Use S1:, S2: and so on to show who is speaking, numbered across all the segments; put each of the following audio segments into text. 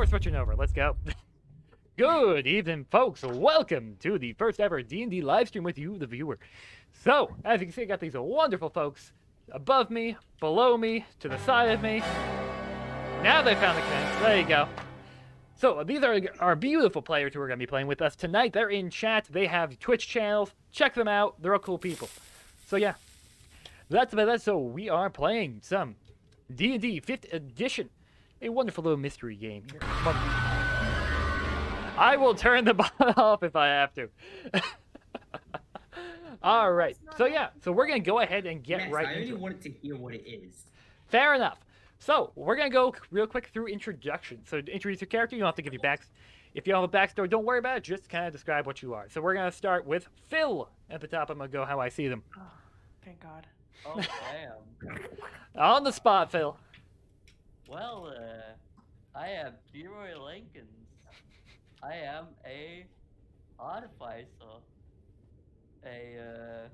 S1: we're switching over. Let's go. Good evening, folks. Welcome to the first ever D&D live stream with you, the viewer. So, as you can see, I got these wonderful folks above me, below me, to the side of me. Now they found the connects. There you go. So, these are our beautiful players who are going to be playing with us tonight. They're in chat. They have Twitch channels. Check them out. They're all cool people. So, yeah. That's about that. So, we are playing some D&D 5th edition. A wonderful little mystery game here. I will turn the bot off if I have to. All right. So, yeah. So, we're going to go ahead and get right into it.
S2: I only wanted to hear what it is.
S1: Fair enough. So, we're going to go real quick through introduction. So, to introduce your character, you don't have to give your backs. If you have a backstory, don't worry about it. Just kind of describe what you are. So, we're going to start with Phil. At the top, I'm going to go how I see them.
S3: Oh, thank God.
S4: Oh, damn.
S1: On the spot, Phil.
S4: Well, I am Leroy Lincoln. I am a artificer. A,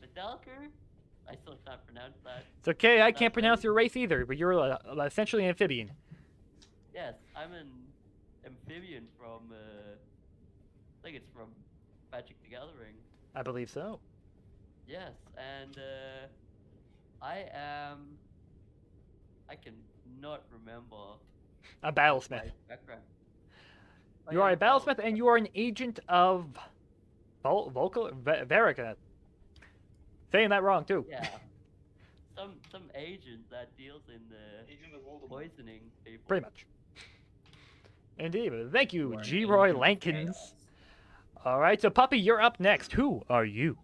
S4: Vidalker? I still can't pronounce that.
S1: It's okay, I can't pronounce your race either, but you're essentially an amphibian.
S4: Yes, I'm an amphibian from, I think it's from Magic the Gathering.
S1: I believe so.
S4: Yes, and, I can not remember
S1: A battlesmith.
S4: my background.
S1: You are a battlesmith, and you are an agent of Verica. Saying that wrong too.
S4: Yeah. Some agent that deals in poisoning people.
S1: Pretty much. Indeed. Thank you,
S2: Or an
S1: G. Roy
S2: agent of
S1: Lankins.
S2: chaos.
S1: All right, so Puppy, you're up next. Who are you?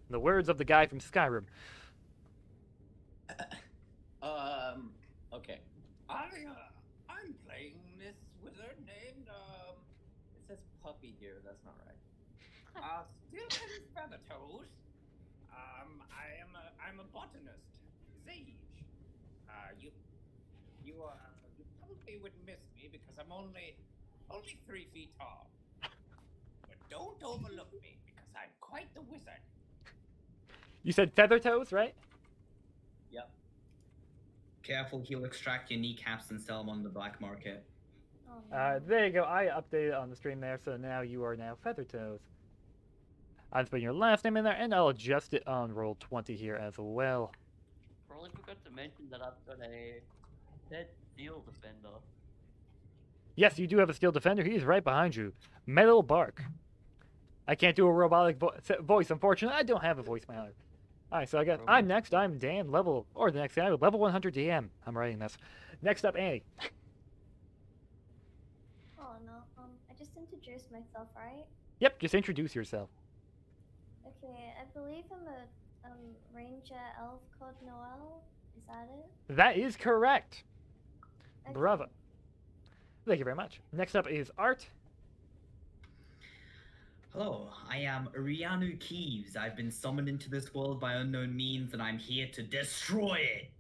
S1: The words of the guy from Skyrim.
S5: Okay. I'm playing this wizard named, it says Puppy here, that's not right. Still in Feathertoes. I'm a botanist, Zage. You probably would miss me because I'm only 3 feet tall. But don't overlook me because I'm quite the wizard.
S1: You said Feathertoes, right?
S5: Yep.
S2: Careful, he'll extract your kneecaps and sell them on the black market.
S6: Oh, no.
S1: There you go. I updated on the stream there, so now you are now Feathertoes. I'll just put your last name in there, and I'll adjust it on roll 20 here as well.
S4: Probably forgot to mention that I've got a dead steel defender.
S1: Yes, you do have a steel defender. He is right behind you. Metal Bark. I can't do a robotic voice, unfortunately. I don't have a voice mailer. Alright, so I guess I'm next. I'm Dan, the next guy, level 100 DM. I'm writing this. Next up, Annie.
S6: Oh no, I just introduced myself, right?
S1: Yep, just introduce yourself.
S6: Okay, I believe I'm a ranger elf called Noel. Is that it?
S1: That is correct.
S6: Okay.
S1: Bravo. Thank you very much. Next up is Art.
S2: Hello, I am Rianu Keeves. I've been summoned into this world by unknown means, and I'm here to destroy it.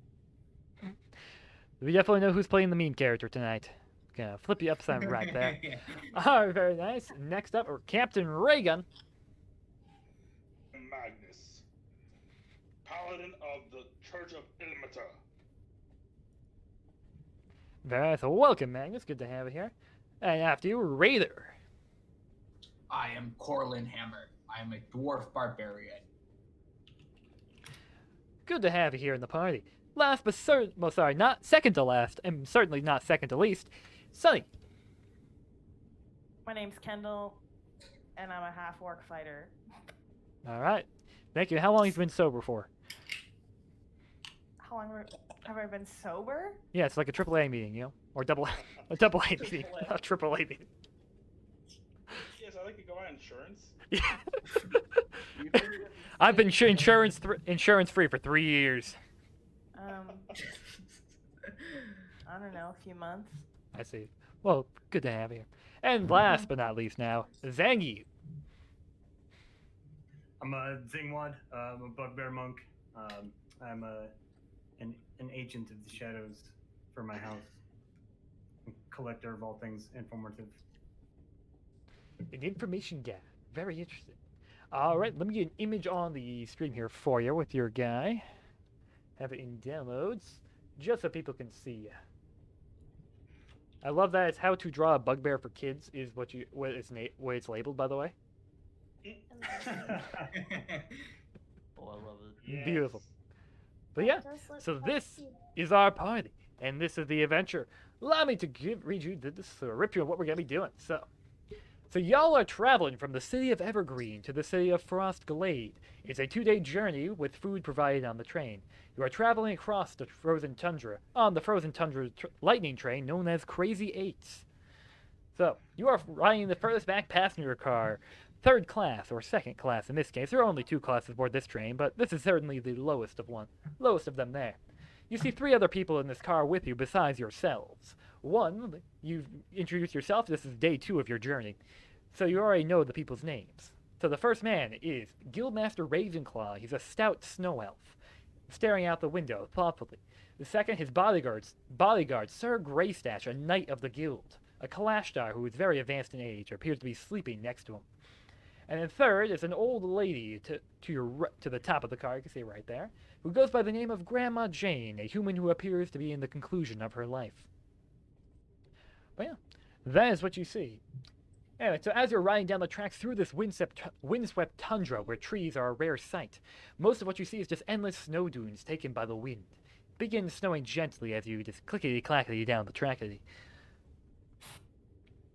S1: We definitely know who's playing the meme character tonight. Gonna flip you upside right there. Alright, very nice. Next up, Captain Reagan.
S7: Magnus, Paladin of the Church of Ilmater.
S1: Very nice. Welcome, Magnus. Good to have you here. And after you, Raider.
S5: I am Corlin Hammer. I am a dwarf barbarian.
S1: Good to have you here in the party. Last but not second to last, and certainly not second to least, Sunny.
S3: My name's Kendall, and I'm a half-orc fighter.
S1: Alright. Thank you. How long have you been sober for?
S3: How long have I been sober?
S1: Yeah, it's like a AAA meeting, you know? Or a double A meeting. A AAA meeting.
S7: Yes, I like to go on insurance.
S1: I've been insurance free for 3 years.
S3: I don't know, a few months.
S1: I see. Well, good to have you. And last but not least now, Zangi.
S8: I'm a Zingwad. I'm a bugbear monk. I'm an agent of the shadows for my house. Collector of all things informative.
S1: An information gap. Very interesting. All right, let me get an image on the stream here for you with your guy. Have it in downloads, just so people can see. I love that it's how to draw a bugbear for kids is what it's labeled, by the way.
S4: Oh, I love it.
S8: Yes.
S1: Beautiful. But yeah,
S6: Does look
S1: so
S6: quite
S1: this
S6: cute.
S1: is our party, and this is the adventure. Allow me to read you this rip you of what we're gonna be doing. So y'all are traveling from the city of Evergreen to the city of Frost Glade. It's a 2-day journey with food provided on the train. You are traveling across the Frozen Tundra on the Frozen Tundra lightning train known as Crazy Eights. So you are riding the furthest back passenger car, third class or second class in this case. There are only 2 classes aboard this train, but this is certainly the lowest of them there. You see 3 other people in this car with you besides yourselves. One, you introduce yourself. This is day 2 of your journey, so you already know the people's names. So the first man is Guildmaster Ravenclaw. He's a stout snow elf, staring out the window thoughtfully. The second, his bodyguard, Sir Greystash, a knight of the guild, a Kalashtar who is very advanced in age, appears to be sleeping next to him. And then third is an old lady to the top of the car, you can see it right there, who goes by the name of Grandma Jane, a human who appears to be in the conclusion of her life. But yeah, that is what you see. Anyway, so as you're riding down the tracks through this windswept tundra where trees are a rare sight, most of what you see is just endless snow dunes taken by the wind. It begins snowing gently as you just clickety-clackety down the trackety.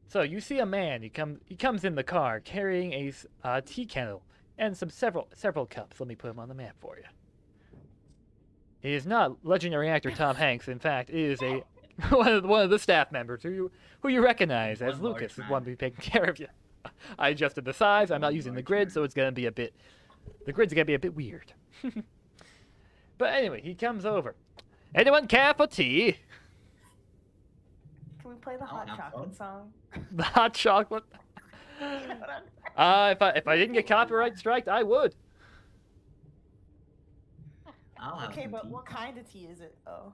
S1: So you see a man. He comes in the car carrying a tea kettle and several cups. Let me put him on the map for you. He is not legendary actor Tom Hanks. In fact, it is one of the staff members who you recognize as
S2: One large
S1: Lucas, is
S2: man.
S1: one to be taking care of you. I adjusted the size. I'm not
S2: One
S1: using the
S2: large
S1: grid,
S2: man.
S1: so the grid's gonna be a bit weird. But anyway, he comes over. Anyone care for tea?
S3: Can we play the
S2: I'll
S3: hot
S2: have
S3: chocolate
S2: fun.
S3: song?
S1: The hot chocolate. If I didn't get copyright striked, I would.
S2: I'll have
S3: Okay,
S2: some
S3: but
S2: tea.
S3: what kind of tea is it? Oh.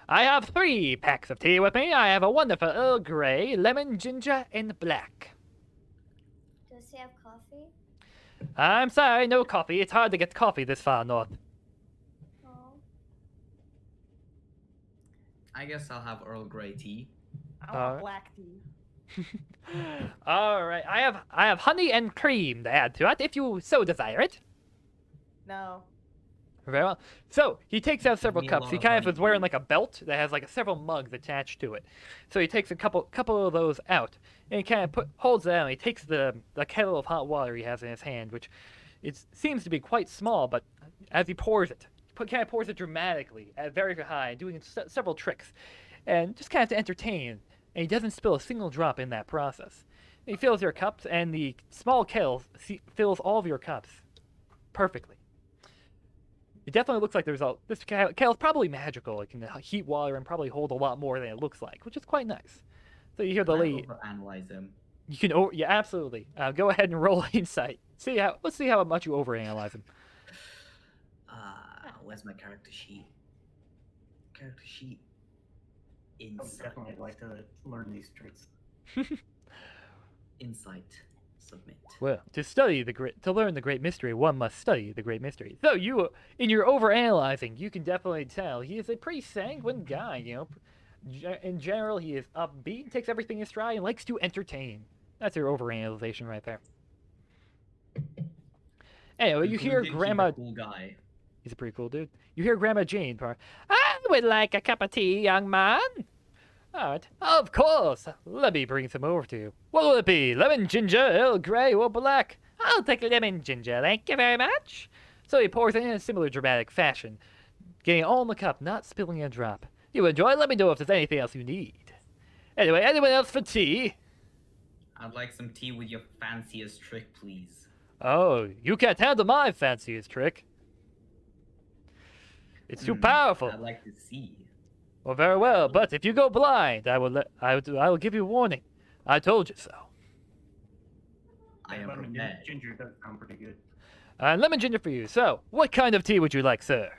S1: I have 3 packs of tea with me. I have a wonderful Earl Grey, lemon, ginger, and black.
S6: Does he have coffee?
S1: I'm sorry, no coffee. It's hard to get coffee this far north.
S6: Oh.
S2: I guess I'll have Earl Grey tea.
S3: I want black tea.
S1: All right, I have honey and cream to add to it if you so desire it.
S3: No.
S1: Very well. So he takes out several
S2: me a
S1: cups.
S2: lot
S1: He
S2: of
S1: kind of
S2: honey,
S1: is wearing
S2: please.
S1: like a belt that has like several mugs attached to it. So he takes a couple of those out, and he kind of holds it out. And he takes the kettle of hot water he has in his hand, which seems to be quite small, but as he pours it, kind of pours it dramatically at very high, doing several tricks, and just kind of to entertain. And he doesn't spill a single drop in that process. He fills your cups, and the small kettle fills all of your cups perfectly. It definitely looks like this kettle's probably magical. It can heat water and probably hold a lot more than it looks like, which is quite nice. So you hear the
S2: Can I
S1: lady.
S2: overanalyze him.
S1: You can yeah, absolutely. Go ahead and roll insight. Let's see how much you overanalyze him.
S2: Where's my character sheet? Character sheet.
S8: I would
S2: Insight.
S8: definitely like to learn these traits.
S2: Insight. Submit.
S1: Well, to learn the great mystery, one must study the great mystery. So in your overanalyzing, you can definitely tell he is a pretty sanguine guy. You know, in general, he is upbeat, takes everything in stride, and likes to entertain. That's your overanalyzation right there. Anyway, you hear
S2: Concluded he's a
S1: Grandma.
S2: Cool guy.
S1: He's a pretty cool dude. You hear Grandma Jane part. I would like a cup of tea, young man. All right. Of course. Let me bring some over to you. What will it be? Lemon, ginger, Earl Grey, or black? I'll take lemon ginger, thank you very much. So he pours it in a similar dramatic fashion, getting all in the cup, not spilling a drop. You enjoy? Let me know if there's anything else you need. Anyway, anyone else for tea?
S2: I'd like some tea with your fanciest trick, please.
S1: Oh, you can't handle my fanciest trick. It's too powerful.
S2: I'd like to see.
S1: Well, very well, but if you go blind, I will give you a warning. I told you so.
S2: I am
S8: Lemon
S2: prepared.
S8: ginger does sound pretty good.
S1: Lemon ginger for you. So, what kind of tea would you like, sir?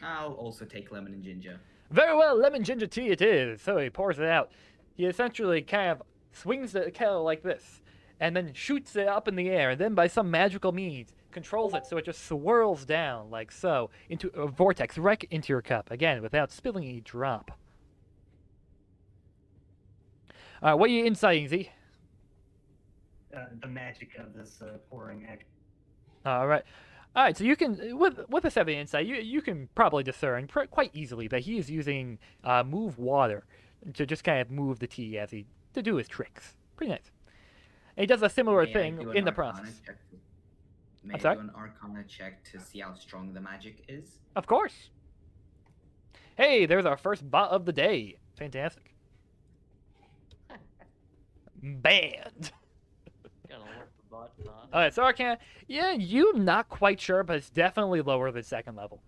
S2: I'll also take lemon and ginger.
S1: Very well, lemon ginger tea it is. So he pours it out. He essentially kind of swings the kettle like this, and then shoots it up in the air, and then by some magical means controls it so it just swirls down like so into a vortex right into your cup, again without spilling a drop. What are you inciting, Z?
S8: The magic of this pouring action.
S1: All right. All right, so you can, with a 7 insight, you can probably discern quite easily that he is using move water to just kind of move the tea to do his tricks. Pretty nice. And he does a similar
S2: May I
S1: thing
S2: do an
S1: in the
S2: Arcana
S1: process.
S2: check May
S1: I'm
S2: I
S1: sorry?
S2: do an Arcana check to see how strong the magic is?
S1: Of course. Hey, there's our first bot of the day. Fantastic. Banned.
S4: Gotta work the bot, huh?
S1: All right, so Arcana, yeah, you're not quite sure, but it's definitely lower than 2nd level.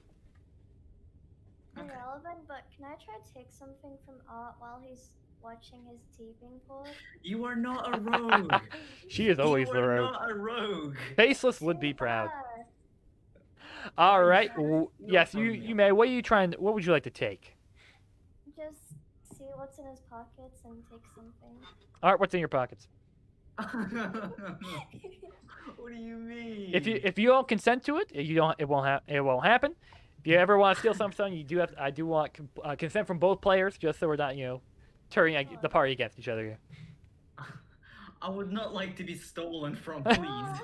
S2: Okay.
S6: Irrelevant, but can I try to take something from Art while he's watching his tea being poured?
S2: You are not a rogue.
S1: She is always
S2: you
S1: the
S2: are
S1: rogue.
S2: not a rogue.
S1: Faceless would be proud.
S6: Yeah,
S1: All right.
S2: You're
S1: Yes,
S2: from
S1: you
S2: me.
S1: may. What are you trying? What would you like to take?
S6: just see what's in his pockets and take something.
S1: Art, what's in your pockets?
S2: What do you mean?
S1: If you don't consent to it, it won't happen. If you ever want to steal something, I do want consent from both players, just so we're not turning the party against each other here.
S2: I would not like to be stolen from, please.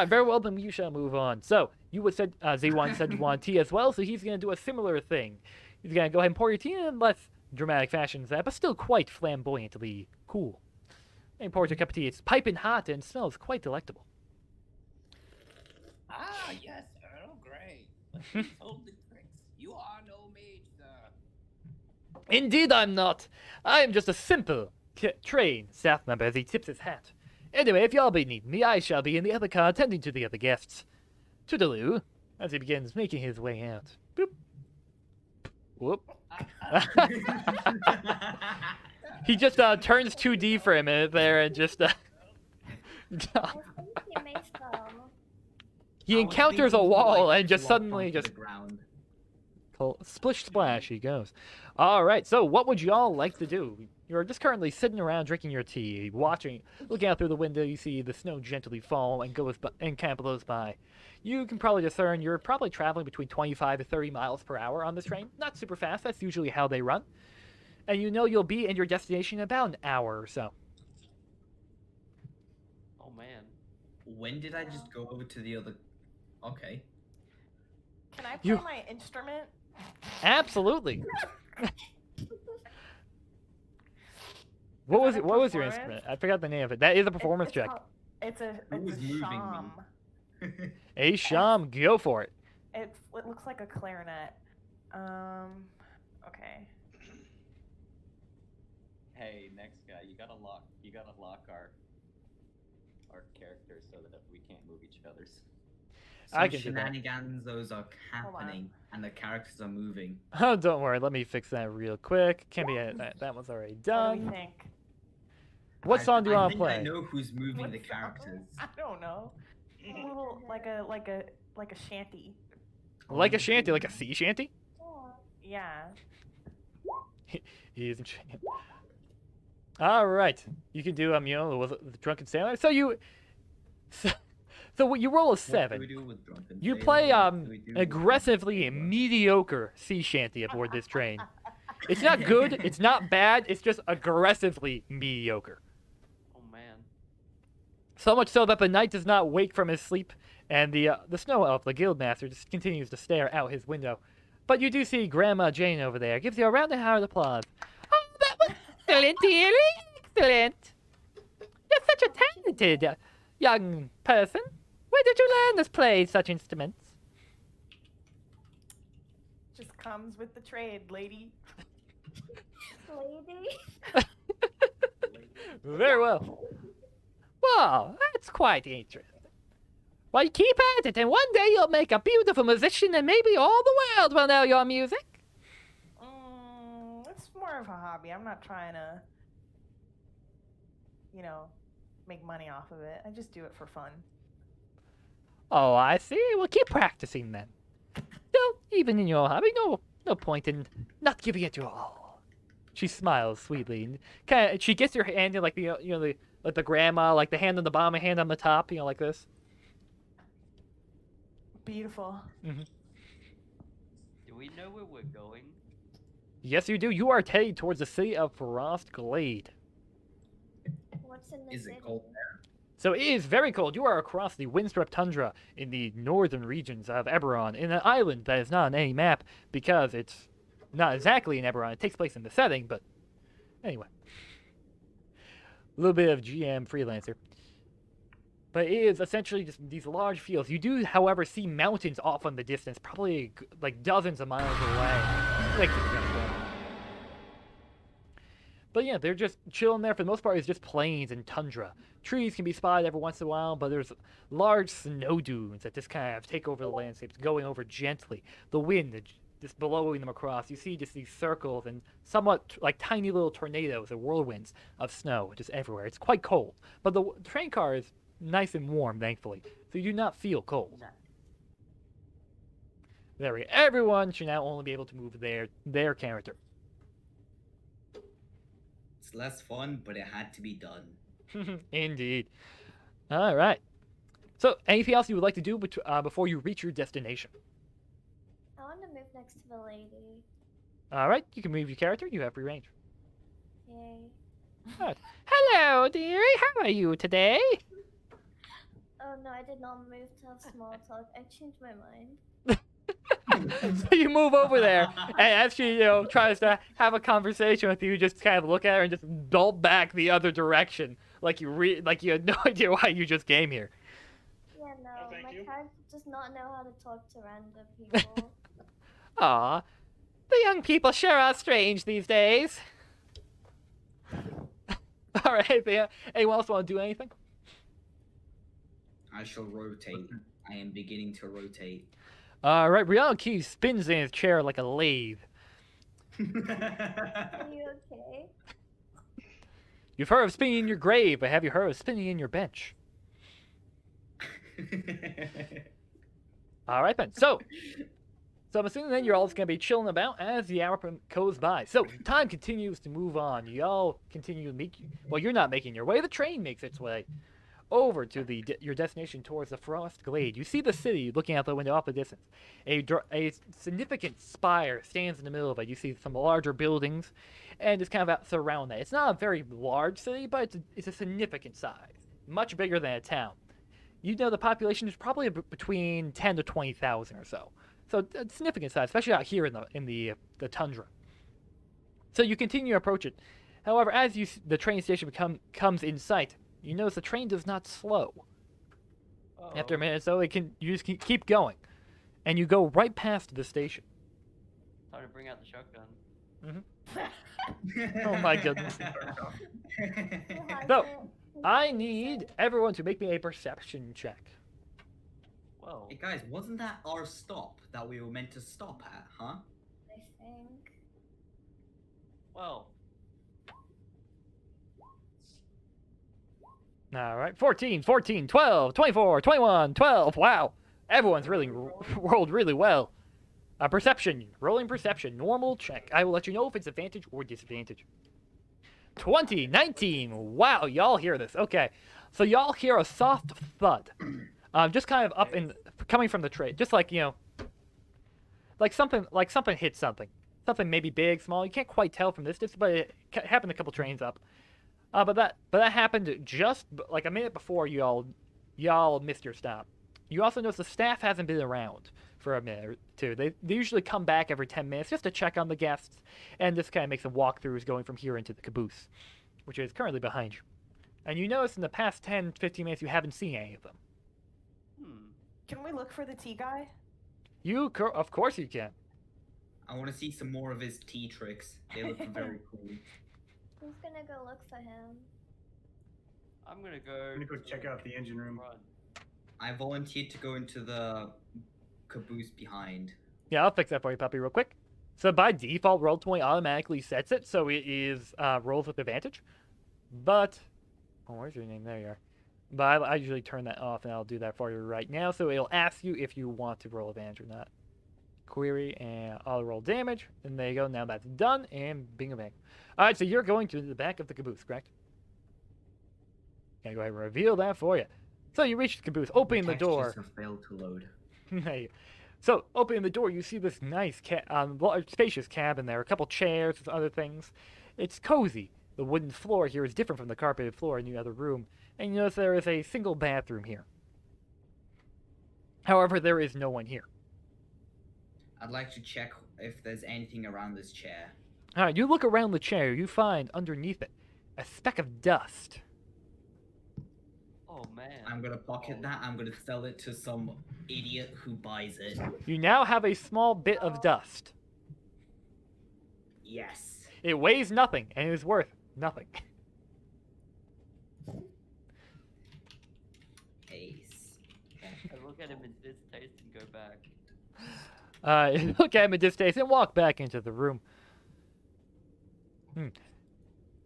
S1: Very well, then you shall move on. So you would said Z1 said you want tea as well, so he's gonna do a similar thing. He's gonna go ahead and pour your tea in less dramatic fashion than that, but still quite flamboyantly cool. And he pours your cup of tea. It's piping hot and smells quite delectable.
S5: Ah, yes, Earl Grey. But please hold the tricks. You are no mage, sir.
S1: Indeed, I'm not. I am just a simple, trained staff member as he tips his hat. Anyway, if y'all be needing me, I shall be in the other car attending to the other guests. Toodaloo, as he begins making his way out. Boop. Whoop. He just turns 2D for a minute there and just
S6: I think he makes
S1: he encounters a wall and just
S2: flop
S1: suddenly
S2: onto
S1: just
S2: the ground.
S1: splish splash he goes. All right, so what would y'all like to do? You're just currently sitting around drinking your tea, looking out through the window. You see the snow gently fall and kind of blows by. You can probably discern you're probably traveling between 25 to 30 miles per hour on this train. Not super fast. That's usually how they run. And you know you'll be in your destination in about an hour or so.
S4: Oh man.
S2: When did I just go over to the other? Okay.
S3: Can I play
S1: You-
S3: my instrument?
S1: Absolutely. What was
S3: that
S1: it?
S3: a
S1: What was your
S3: performance?
S1: instrument? I forgot the name of it. That is a performance
S3: It's
S1: check.
S3: called- It's a
S2: Who's moving me?
S3: sham.
S1: Hey, Sham, go for it.
S3: It looks like a clarinet. Okay.
S5: Hey, next guy, you gotta lock our characters so that we can't move each other's.
S2: Some
S1: I can do that.
S2: shenanigans those are
S3: Hold on.
S2: happening, and the characters are moving.
S1: Oh, don't worry. Let me fix that real quick. Can't be that one's already
S3: What do
S1: done.
S3: you think?
S1: What song do you
S2: I
S1: want to
S2: think I
S1: play?
S2: know who's moving
S3: What
S2: the
S3: song?
S2: characters.
S3: I don't know. A little like a shanty.
S1: Like a shanty, like a sea shanty?
S6: Yeah.
S3: Yeah.
S1: He is enchanted. All right, you can do the drunken sailor. So you roll a
S2: What do
S1: 7.
S2: we do with drunken
S1: You
S2: sailors?
S1: play
S2: What do we do with
S1: aggressively
S2: drunken
S1: mediocre sea shanty aboard this train. It's not good. It's not bad. It's just aggressively mediocre.
S4: Oh man.
S1: So much so that the knight does not wake from his sleep, and the snow elf, the guildmaster, just continues to stare out his window. But you do see Grandma Jane over there. Gives you a round of hard applause. Oh, that was excellent, dearie. Excellent. You're such a talented young person. Where did you learn to play such instruments?
S3: Just comes with the trade, lady.
S6: Lady.
S1: Very well. Wow, that's quite interesting. Well, you keep at it, and one day you'll make a beautiful musician, and maybe all the world will know your music.
S3: It's more of a hobby. I'm not trying to, make money off of it. I just do it for fun.
S1: Oh, I see. Well, keep practicing then. No, even in your hobby, no point in not giving it your all. She smiles sweetly, and she gets your hand in like the grandma, like the hand on the bottom, and hand on the top, like this.
S3: Beautiful.
S4: Do we know where we're going?
S1: Yes, you do. You are heading towards the city of Frost Glade.
S6: What's in the
S2: Is
S6: city?
S2: it cold there?
S1: So it is very cold. You are across the windswept tundra in the northern regions of Eberron, in an island that is not on any map because it's not exactly in Eberron. It takes place in the setting, but anyway. A little bit of GM freelancer. But it is essentially just these large fields. You do, however, see mountains off in the distance, probably like dozens of miles away. Like, but yeah, they're just chilling there. For the most part, it's just plains and tundra. Trees can be spotted every once in a while, but there's large snow dunes that just kind of take over the landscapes, going over gently. The wind just blowing them across. You see just these circles and somewhat like tiny little tornadoes or whirlwinds of snow just everywhere. It's quite cold, but the train car is nice and warm, thankfully, so you do not feel cold. There we go. Everyone should now only be able to move their character.
S2: It's less fun, but it had to be done.
S1: Indeed. All right. So, anything else you would like to do before you reach your destination?
S6: I want to move next to the lady.
S1: All right, you can move your character. You have free range.
S6: Yay.
S1: Hello, dearie. How are you today?
S6: Oh no, I did not move to have small talk. I changed my mind.
S1: So you move over there, and as she, tries to have a conversation with you, you just kind of look at her and just bolt back the other direction, like you had no idea why you just came here.
S6: Yeah, no,
S7: Oh, thank
S6: my
S7: you.
S6: character does not know how to talk to random people.
S1: Aw, the young people sure are strange these days. All right, anyone else want to do anything?
S2: I shall rotate. I am beginning to rotate.
S1: All right, Rihanna Key spins in his chair like a lathe.
S6: Are you okay?
S1: You've heard of spinning in your grave, but have you heard of spinning in your bench? All right, then. So I'm assuming then you're all just going to be chilling about as the hour goes by. So time continues to move on. Y'all continue to well, you're not making your way. The train makes its way over to your destination towards the Frost Glade. You see the city looking out the window off the distance. A significant spire stands in the middle of it. You see some larger buildings, and it's kind of surround that. It's not a very large city, but it's a significant size, much bigger than a town. You know the population is probably between 10 to 20,000 or so. So a significant size, especially out here in the tundra. So you continue to approach it. However, as the train station comes in sight, you notice the train does not slow. After a minute or so, you just keep going. And you go right past the station.
S4: Time to bring out the shotgun.
S1: Oh my goodness.
S6: Who has
S1: So,
S6: it? Who
S1: I
S6: has
S1: need
S6: it?
S1: everyone to make me a perception check.
S4: Whoa.
S2: Hey guys, wasn't that our stop that we were meant to stop at, huh?
S6: I think.
S4: Well,
S1: All right, 14, 12, 24, 21, 12. Wow. Everyone's really rolled really well. Perception. Rolling perception. Normal check. I will let you know if it's advantage or disadvantage. 20, 19. Wow, y'all hear this. Okay. So y'all hear a soft thud. Just kind of coming from the train. Just like, like something hit something. Something maybe big, small. You can't quite tell from this distance, but it happened a couple trains up. But that happened just like a minute before y'all missed your stop. You also notice the staff hasn't been around for a minute or two. They usually come back every 10 minutes just to check on the guests, and just kind of make some walkthroughs going from here into the caboose, which is currently behind you. And you notice in the past 10, 15 minutes you haven't seen any of them.
S3: Can we look for the tea guy?
S1: Of course you can.
S2: I want to see some more of his tea tricks. They look very cool.
S6: Who's gonna go look for him?
S4: I'm gonna go.
S8: check out the engine room.
S4: Front.
S2: I volunteered to go into the caboose behind.
S1: Yeah, I'll fix that for you, puppy, real quick. So by default, Roll20 automatically sets it, so it is rolls with advantage. But, where's your name? There you are. But I usually turn that off, and I'll do that for you right now. So it'll ask you if you want to roll advantage or not. Query, and I'll roll damage. And there you go. Now that's done, and bingo bang. All right, so you're going to the back of the caboose, correct? Gonna go ahead and reveal that for you. So you reach the caboose, opening the door.
S2: Textures have failed to load.
S1: So, opening the door, you see this nice, large, spacious cabin there. A couple chairs with other things. It's cozy. The wooden floor here is different from the carpeted floor in the other room. And you notice there is a single bathroom here. However, there is no one here.
S2: I'd like to check if there's anything around this chair.
S1: Alright, you look around the chair. You find underneath it a speck of dust.
S4: Oh man.
S2: I'm gonna pocket that. I'm gonna sell it to some idiot who buys it.
S1: You now have a small bit of dust.
S2: Yes.
S1: It weighs nothing, and it is worth nothing.
S2: Ace.
S4: I look at him in distaste and go back.
S1: You look at him in distaste and walk back into the room.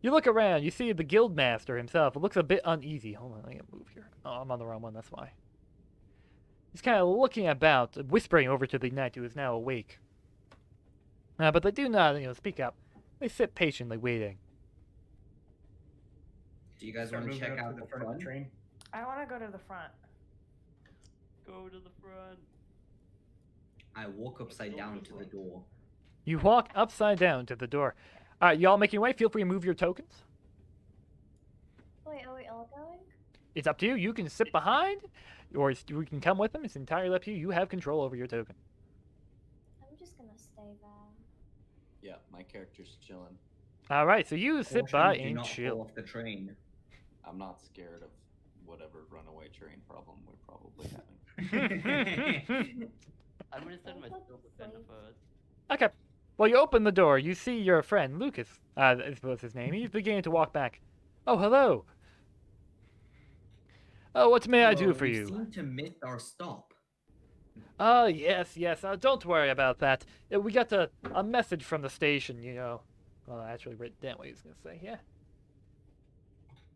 S1: You look around, you see the guildmaster himself. It looks a bit uneasy. Hold on, let me move here. Oh, I'm on the wrong one, that's why. He's kind of looking about, whispering over to the knight who is now awake. But they do not, speak up. They sit patiently waiting.
S2: Do you guys
S8: Start
S2: want to
S8: moving
S2: check
S8: up
S2: out
S8: to
S2: the
S8: front of
S2: front?
S8: the train.
S3: I want to go to the front.
S4: Go to the front.
S2: I walk upside down to the door.
S1: You walk upside down to the door. Alright, y'all making your way. Feel free to move your tokens.
S6: Wait, are we all going?
S1: It's up to you. You can sit behind, or you can come with them. It's entirely up to you. You have control over your token.
S6: I'm just gonna stay there.
S9: Yeah, my character's chilling.
S1: Alright, so you sit by
S2: Caution, do
S1: and
S2: not fall
S1: chill.
S2: off the train.
S9: I'm not scared of whatever runaway train problem we're probably having.
S4: I'm gonna send my
S6: Don't
S4: skill
S6: look
S4: defender
S6: asleep.
S4: first.
S1: Okay. Well, you open the door. You see your friend, Lucas. I suppose his name. He's beginning to walk back. Oh, hello. Oh, what may I do
S2: Hello,
S1: for
S2: we
S1: you?
S2: seem to miss our stop.
S1: Oh, yes. Don't worry about that. We got a message from the station, Well, I actually wrote down what he was going to say. Yeah.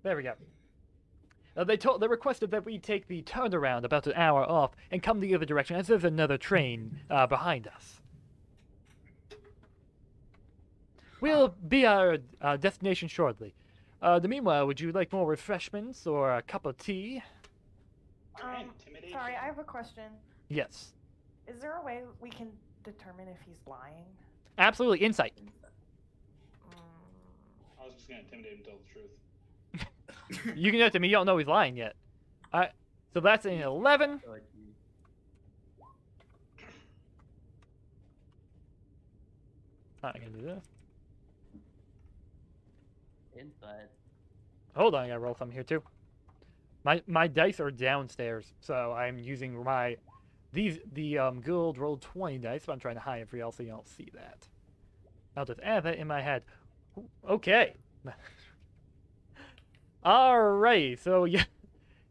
S1: There we go. They requested that we take the turnaround about an hour off and come the other direction, as there's another train behind us. We'll be our destination shortly. Meanwhile, would you like more refreshments or a cup of tea?
S7: Intimidation.
S3: Sorry, I have a question.
S1: Yes.
S3: Is there a way we can determine if he's lying?
S1: Absolutely. Insight.
S7: I was just gonna intimidate him and tell the truth.
S1: You can know to me, you don't know he's lying yet. Alright. So that's an 11.
S4: Like you.
S1: I can do this.
S4: Inside.
S1: Hold on, I gotta roll something here too. My dice are downstairs, so I'm using the guild rolled 20 dice, but I'm trying to hide it for y'all so you don't see that. I'll just add that in my head. Okay. Alright, so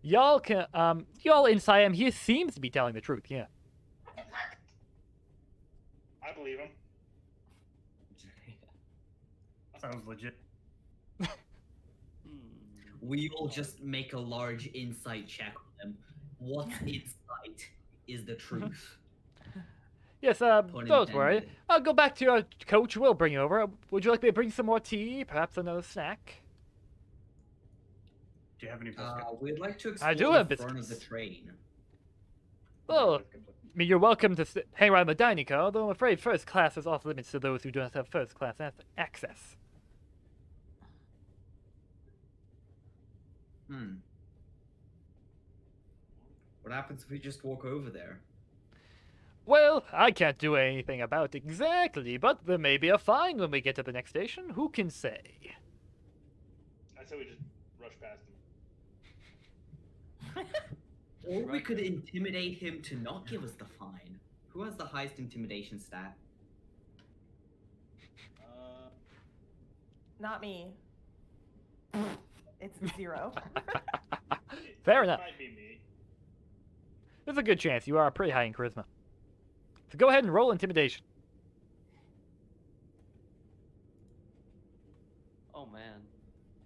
S1: y'all can y'all inside him, he seems to be telling the truth, yeah.
S7: I believe him.
S8: Sounds legit.
S2: We all just make a large insight check on them. What's insight is the truth.
S1: Yes,
S2: Pun
S1: don't worry.
S2: intended.
S1: I'll go back to your coach. We'll bring you over. Would you like me to bring some more tea? Perhaps another snack?
S8: Do you have any biscuits?
S2: We'd like to
S1: I
S2: explore
S1: do
S2: the
S1: have
S2: front of the
S1: biscuits.
S2: train.
S1: Well, I mean, you're welcome to hang around the dining car, although I'm afraid first class is off limits to those who do not have first class access.
S2: What happens if we just walk over there?
S1: Well, I can't do anything about it exactly, but there may be a fine when we get to the next station. Who can say?
S7: I said we just rush past him.
S2: Or we could intimidate him to not give us the fine. Who has the highest intimidation stat?
S3: Not me. It's 0.
S1: Fair
S7: It
S1: enough.
S7: might be me.
S1: There's a good chance you are pretty high in charisma. So go ahead and roll intimidation.
S4: Oh man.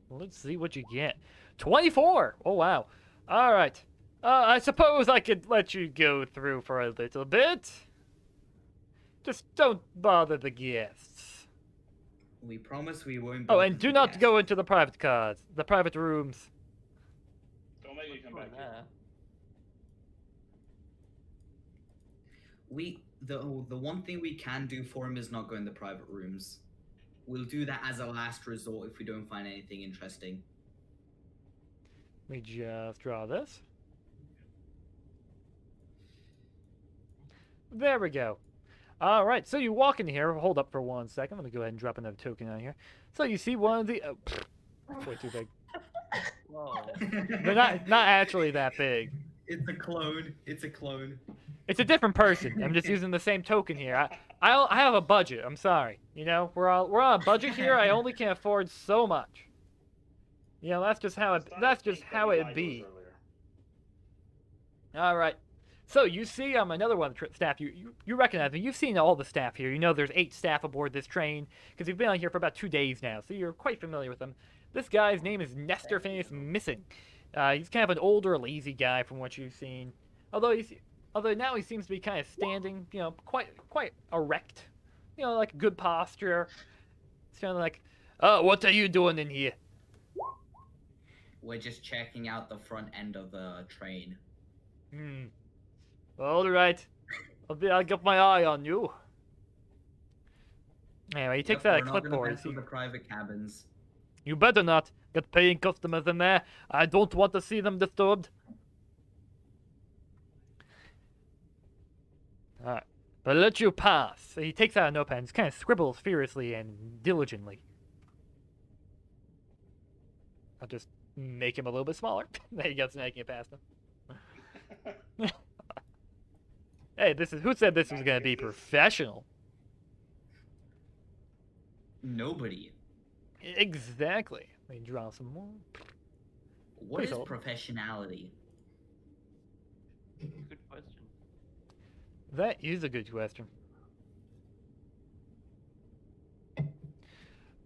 S1: Let's see what you get. 24! Oh, wow. All right. I suppose I could let you go through for a little bit. Just don't bother the guests.
S2: We promise we won't.
S1: Oh,
S2: bother
S1: and do
S2: the
S1: not
S2: guests.
S1: go into the private cars, the private rooms.
S7: Don't make me come back here.
S2: The one thing we can do for him is not go in the private rooms. We'll do that as a last resort if we don't find anything interesting.
S1: Let me just draw this. There we go. All right, so you walk in here. Hold up for 1 second. Let me go ahead and drop another token on here. So you see one of the... way too big.
S4: Whoa.
S1: They're not actually that big.
S2: It's a clone. It's a clone.
S1: It's a different person. I'm just using the same token here. I have a budget. I'm sorry. You know, we're on a budget here. I only can afford so much. You know, that's just how it be. All right. So you see, another one of the staff. You recognize me. You've seen all the staff here. You know, there's 8 staff aboard this train because you've been on here for about 2 days now, so you're quite familiar with them. This guy's name is Nestor Phineas Missing. He's kind of an older, lazy guy from what you've seen. Although now he seems to be kind of standing, you know, quite erect. You know, like good posture. It's kind of like, oh, what are you doing in here?
S2: We're just checking out the front end of the train.
S1: All right. I'll get my eye on you. Anyway, he takes out a clipboard.
S2: The private cabins.
S1: You better not get paying customers in there. I don't want to see them disturbed. Alright. But I'll let you pass. So he takes out a notepad and just kind of scribbles furiously and diligently. I'll just make him a little bit smaller. There he goes, making it past him. Hey, who said this was going to be professional?
S2: Nobody.
S1: Exactly. Let me draw some more.
S2: What is professionality?
S4: Good question.
S1: That is a good question.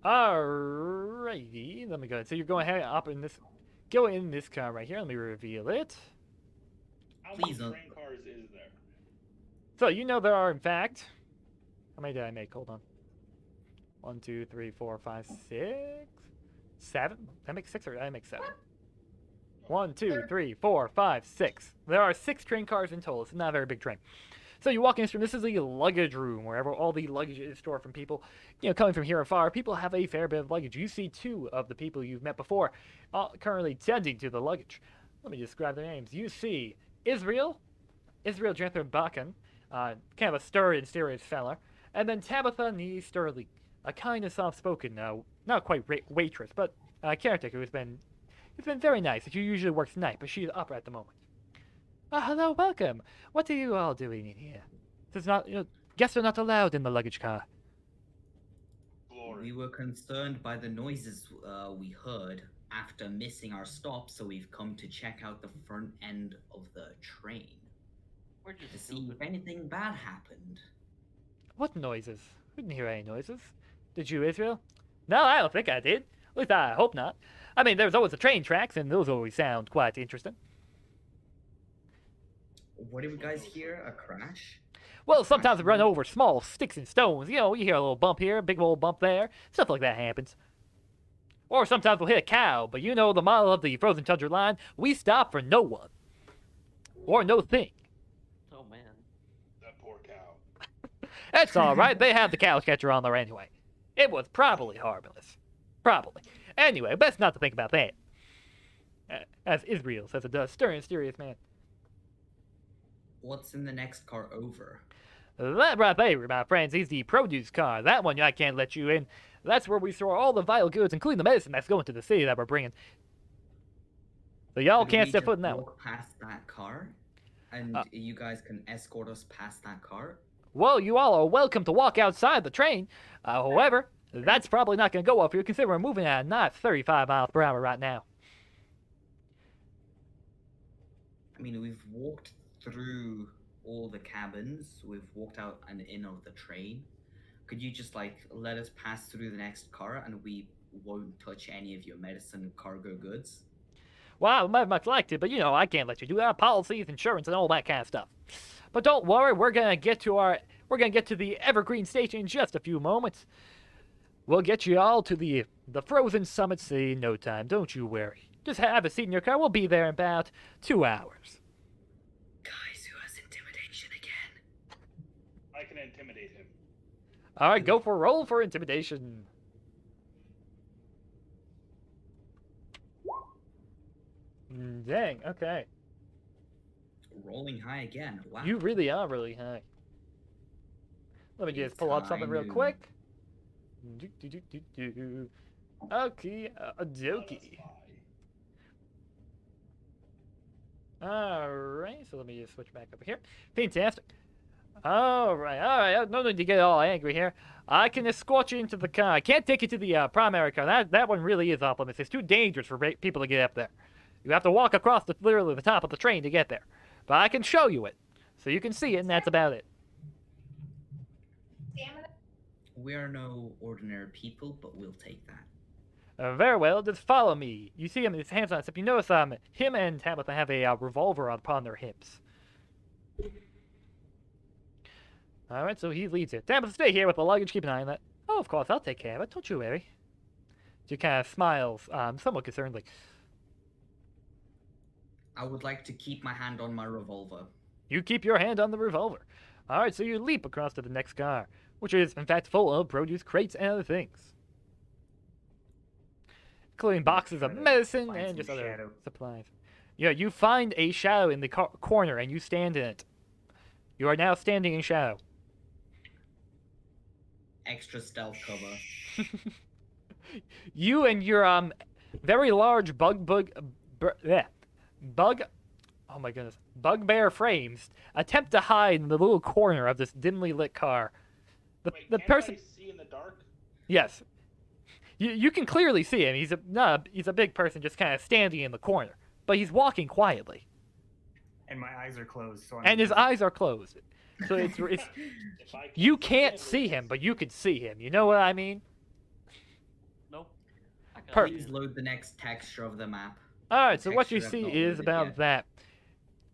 S1: Alrighty, let me go ahead. So you're going ahead up in this, go in this car right here. Let me reveal it.
S7: How many train cars is there?
S1: So you know there are, in fact, how many did I make? Hold on. 1, 2, 3, 4, 5, 6, 7. Did I make 6 or did I make 7? 1, 2, 3, 4, 5, 6. There are 6 train cars in total. It's not a very big train. So you walk in this room. This is the luggage room, wherever all the luggage is stored from people, you know, coming from here and far. People have a fair bit of luggage. You see 2 of the people you've met before currently tending to the luggage. Let me describe their names. You see Israel Jethro Bakken, kind of a sturdy and serious fella, and then Tabitha Nee Sterling, a kind of soft-spoken, not quite waitress, but a caretaker who's been very nice. She usually works night, but she's up at the moment. Hello, welcome. What are you all doing in here? This is not, guests are not allowed in the luggage car.
S2: We were concerned by the noises we heard after missing our stop, so we've come to check out the front end of the train.
S4: We're just
S2: to see if anything bad happened.
S1: What noises? We didn't hear any noises. Did you, Israel? No, I don't think I did. At least I hope not. I mean, there's always the train tracks, and those always sound quite interesting.
S2: What did you guys hear? A crash?
S1: Well, sometimes we run over small sticks and stones. You know, you hear a little bump here, a big old bump there. Stuff like that happens. Or sometimes we'll hit a cow, but you know the model of the Frozen Tundra line, we stop for no one. Or no thing.
S4: Oh, man.
S7: That poor cow.
S1: That's all right. They have the cow catcher on there anyway. It was probably harmless. Probably. Anyway, best not to think about that. As Israel says it does. Stern and serious man.
S2: What's in the next car over?
S1: That right there, my friends, is the produce car. That one I can't let you in. That's where we store all the vital goods, including the medicine that's going to the city that we're bringing. So y'all can't step foot in that one.
S2: Past that car? And you guys can escort us past that car?
S1: Well, you all are welcome to walk outside the train. However, that's probably not going to go well for you, considering we're moving at not 35 miles per hour right now.
S2: I mean, we've walked through all the cabins. We've walked out and in of the train. Could you just, like, let us pass through the next car and we won't touch any of your medicine and cargo goods?
S1: Well, I might much like to, but you know, I can't let you do that. Policies, insurance, and all that kind of stuff. But don't worry, we're gonna get to the Evergreen Station in just a few moments. We'll get you all to the Frozen Summit City in no time. Don't you worry. Just have a seat in your car. We'll be there in about 2 hours.
S2: Guys, who has intimidation again?
S7: intimidate him.
S1: All right, go for a roll for intimidation. Dang. Okay.
S2: Rolling high again. Wow.
S1: You really are really high. Let me just pull up something real quick. Okay, dokie. Alright, so let me just switch back over here. Fantastic. Alright. No need to get all angry here. I can escort you into the car. I can't take you to the primary car. That one really is off limits. It's too dangerous for people to get up there. You have to walk across literally the top of the train to get there. But I can show you it. So you can see it, and that's about it.
S2: We are no ordinary people, but we'll take that.
S1: Very well, just follow me. You see him, his hands on his hip. You notice him and Tabitha have a revolver upon their hips. Alright, so he leads it. Tabitha, stay here with the luggage. Keep an eye on that. Oh, of course, I'll take care of it. Don't you worry. She kind of smiles, somewhat concernedly.
S2: I would like to keep my hand on my revolver.
S1: You keep your hand on the revolver. Alright, so you leap across to the next car, which is, in fact, full of produce crates and other things. Including boxes of medicine and just other supplies. Yeah, you find a shadow in the corner and you stand in it. You are now standing in shadow.
S2: Extra stealth cover.
S1: You and your very large bugbear frames attempt to hide in the little corner of this dimly lit car.
S7: Wait,
S1: The
S7: can't
S1: person,
S7: I see in the dark?
S1: yes, you can clearly see him. He's a big person, just kind of standing in the corner, but he's walking quietly.
S8: And my eyes are closed, so
S1: And his eyes are closed, so it's
S7: If I
S1: you
S7: see
S1: can't
S7: him,
S1: see him,
S7: it's-
S1: but you can see him. You know what I mean?
S4: Nope. I can't
S1: Per-
S4: see
S2: Please
S4: it.
S2: load the next texture of the map.
S1: Alright, so what you
S2: Texture
S1: see
S2: I've not
S1: is
S2: loaded
S1: about
S2: yet.
S1: that.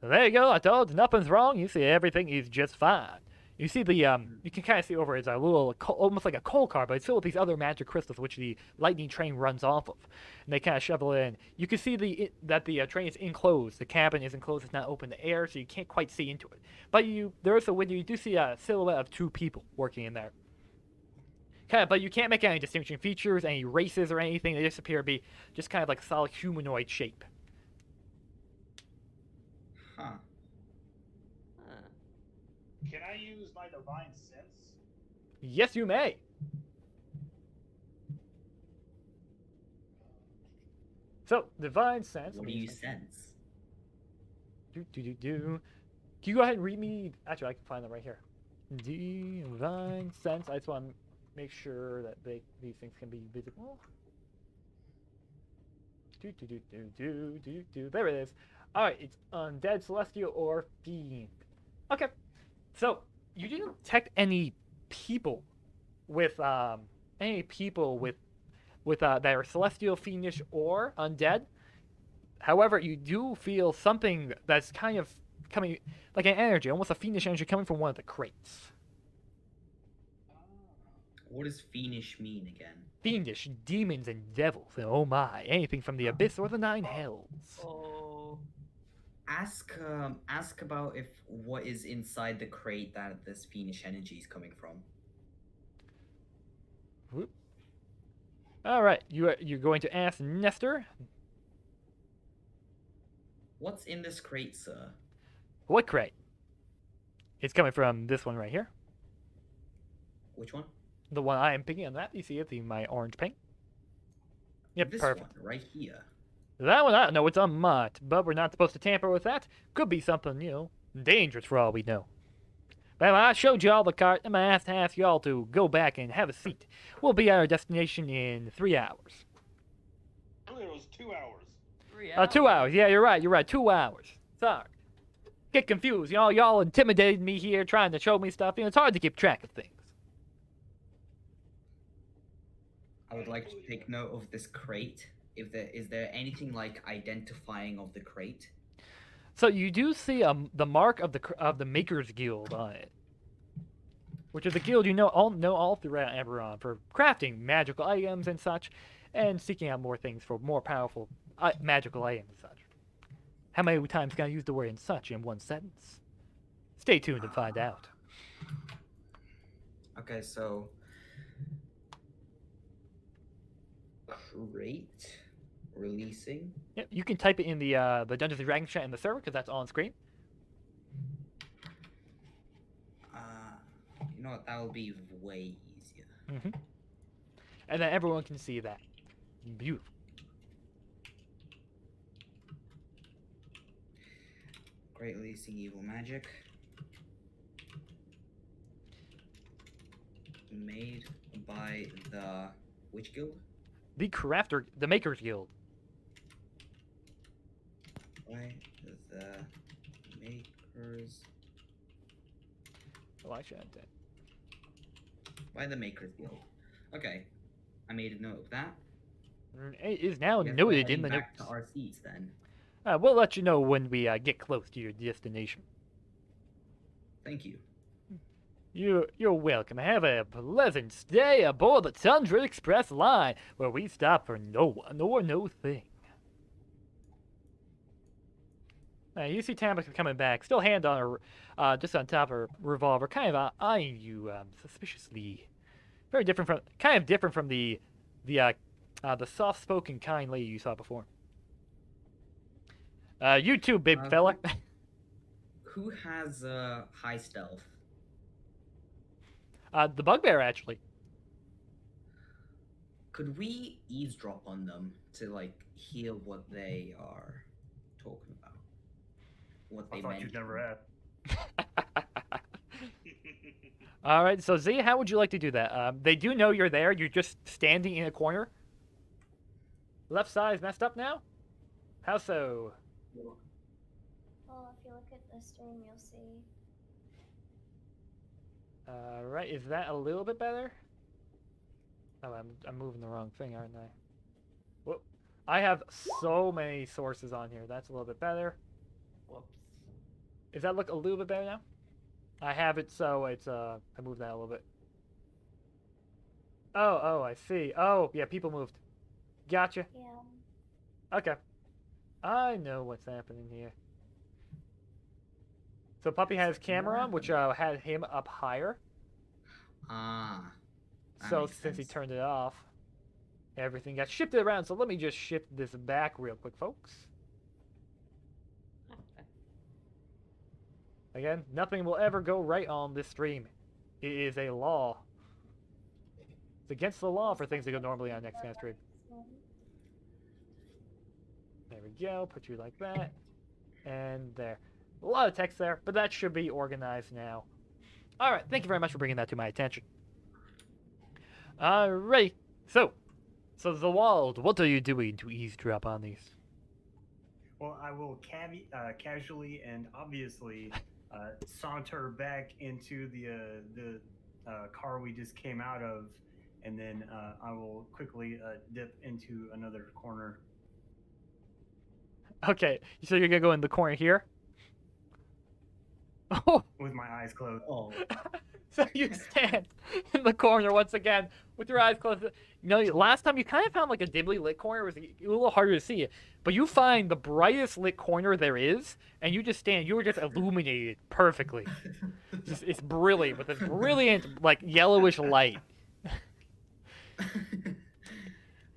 S1: There you go, I told you, nothing's wrong. You see everything is just fine. You see the, you can kind of see over it's a little, almost like a coal car, but it's filled with these other magic crystals, which the lightning train runs off of. And they kind of shovel it in. You can see that the train is enclosed. The cabin is enclosed, it's not open to air, so you can't quite see into it. But there is a window, you do see a silhouette of two people working in there. But you can't make any distinction features, any races or anything. They just appear to be just kind of like solid humanoid shape.
S2: Huh.
S4: Huh.
S7: Can I use my divine sense?
S1: Yes, you may. So, divine sense.
S2: What do you sense?
S1: Can you go ahead and read me? Actually, I can find them right here. Divine sense. I just want to make sure that these things can be visible. There it is. All right, it's undead, celestial, or fiend. Okay, so you didn't detect any people with that are celestial, fiendish, or undead. However, you do feel something that's kind of coming, like an energy, almost a fiendish energy coming from one of the crates.
S2: What does fiendish mean again?
S1: Fiendish, demons and devils, and oh my, anything from the abyss or the nine hells.
S4: Oh.
S2: Ask about if what is inside the crate that this fiendish energy is coming from.
S1: Whoop. All right, you're going to ask Nestor.
S2: What's in this crate, sir?
S1: What crate? It's coming from this one right here.
S2: Which one?
S1: The one I am picking on that. You see it, my orange paint. Yep,
S2: This
S1: perfect.
S2: one, right here.
S1: That one, I don't know, it's unmarked, but we're not supposed to tamper with that. Could be something, dangerous for all we know. But I showed you all the cart, and I have to ask y'all to go back and have a seat. We'll be at our destination in 3 hours.
S7: Earlier it was 2 hours.
S4: 3 hours.
S1: 2 hours. Yeah, you're right. 2 hours. Sorry. Get confused. Y'all intimidated me here, trying to show me stuff. It's hard to keep track of things.
S2: I would like to take note of this crate. Is there anything like identifying of the crate?
S1: So you do see the mark of the Makers Guild on it, which is a guild you know all throughout Eberron for crafting magical items and such, and seeking out more things for more powerful magical items and such. How many times can I use the word "and such" in one sentence? Stay tuned and find out.
S2: Okay, so create releasing.
S1: Yep, you can type it in the Dungeons and Dragons chat in the server because that's on screen.
S2: You know what? That will be way easier.
S1: Mm-hmm. And then everyone can see that. Beautiful.
S2: Great releasing evil magic. Made by the which guild?
S1: The Makers Guild.
S2: By the makers.
S1: Oh, I should add that.
S2: By the makers guild. Okay, I made a note of that.
S1: It is now
S2: Guess we're
S1: noted
S2: heading
S1: in the
S2: back
S1: notes.
S2: to our seats then.
S1: We'll let you know when we get close to your destination.
S2: Thank you.
S1: You're welcome. Have a pleasant stay aboard the Tundra Express line, where we stop for no one nor no thing. You see Tamika coming back, still hand on her, just on top of her revolver, kind of eyeing you suspiciously. Very different from the soft-spoken, kind lady you saw before. You too, big fella.
S2: Who has high stealth?
S1: The bugbear, actually.
S2: Could we eavesdrop on them to like hear what they are talking about? What
S8: I
S2: they
S8: thought
S2: meant.
S8: you'd never ask.
S1: All right, so Z, how would you like to do that? They do know you're there. You're just standing in a corner. Left side is messed up now? How so?
S6: Well, if you look at the stream, you'll see.
S1: All right, is that a little bit better? Oh, I'm moving the wrong thing, aren't I? Whoop. I have so many sources on here. That's a little bit better.
S4: Whoops.
S1: Does that look a little bit better now? I have it so it's I moved that a little bit. Oh, I see. Oh, yeah, people moved. Gotcha.
S6: Yeah.
S1: Okay. I know what's happening here. So Puppy has camera on, which had him up higher.
S2: Ah. that
S1: So
S2: makes
S1: since he
S2: sense.
S1: turned it off, everything got shifted around. So let me just shift this back real quick, folks. Again, nothing will ever go right on this stream. It is a law. It's against the law for things to go normally on next kind of stream. There we go. Put you like that. And there. A lot of text there, but that should be organized now. All right. Thank you very much for bringing that to my attention. All right. So Zawald, what are you doing to eavesdrop on these?
S8: Well, I will casually and obviously saunter back into the car we just came out of, and then I will quickly dip into another corner.
S1: Okay. So you're going to go in the corner here? Oh.
S8: With my eyes closed.
S2: Oh.
S1: So you stand in the corner once again with your eyes closed. You know, last time you kind of found like a dimly lit corner. It was a little harder to see it. But you find the brightest lit corner there is, and you just stand. You were just illuminated perfectly. It's brilliant with this brilliant, like, yellowish light.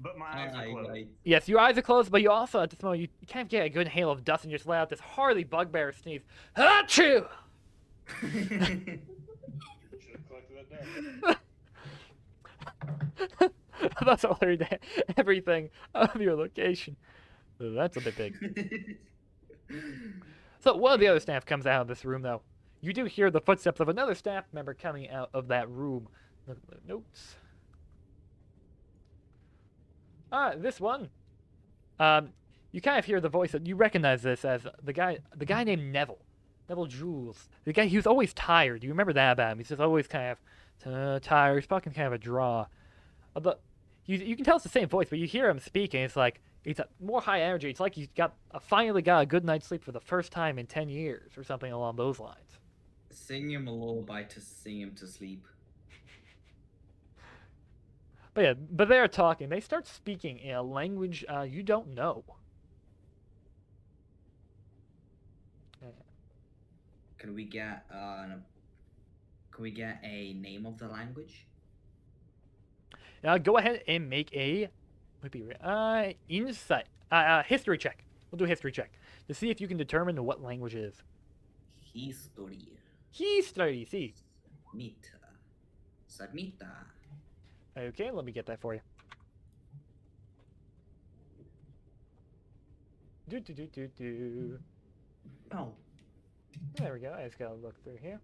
S8: But my eyes are closed.
S1: Yes, your eyes are closed, but you also, at this moment, you kind of get a good hail of dust and just let out this Harley bugbear sneeze. Achoo!
S7: Should have collected that down.
S1: That's alerted everything of your location. That's a bit big. So one of the other staff comes out of this room, though. You do hear the footsteps of another staff member coming out of that room. Look at the notes. This one. You kind of hear the voice. You recognize this as the guy named Neville. Neville Jules. The guy, he was always tired. You remember that about him. He's just always kind of tired. He's fucking kind of a draw. But you can tell it's the same voice, but you hear him speaking. It's like it's more high energy. It's like he's finally got a good night's sleep for the first time in 10 years or something along those lines.
S2: Sing him a lullaby to sing him to sleep.
S1: But yeah, but they're talking. They start speaking in a language you don't know.
S2: Can we get Can we get a name of the language?
S1: Go ahead and make a insight history check. We'll do a history check to see if you can determine what language it is.
S2: History.
S1: History, see.
S2: Mita. Sarmita.
S1: Okay, let me get that for you. Do.
S2: Oh.
S1: There we go. I just gotta look through here.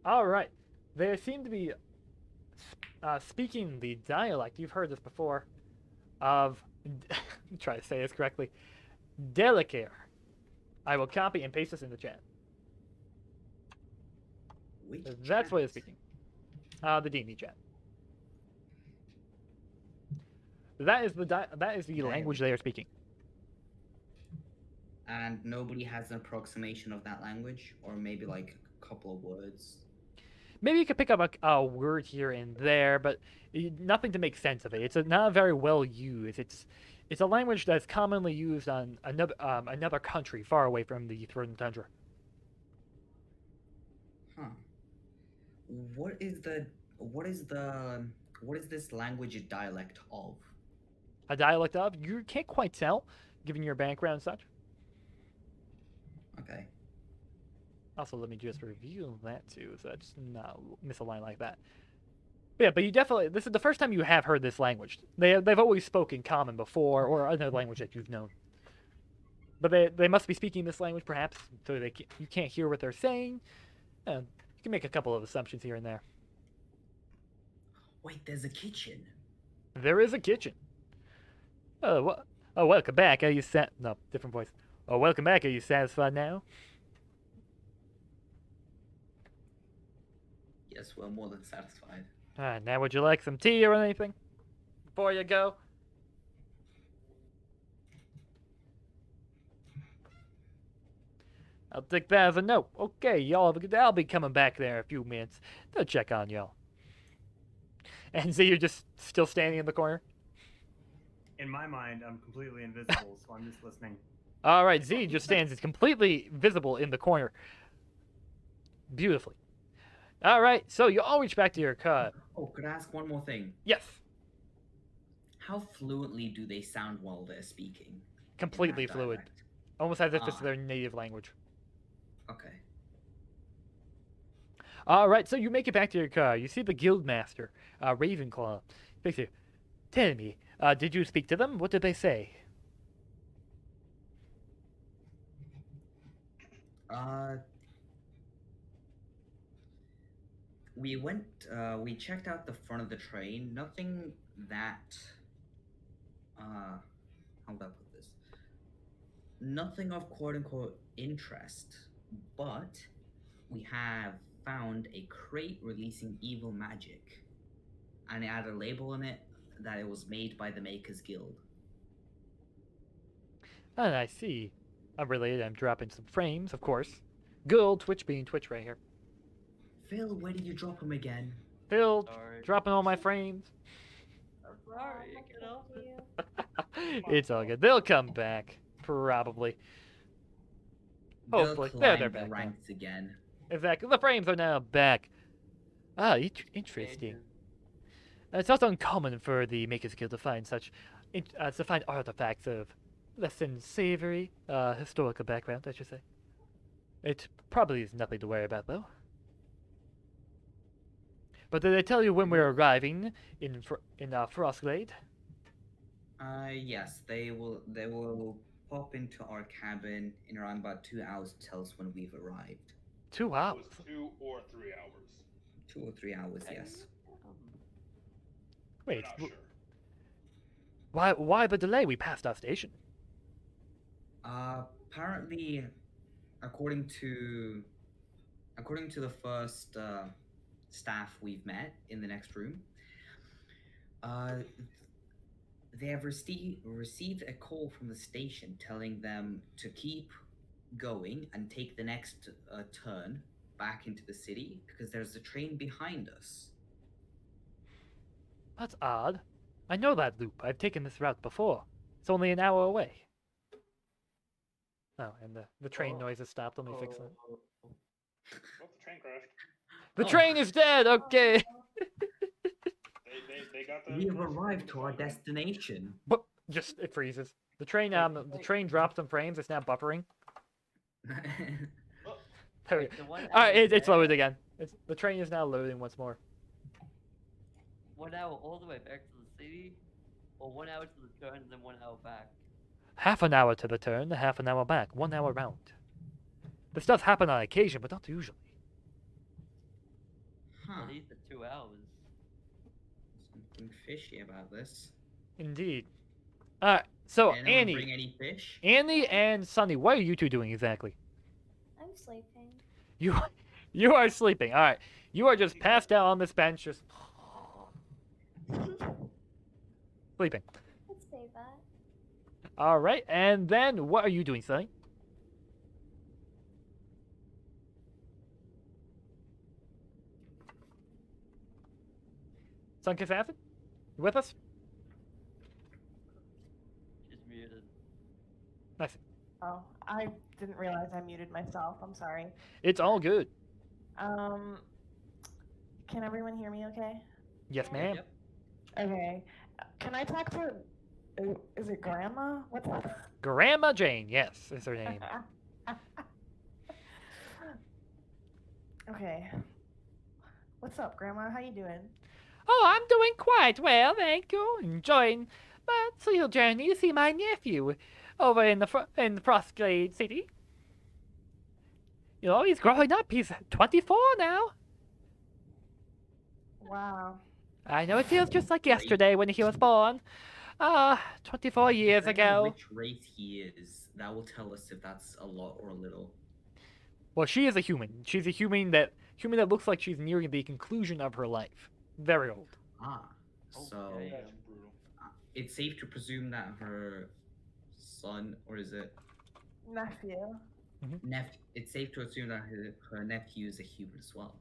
S1: All right. They seem to be speaking the dialect. You've heard this before. Of try to say this correctly. Delicare. I will copy and paste this in the chat.
S2: Which
S1: That's what
S2: chat?
S1: it's speaking. The D&D chat. That is the language they are speaking.
S2: And nobody has an approximation of that language, or maybe like a couple of words.
S1: Maybe you could pick up a word here and there, but nothing to make sense of it. It's not very well used. It's a language that's commonly used on another country far away from the Frozen Tundra.
S2: Huh. What is this language a dialect of?
S1: A dialect of? You can't quite tell, given your background and such.
S2: Okay.
S1: Also, let me just review that too, so that's not miss a line like that. But yeah, but you definitely, this is the first time you have heard this language. They've always spoken common before, or another language that you've known. But they must be speaking this language, perhaps, so you can't hear what they're saying. You can make a couple of assumptions here and there.
S2: Wait, there's a kitchen.
S1: There is a kitchen. Welcome back. Are you No, different voice. Oh, welcome back. Are you satisfied now?
S2: Yes, we're more than satisfied.
S1: Now would you like some tea or anything before you go? I'll take that as a note. Okay, y'all have a good day. I'll be coming back there in a few minutes to check on y'all. And so you're just still standing in the corner?
S8: In my mind, I'm completely invisible, so I'm just listening.
S1: All right, Z just stands. It's completely visible in the corner. Beautifully. All right, so you all reach back to your car.
S2: Oh, could I ask one more thing?
S1: Yes,
S2: How fluently do they sound while they're speaking? in
S1: completely
S2: that
S1: fluid.
S2: dialect?
S1: Almost as if it's
S2: Ah.
S1: their native language.
S2: Okay.
S1: All right, so you make it back to your car. You see the guildmaster, Ravenclaw. Thanks you. Tell me, did you speak to them? What did they say?
S2: We we checked out the front of the train. Nothing that, how would I put this? Nothing of quote unquote interest, but we have found a crate releasing evil magic, and it had a label on it that it was made by the Makers Guild.
S1: Oh, I see. Unrelated, I'm dropping some frames, of course. Good old Twitch being Twitch right here.
S2: Phil, where did you drop him again?
S1: Phil,
S4: Sorry.
S1: dropping all my frames.
S4: I'm sorry.
S6: Oh,
S4: You know.
S6: you.
S1: It's all good. They'll come back, probably.
S2: They'll
S1: Hopefully.
S2: climb
S1: They're
S2: the
S1: back now.
S2: ranks again.
S1: Exactly. The frames are now back. Ah, interesting. It's not uncommon for the Makers Guild to find artifacts of less than savory historical background, I should say. It probably is nothing to worry about, though. But did they tell you when we're arriving in Frostglade?
S2: Yes, they will pop into our cabin in around about 2 hours to tell us when we've arrived.
S1: 2
S7: It
S1: hours.
S7: was 2 or 3 hours.
S2: 2 or 3 hours, yes.
S7: We're
S1: Wait,
S7: not sure.
S1: why the delay? We passed our station.
S2: Apparently, according to the first staff we've met in the next room, they have received a call from the station telling them to keep going and take the next turn back into the city because there's a train behind us.
S1: That's odd. I know that loop. I've taken this route before. It's only an hour away. Oh, and the train noise has stopped. Let me fix that.
S7: What the Train crashed.
S1: The
S2: Oh.
S1: train is dead. Okay.
S7: They got the.
S2: We have arrived to our destination.
S1: But just it freezes. The train dropped some frames. It's now buffering. There we
S4: Wait,
S1: go.
S4: the 1
S1: All right,
S4: hour
S1: it's
S4: there,
S1: loaded again. The train is now loading once more.
S4: 1 hour all the way back to the city, or 1 hour to the turn and then 1 hour back.
S1: Half an hour to the turn, half an hour back, 1 hour round. This does happen on occasion, but not usually.
S2: Huh.
S4: At least the 2 hours.
S2: Something fishy about this.
S1: Indeed. All right. So
S2: Did anyone
S1: Annie,
S2: bring any fish?
S1: Annie and Sunny, what are you two doing exactly?
S6: I'm sleeping.
S1: You are sleeping. All right. You are just passed out on this bench, just sleeping.
S6: Let's say that.
S1: All right. And then what are you doing, Sunny? Sunkiss Assassin? You with us?
S4: She's muted.
S1: Nice.
S3: Oh, I didn't realize I muted myself. I'm sorry.
S1: It's all good.
S3: Can everyone hear me okay?
S1: Yes, ma'am.
S4: Yep.
S3: Okay. Can I talk to... Is it Grandma? What's that?
S1: Grandma Jane, yes, is her name.
S3: Okay. What's up, Grandma? How you doing?
S1: Oh, I'm doing quite well, thank you. Enjoying my little journey to see my nephew over in the Prosclade City. You know, he's growing up. He's 24 now.
S3: Wow.
S1: I know it feels just like yesterday when he was born. 24 years
S2: Depending on
S1: ago.
S2: which race he is, that will tell us if that's a lot or a little.
S1: Well, she is a human. She's a human that looks like she's nearing the conclusion of her life. Very old.
S2: Ah, so
S4: Okay.
S7: That's brutal.
S2: it's safe to presume that her son, or is it
S3: Nephew.
S2: It's safe to assume that her nephew is a human as well.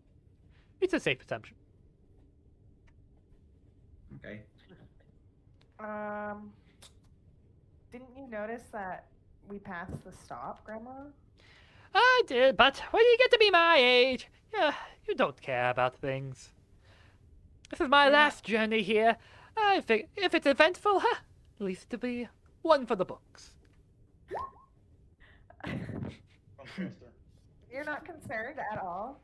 S1: It's a safe assumption.
S2: Okay.
S3: Didn't you notice that we passed the stop, Grandma?
S1: I did, but when you get to be my age, yeah, you don't care about things. This is my
S3: You're not-
S1: last journey here. I think if it's eventful, at least it'll be one for the books.
S7: Buster.
S3: You're not concerned at all?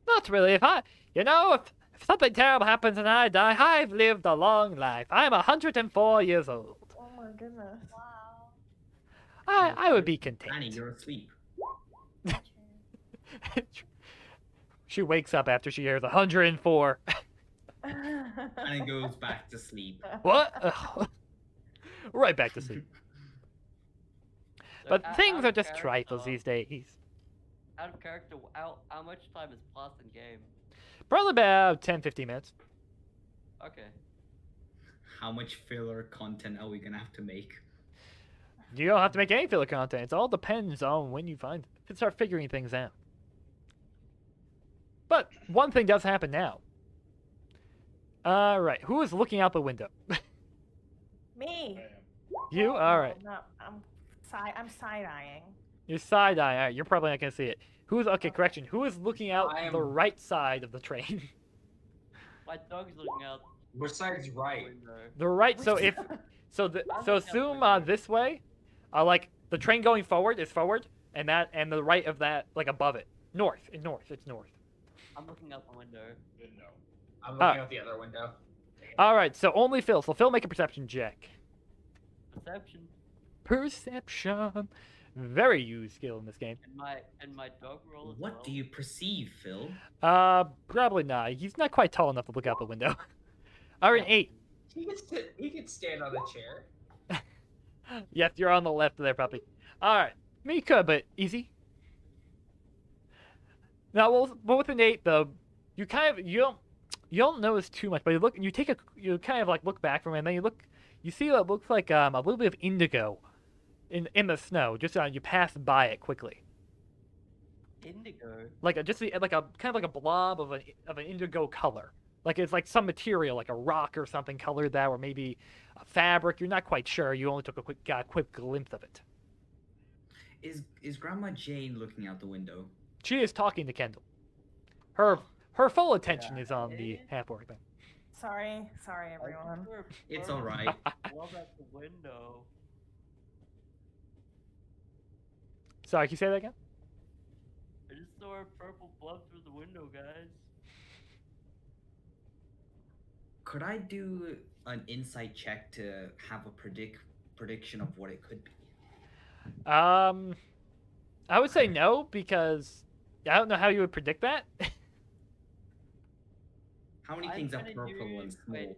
S1: Not really. If something terrible happens and I die, I've lived a long life. I'm 104 years old.
S3: Oh my goodness.
S6: Wow.
S1: I would be
S2: Annie,
S1: content.
S2: you're asleep.
S6: True.
S1: She wakes up after she hears 104.
S2: And it goes back to sleep.
S1: What? Ugh. Right back to sleep.
S4: So
S1: But
S4: out
S1: things
S4: of
S1: are just
S4: character-
S1: trifles these days.
S4: Out of character, how much time is passed in game?
S1: Probably about 10-15 minutes.
S4: Okay.
S2: How much filler content are we gonna have to make?
S1: You don't have to make any filler content. It all depends on when you start figuring things out. But one thing does happen now. All right, who is looking out the window?
S3: Me.
S7: I am.
S1: You? All right.
S3: No, I'm side-eyeing.
S1: You're side-eye. All right, you're probably not gonna see it. Okay, correction. Who is looking out
S5: I am-
S1: the right side of the train?
S4: My dog's looking out
S5: Which side's
S4: the
S5: right?
S4: window.
S1: The right. So
S3: Which-
S1: so
S4: I'm
S1: so
S4: looking out the
S1: assume
S4: window.
S1: this way, like the train going forward is forward, and the right of that like above it, north. It's north.
S4: I'm looking out the window.
S7: Didn't know.
S5: I'm
S1: Ah.
S5: looking out the other window.
S1: All right, so only Phil. So Phil, make a perception check.
S4: Perception.
S1: Perception. Very used skill in this game.
S4: And my dog roll as
S2: What
S4: well.
S2: do you perceive, Phil?
S1: Probably not. He's not quite tall enough to look out the window. All right, 8.
S5: He can stand on the chair.
S1: Yes, you're on the left there, puppy. All right, Mika, but easy. Now, well, with an 8 though, you don't notice too much, but you kind of like look back from it, and then you see what looks like a little bit of indigo in the snow. Just you pass by it quickly,
S4: Indigo.
S1: like a kind of like a blob of an indigo color. Like it's like some material, like a rock or something colored that, or maybe a fabric. You're not quite sure. You only took got a quick glimpse of it.
S2: Is Grandma Jane looking out the window?
S1: She is talking to Kendall. her full attention is on the half-orc thing.
S3: Sorry, everyone.
S2: It's all right.
S4: Love at the window.
S1: Sorry, can you say that again?
S4: I just saw a purple blood through the window, guys.
S2: Could I do an insight check to have a prediction of what it could be?
S1: I would say no because I don't know how you would predict that.
S2: How many
S4: I'm
S2: things are
S4: gonna
S2: purple
S4: do-
S2: and small?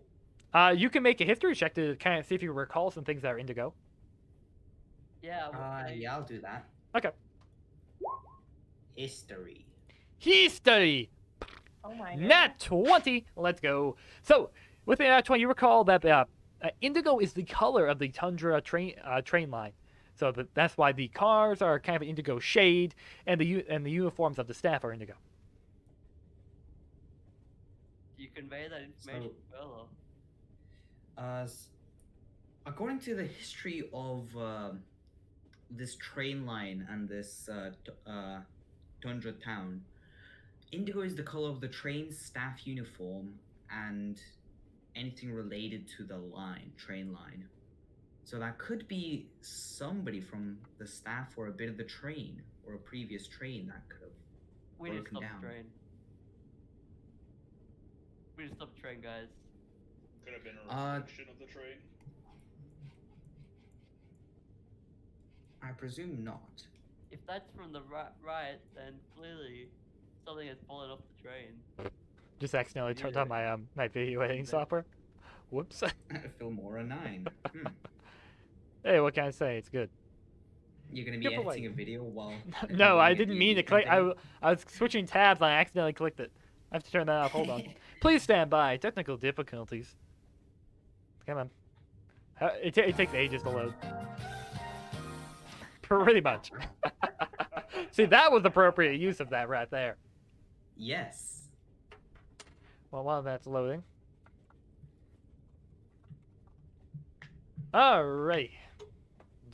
S4: wait.
S1: You can make a history check to kind of see if you recall some things that are indigo.
S4: Yeah.
S2: Yeah, I'll do that.
S1: Okay.
S2: History.
S1: History!
S3: Oh my
S1: Nat 20! Let's go. So, with the Nat 20, you recall that indigo is the color of the Tundra train line. So that's why the cars are kind of an indigo shade, and the uniforms of the staff are indigo.
S4: Do you convey that information well?
S2: According to the history of this train line and this Tundra town, indigo is the color of the train staff uniform and anything related to the train line. So that could be somebody from the staff or a bit of the train or a previous train that could have
S4: We need to
S2: broken
S4: stop
S2: down.
S4: the train. We need to stop the train, guys.
S7: Could have been a reflection of the train.
S2: I presume not.
S4: If that's from the right, then clearly something has fallen off the train.
S1: Just accidentally turned on my my video editing software. Whoops.
S2: Filmora 9.
S1: Hey, what can I say? It's good.
S2: You're gonna be
S1: Give away.
S2: editing a video while.
S1: No, I
S2: doing a
S1: didn't mean to
S2: D&D
S1: click.
S2: campaign?
S1: I was switching tabs and I accidentally clicked it. I have to turn that off. Hold on. Please stand by. Technical difficulties. Come on. It takes ages to load. Pretty much. See, that was appropriate use of that right there.
S2: Yes.
S1: Well, while that's loading. Alright.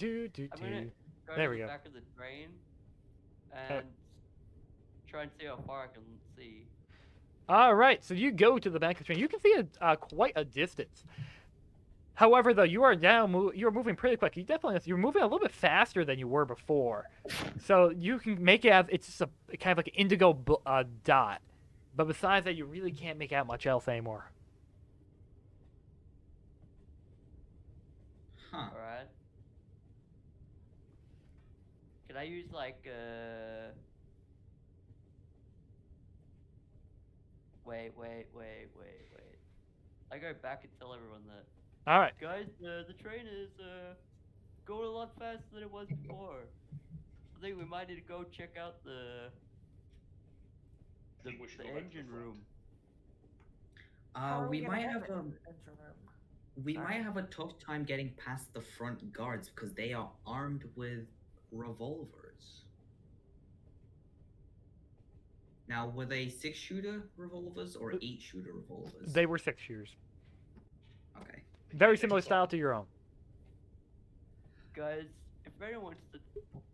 S4: I'm gonna go
S1: There
S4: to
S1: we
S4: the
S1: go.
S4: back of the train and try and see how far I can see.
S1: Alright, so you go to the back of the train. You can see quite a distance. However, though, you are now you're moving pretty quick. You're moving a little bit faster than you were before. So you can make it as it's just a kind of like an indigo dot. But besides that, you really can't make out much else anymore.
S2: Huh.
S4: Alright. Can I use like Wait. I go back and tell everyone that.
S1: Alright.
S4: Guys, the train is going a lot faster than it was before. I think we might need to go check out the
S7: think we should go back to the
S4: engine
S7: front.
S4: room.
S3: How are
S2: We
S3: gonna
S2: might
S3: get
S2: have
S3: into
S2: a
S3: the engine room?
S2: we
S3: Sorry.
S2: might have a tough time getting past the front guards because they are armed with revolvers. Now, were they 6-shooter revolvers or 8-shooter revolvers?
S1: They were 6 shooters.
S2: Okay.
S1: Very similar style to your own.
S4: Guys, if anyone wants to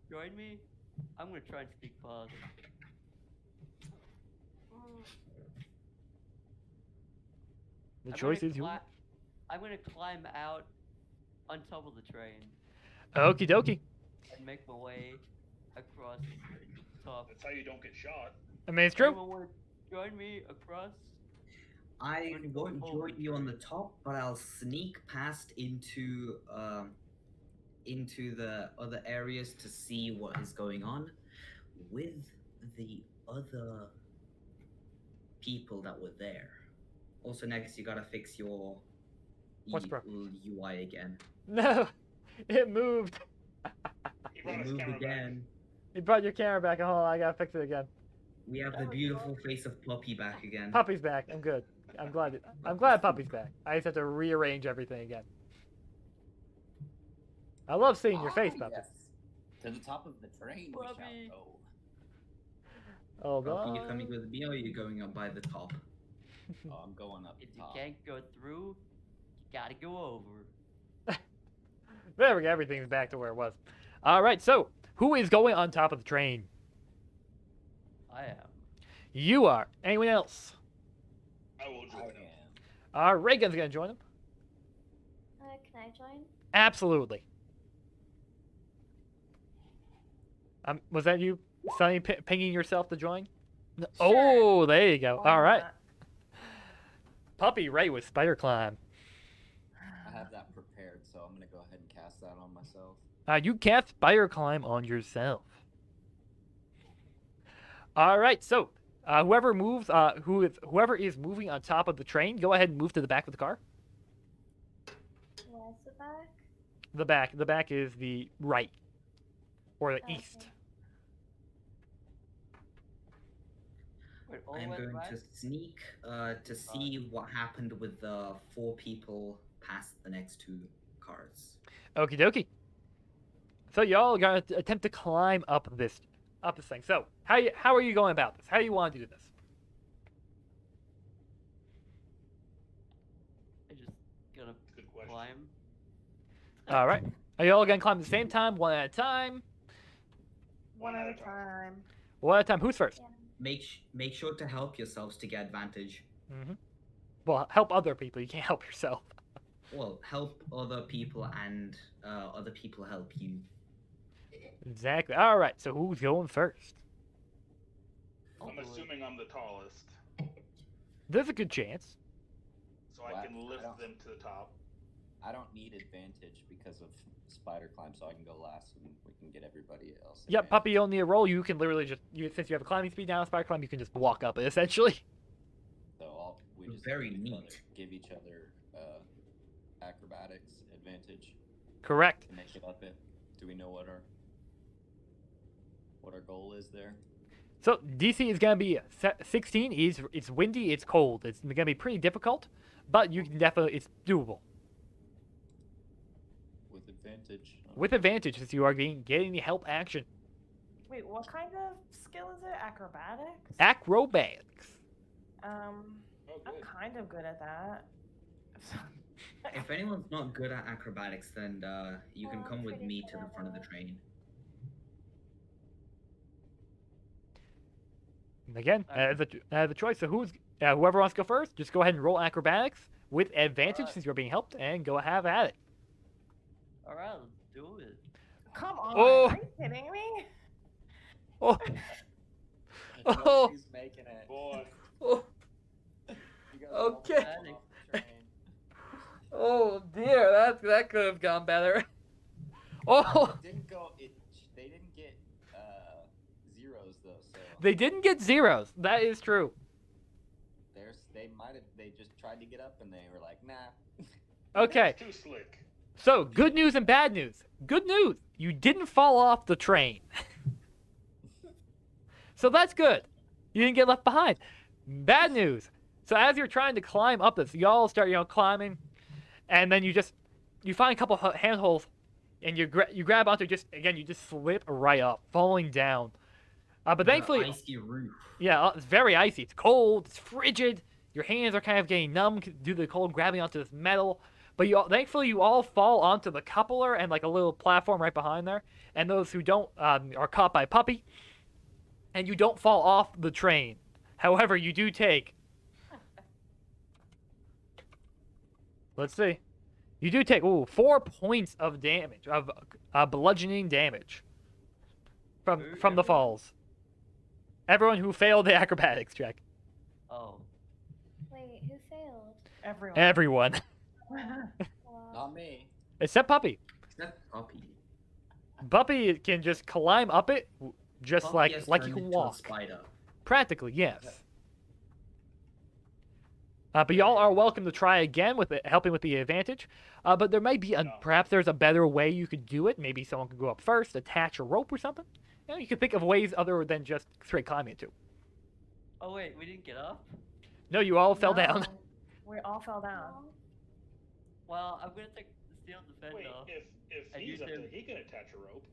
S4: join me, I'm gonna try and sneak past.
S1: The
S4: I'm
S1: choice
S4: gonna
S1: is yours.
S4: I'm gonna climb out on top of the train
S1: Okie dokie.
S4: and make my way across the top.
S7: That's how you don't get shot.
S1: I mean, it's true.
S4: Anyone want to join me across?
S2: I
S4: We're
S2: won't
S4: going
S2: join
S4: forward,
S2: you on the
S4: right?
S2: top, but I'll sneak past into the other areas to see what is going on with the other people that were there. Also, next you gotta fix your
S1: What's broke?
S2: UI again.
S1: No, it moved.
S7: He brought
S2: It
S7: his
S2: moved
S7: camera back.
S2: again.
S1: You brought your camera back. Hold on, I gotta fix it again.
S2: We have the beautiful face of Puppy back again.
S1: Puppy's back. I'm good. I'm glad Puppy's back. I just have to rearrange everything again. I love seeing your face, Puppy.
S9: Yes. To the top of the train we shall
S4: Puppy.
S9: go.
S1: Hold
S2: Puppy,
S1: on.
S2: you coming with me or are you going up by the top?
S9: Oh, I'm going up
S4: If
S9: the
S4: you
S9: top.
S4: can't go through, you gotta go over.
S1: There we go. Everything's back to where it was. All right. So, who is going on top of the train?
S4: I am.
S1: You are. Anyone else?
S7: I will
S9: I
S7: join him.
S9: am.
S1: Reagan's gonna join him.
S6: Can I join?
S1: Absolutely. Was that you, Sonny, pinging yourself to join? Oh, there you go.
S3: Why
S1: All right.
S3: not?
S1: Puppy Ray with Spider Climb.
S9: I have that prepared, so I'm gonna go ahead and cast that on myself.
S1: You cast Spider Climb on yourself. All right, so whoever moves, whoever is moving on top of the train, go ahead and move to the back of the car.
S6: Where's the back?
S1: The back is the right or the
S6: Okay.
S1: east.
S4: Wait, all
S2: I'm
S4: went
S2: going
S4: right?
S2: to sneak to see what happened with the 4 people past the next 2 cars.
S1: Okie dokie. So y'all gotta attempt to climb up this thing. So how are you going about this? How do you want to do this?
S4: I'm just gonna
S7: Good question.
S4: climb.
S1: All right. Are y'all gonna climb at the same time, one at a time?
S3: One at a time.
S1: One at a time. Who's first?
S6: Yeah.
S2: Make sure to help yourselves to get advantage.
S1: Mm-hmm. Well, help other people. You can't help yourself.
S2: Well, help other people and other people help you.
S1: Exactly. All right. So who's going first?
S4: All
S7: I'm
S4: the way.
S7: assuming I'm the tallest,
S1: There's a good chance.
S7: so I
S9: What?
S7: can
S9: I
S7: lift
S9: don't-
S7: them to the top.
S9: I don't need advantage because of spider climb, so I can go last and we can get everybody else.
S1: Yep,
S9: advantage.
S1: Puppy, you only a roll. You can literally just since you have a climbing speed now, Spider Climb, you can just walk up it essentially.
S9: So we just
S2: Very
S9: give each other acrobatics advantage
S1: Correct.
S9: to make it up it. Do we know what our goal is there?
S1: So DC is gonna be 16. It's windy. It's cold. It's gonna be pretty difficult, but you can definitely it's doable
S9: With advantage.
S1: with advantage since you are getting the help action.
S3: Wait, what kind of skill is it? Acrobatics?
S1: Acrobatics.
S7: Oh,
S3: I'm
S7: good.
S3: kind of good at that.
S2: If anyone's not good at acrobatics, then you can
S6: I'm
S2: come with
S6: pretty
S2: me
S6: good
S2: to the
S6: at
S2: front of the
S6: that.
S2: train.
S1: Again, as a choice. So whoever wants to go first, just go ahead and roll acrobatics with advantage
S4: Alright.
S1: since you're being helped, and go have at it.
S4: All right, let's do it.
S3: Come on,
S1: Oh.
S3: are you kidding me?
S1: Oh, Oh.
S9: He's making it.
S7: Boy,
S1: oh,
S9: You guys
S1: Okay.
S9: all fall off the train.
S1: oh dear, that could have gone better. Oh,
S9: It didn't go. They didn't get zeros though, so
S1: they didn't get zeros. That is true.
S9: they just tried to get up and they were like, nah.
S1: Okay,
S7: too slick.
S1: so good news and bad news. Good news, you didn't fall off the train. So that's good. You didn't get left behind. Bad news. So as you're trying to climb up this, y'all start, climbing, and then you find a couple handholds, and you grab onto you just slip right up, falling down. But thankfully,
S2: icy roof.
S1: yeah, it's very icy. It's cold. It's frigid. Your hands are kind of getting numb due to the cold, grabbing onto this metal. But thankfully, you all fall onto the coupler and like a little platform right behind there. And those who don't are caught by Puppy. And you don't fall off the train. However, you do take. Let's see. You do take 4 points of damage of bludgeoning damage from the falls. Everyone who failed the acrobatics check.
S4: Oh,
S6: Wait, who failed?
S3: Everyone.
S1: Everyone
S6: Wow.
S9: Not me.
S1: except Puppy.
S2: Except Puppy.
S1: Puppy can just climb up it, just
S2: Puppy has
S1: like
S2: turned
S1: you can
S2: into a
S1: walk.
S2: spider.
S1: Practically, yes. But y'all are welcome to try again with helping with the advantage. But there might be perhaps there's a better way you could do it. Maybe someone could go up first, attach a rope or something. You could think of ways other than just straight climbing too.
S4: oh wait, we didn't get up.
S1: No, you all fell down.
S3: No, we all fell down.
S6: No.
S4: Well, I'm gonna take the steel defender.
S7: Wait, if
S4: And
S7: he's
S4: you
S7: up there,
S4: can-
S7: he can attach a rope.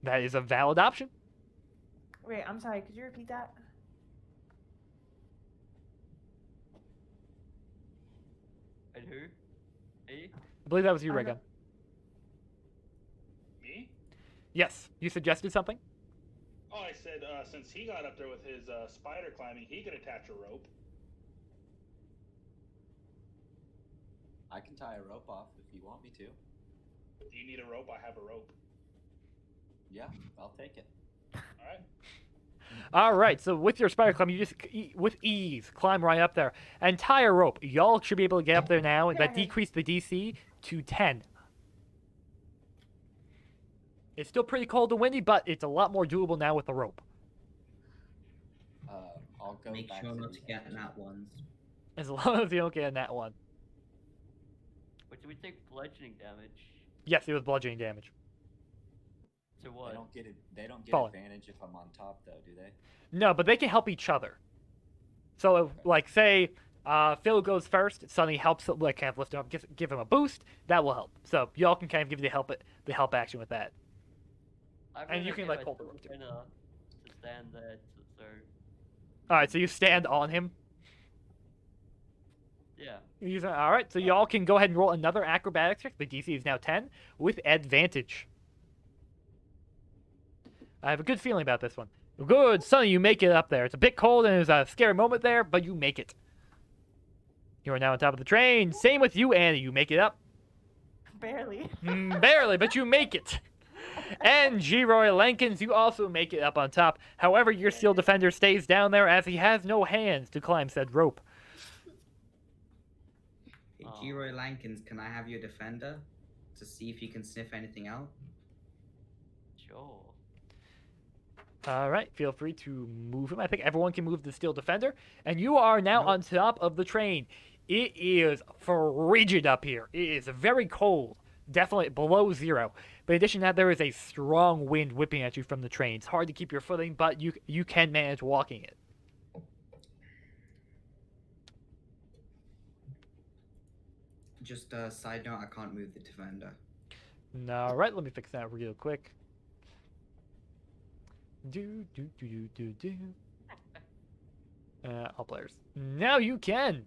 S1: That is a valid option.
S3: Wait, I'm sorry. Could you repeat that?
S4: And who? Me?
S1: I believe that was you,
S3: I'm
S1: Regan.
S7: Me?
S1: Yes, you suggested something.
S7: Oh, I said since he got up there with his spider climbing, he could attach a rope.
S9: I can tie a rope off if you want me to.
S7: Do you need a rope? I have a rope.
S9: Yeah, I'll take it.
S7: All right.
S1: All right, so with your spider climb, you just with ease climb right up there and tie a rope. Y'all should be able to get up there now. That decreased the DC to 10. It's still pretty cold and windy, but it's a lot more doable now with the rope.
S9: I'll go
S2: Make
S9: back
S2: sure
S9: to
S2: not
S9: the
S2: to get
S9: edge.
S2: nat ones.
S1: As long as you don't get in that one.
S4: Wait, do we take bludgeoning damage?
S1: Yes, it was bludgeoning damage.
S4: To what?
S9: They don't get
S1: Falling.
S9: advantage if I'm on top, though, do they?
S1: No, but they can help each other. So, like, say Phil goes first, Sonny helps, like, kind of lift him up, give him a boost. That will help. So y'all can kind of give you the help action with that. And you can, like, hold the rope, too.
S4: To stand there, so
S1: All right, so you stand on him.
S4: yeah.
S1: All right, so y'all can go ahead and roll another acrobatics check. The DC is now 10 with advantage. I have a good feeling about this one. Good, Sonny, you make it up there. It's a bit cold and there's a scary moment there, but you make it. You are now on top of the train. Same with you, Annie. You make it up.
S3: Barely.
S1: Barely, but you make it. And G-Roy Lankins, you also make it up on top. However, your steel defender stays down there as he has no hands to climb said rope.
S2: Hey, G-Roy Lankins, can I have your defender to see if you can sniff anything out?
S4: Sure.
S1: All right, feel free to move him. I think everyone can move the steel defender. And you are now on top of the train. It is frigid up here. It is very cold, definitely below 0. But in addition to that, there is a strong wind whipping at you from the train. It's hard to keep your footing, but you can manage walking it.
S2: Just a side note, I can't move the defender.
S1: All right, let me fix that real quick. All players. Now you can.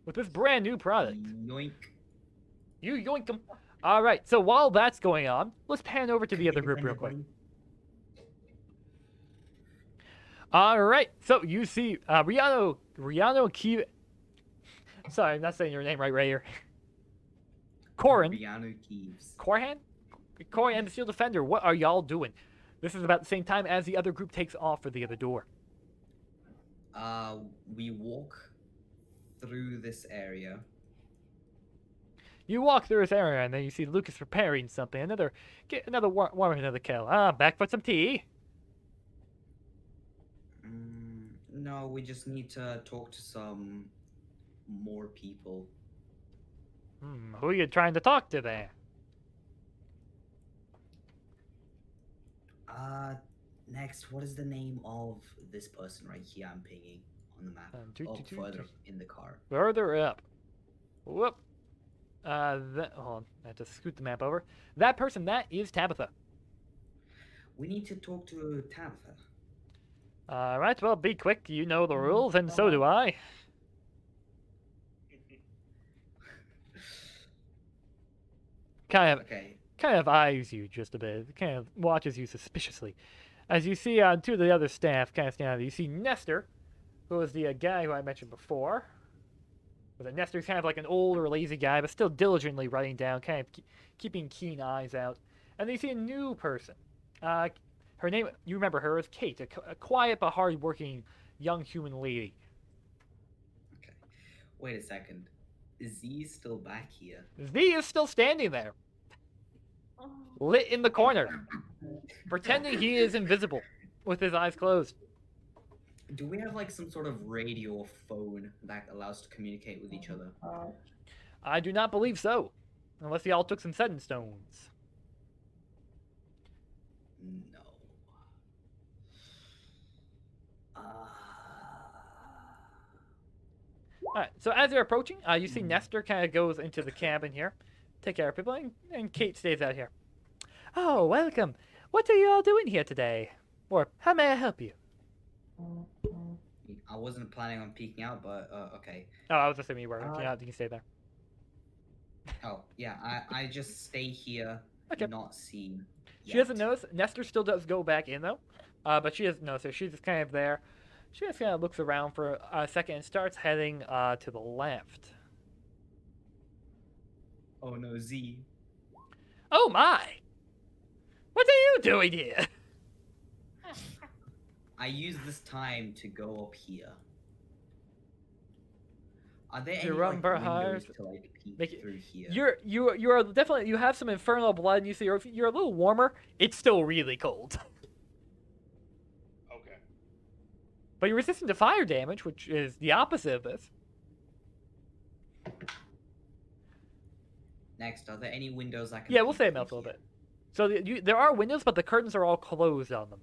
S1: With this brand new product.
S2: Yoink.
S1: You yoink them. All right, so while that's going on, let's pan over to the other group real quick. All right, so you see Rihanna Key. Sorry, I'm not saying your name right here. Corin.
S2: Rihanna Keeves.
S1: Corhan? Corey and the Steel Defender, what are y'all doing? This is about the same time as the other group takes off for the other door.
S2: We walk through this area.
S1: You walk through this area, and then you see Lucas preparing something. Another warming another kettle. Back for some tea.
S2: No, we just need to talk to some more people.
S1: Who are you trying to talk to there?
S2: Next, what is the name of this person right here I'm pinging on the map? Further in the car.
S1: Further up. Whoop. Hold on. I have to scoot the map over. That person, that is Tabitha.
S2: We need to talk to Tabitha.
S1: All right, well, be quick. You know the rules, and so do I. Kind of eyes you just a bit. Kind of watches you suspiciously. As you see two of the other staff kind of stand out. You see Nestor, who is the guy who I mentioned before. Nestor's kind of like an older, lazy guy, but still diligently writing down, kind of keeping keen eyes out. And then you see a new person. Her name, you remember her as Kate, a quiet but hard-working young human lady.
S2: Okay. Wait a second. Is Z still back here?
S1: Z is still standing there. Lit in the corner. Pretending he is invisible, with his eyes closed.
S2: Do we have like some sort of radio or phone that allows us to communicate with each other?
S1: I do not believe so. Unless y'all took some setting stones.
S2: No.
S1: Alright, so as you're approaching, you see Nestor kind of goes into the cabin here. Take care of people, and Kate stays out here. Oh, welcome. What are you all doing here today? Or how may I help you?
S2: I wasn't planning on peeking out, but okay.
S1: Oh, I was assuming you were. Yeah, you can stay there.
S2: Oh, yeah, I just stay here,
S1: Okay.
S2: not seen.
S1: She doesn't notice. Nestor still does go back in, though. But she doesn't know, so she's just kind of there. She just kind of looks around for a second and starts heading to the left.
S2: Oh no, Z.
S1: Oh my! What are you doing here?
S2: I use this time to go up here. Are there
S1: You
S2: any
S1: run
S2: like,
S1: for
S2: windows
S1: hires?
S2: to like peek
S1: Make it-
S2: through here?
S1: You are definitely, you have some infernal blood, and you see you're a little warmer. It's still really cold.
S7: Okay.
S1: But you're resistant to fire damage, which is the opposite of this.
S2: Next, are there any windows I can?
S1: Yeah, we'll
S2: peek
S1: say
S2: through
S1: mouth a little
S2: here?
S1: bit. So there are windows, but the curtains are all closed on them.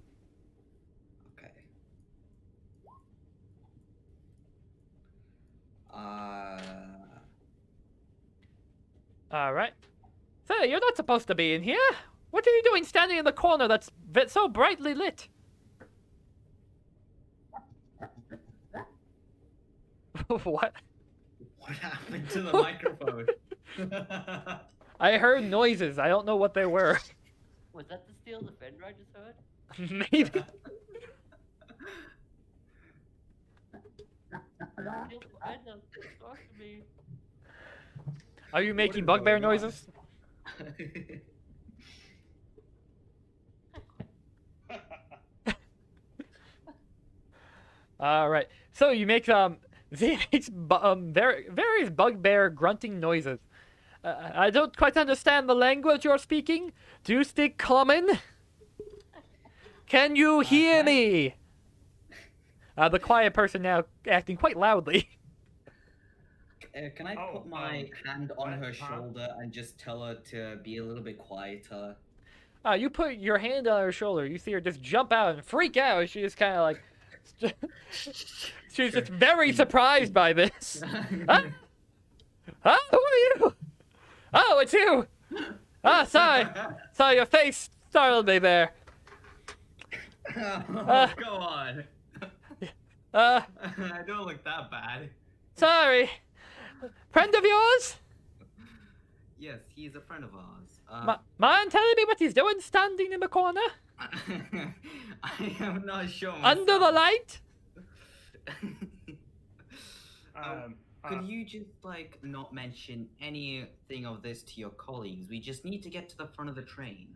S2: Okay. Uh,
S1: All right. So you're not supposed to be in here. What are you doing standing in the corner that's so brightly lit? What?
S2: what happened to the microphone?
S1: I heard noises. I don't know what they were.
S4: Was that the steel defender I just heard?
S1: Maybe.
S4: Steel defender, talk to me.
S1: Are you making
S2: is
S1: bugbear
S2: going on?
S1: noises? All right. So you make Z makes various bugbear grunting noises. I don't quite understand the language you're speaking. Do you speak common? Can you hear
S2: can I-
S1: me? The quiet person now acting quite loudly.
S2: Can I
S8: Oh,
S2: put my hand on
S8: what?
S2: her
S8: Huh?
S2: shoulder and just tell her to be a little bit quieter?
S1: You put your hand on her shoulder. You see her just jump out and freak out. She just kind of like, she's just very surprised by this. Huh? Huh? Who are you? Oh, it's you. Sorry. Sorry, your face startled me there.
S2: Oh, go on.
S1: Uh,
S2: I don't look that bad.
S1: sorry. Friend of yours?
S2: Yes, he's a friend of ours.
S1: Mind telling me what he's doing standing in the corner?
S2: I am not sure.
S1: Under the
S2: myself.
S1: light?
S2: Could you just like not mention anything of this to your colleagues? We just need to get to the front of the train.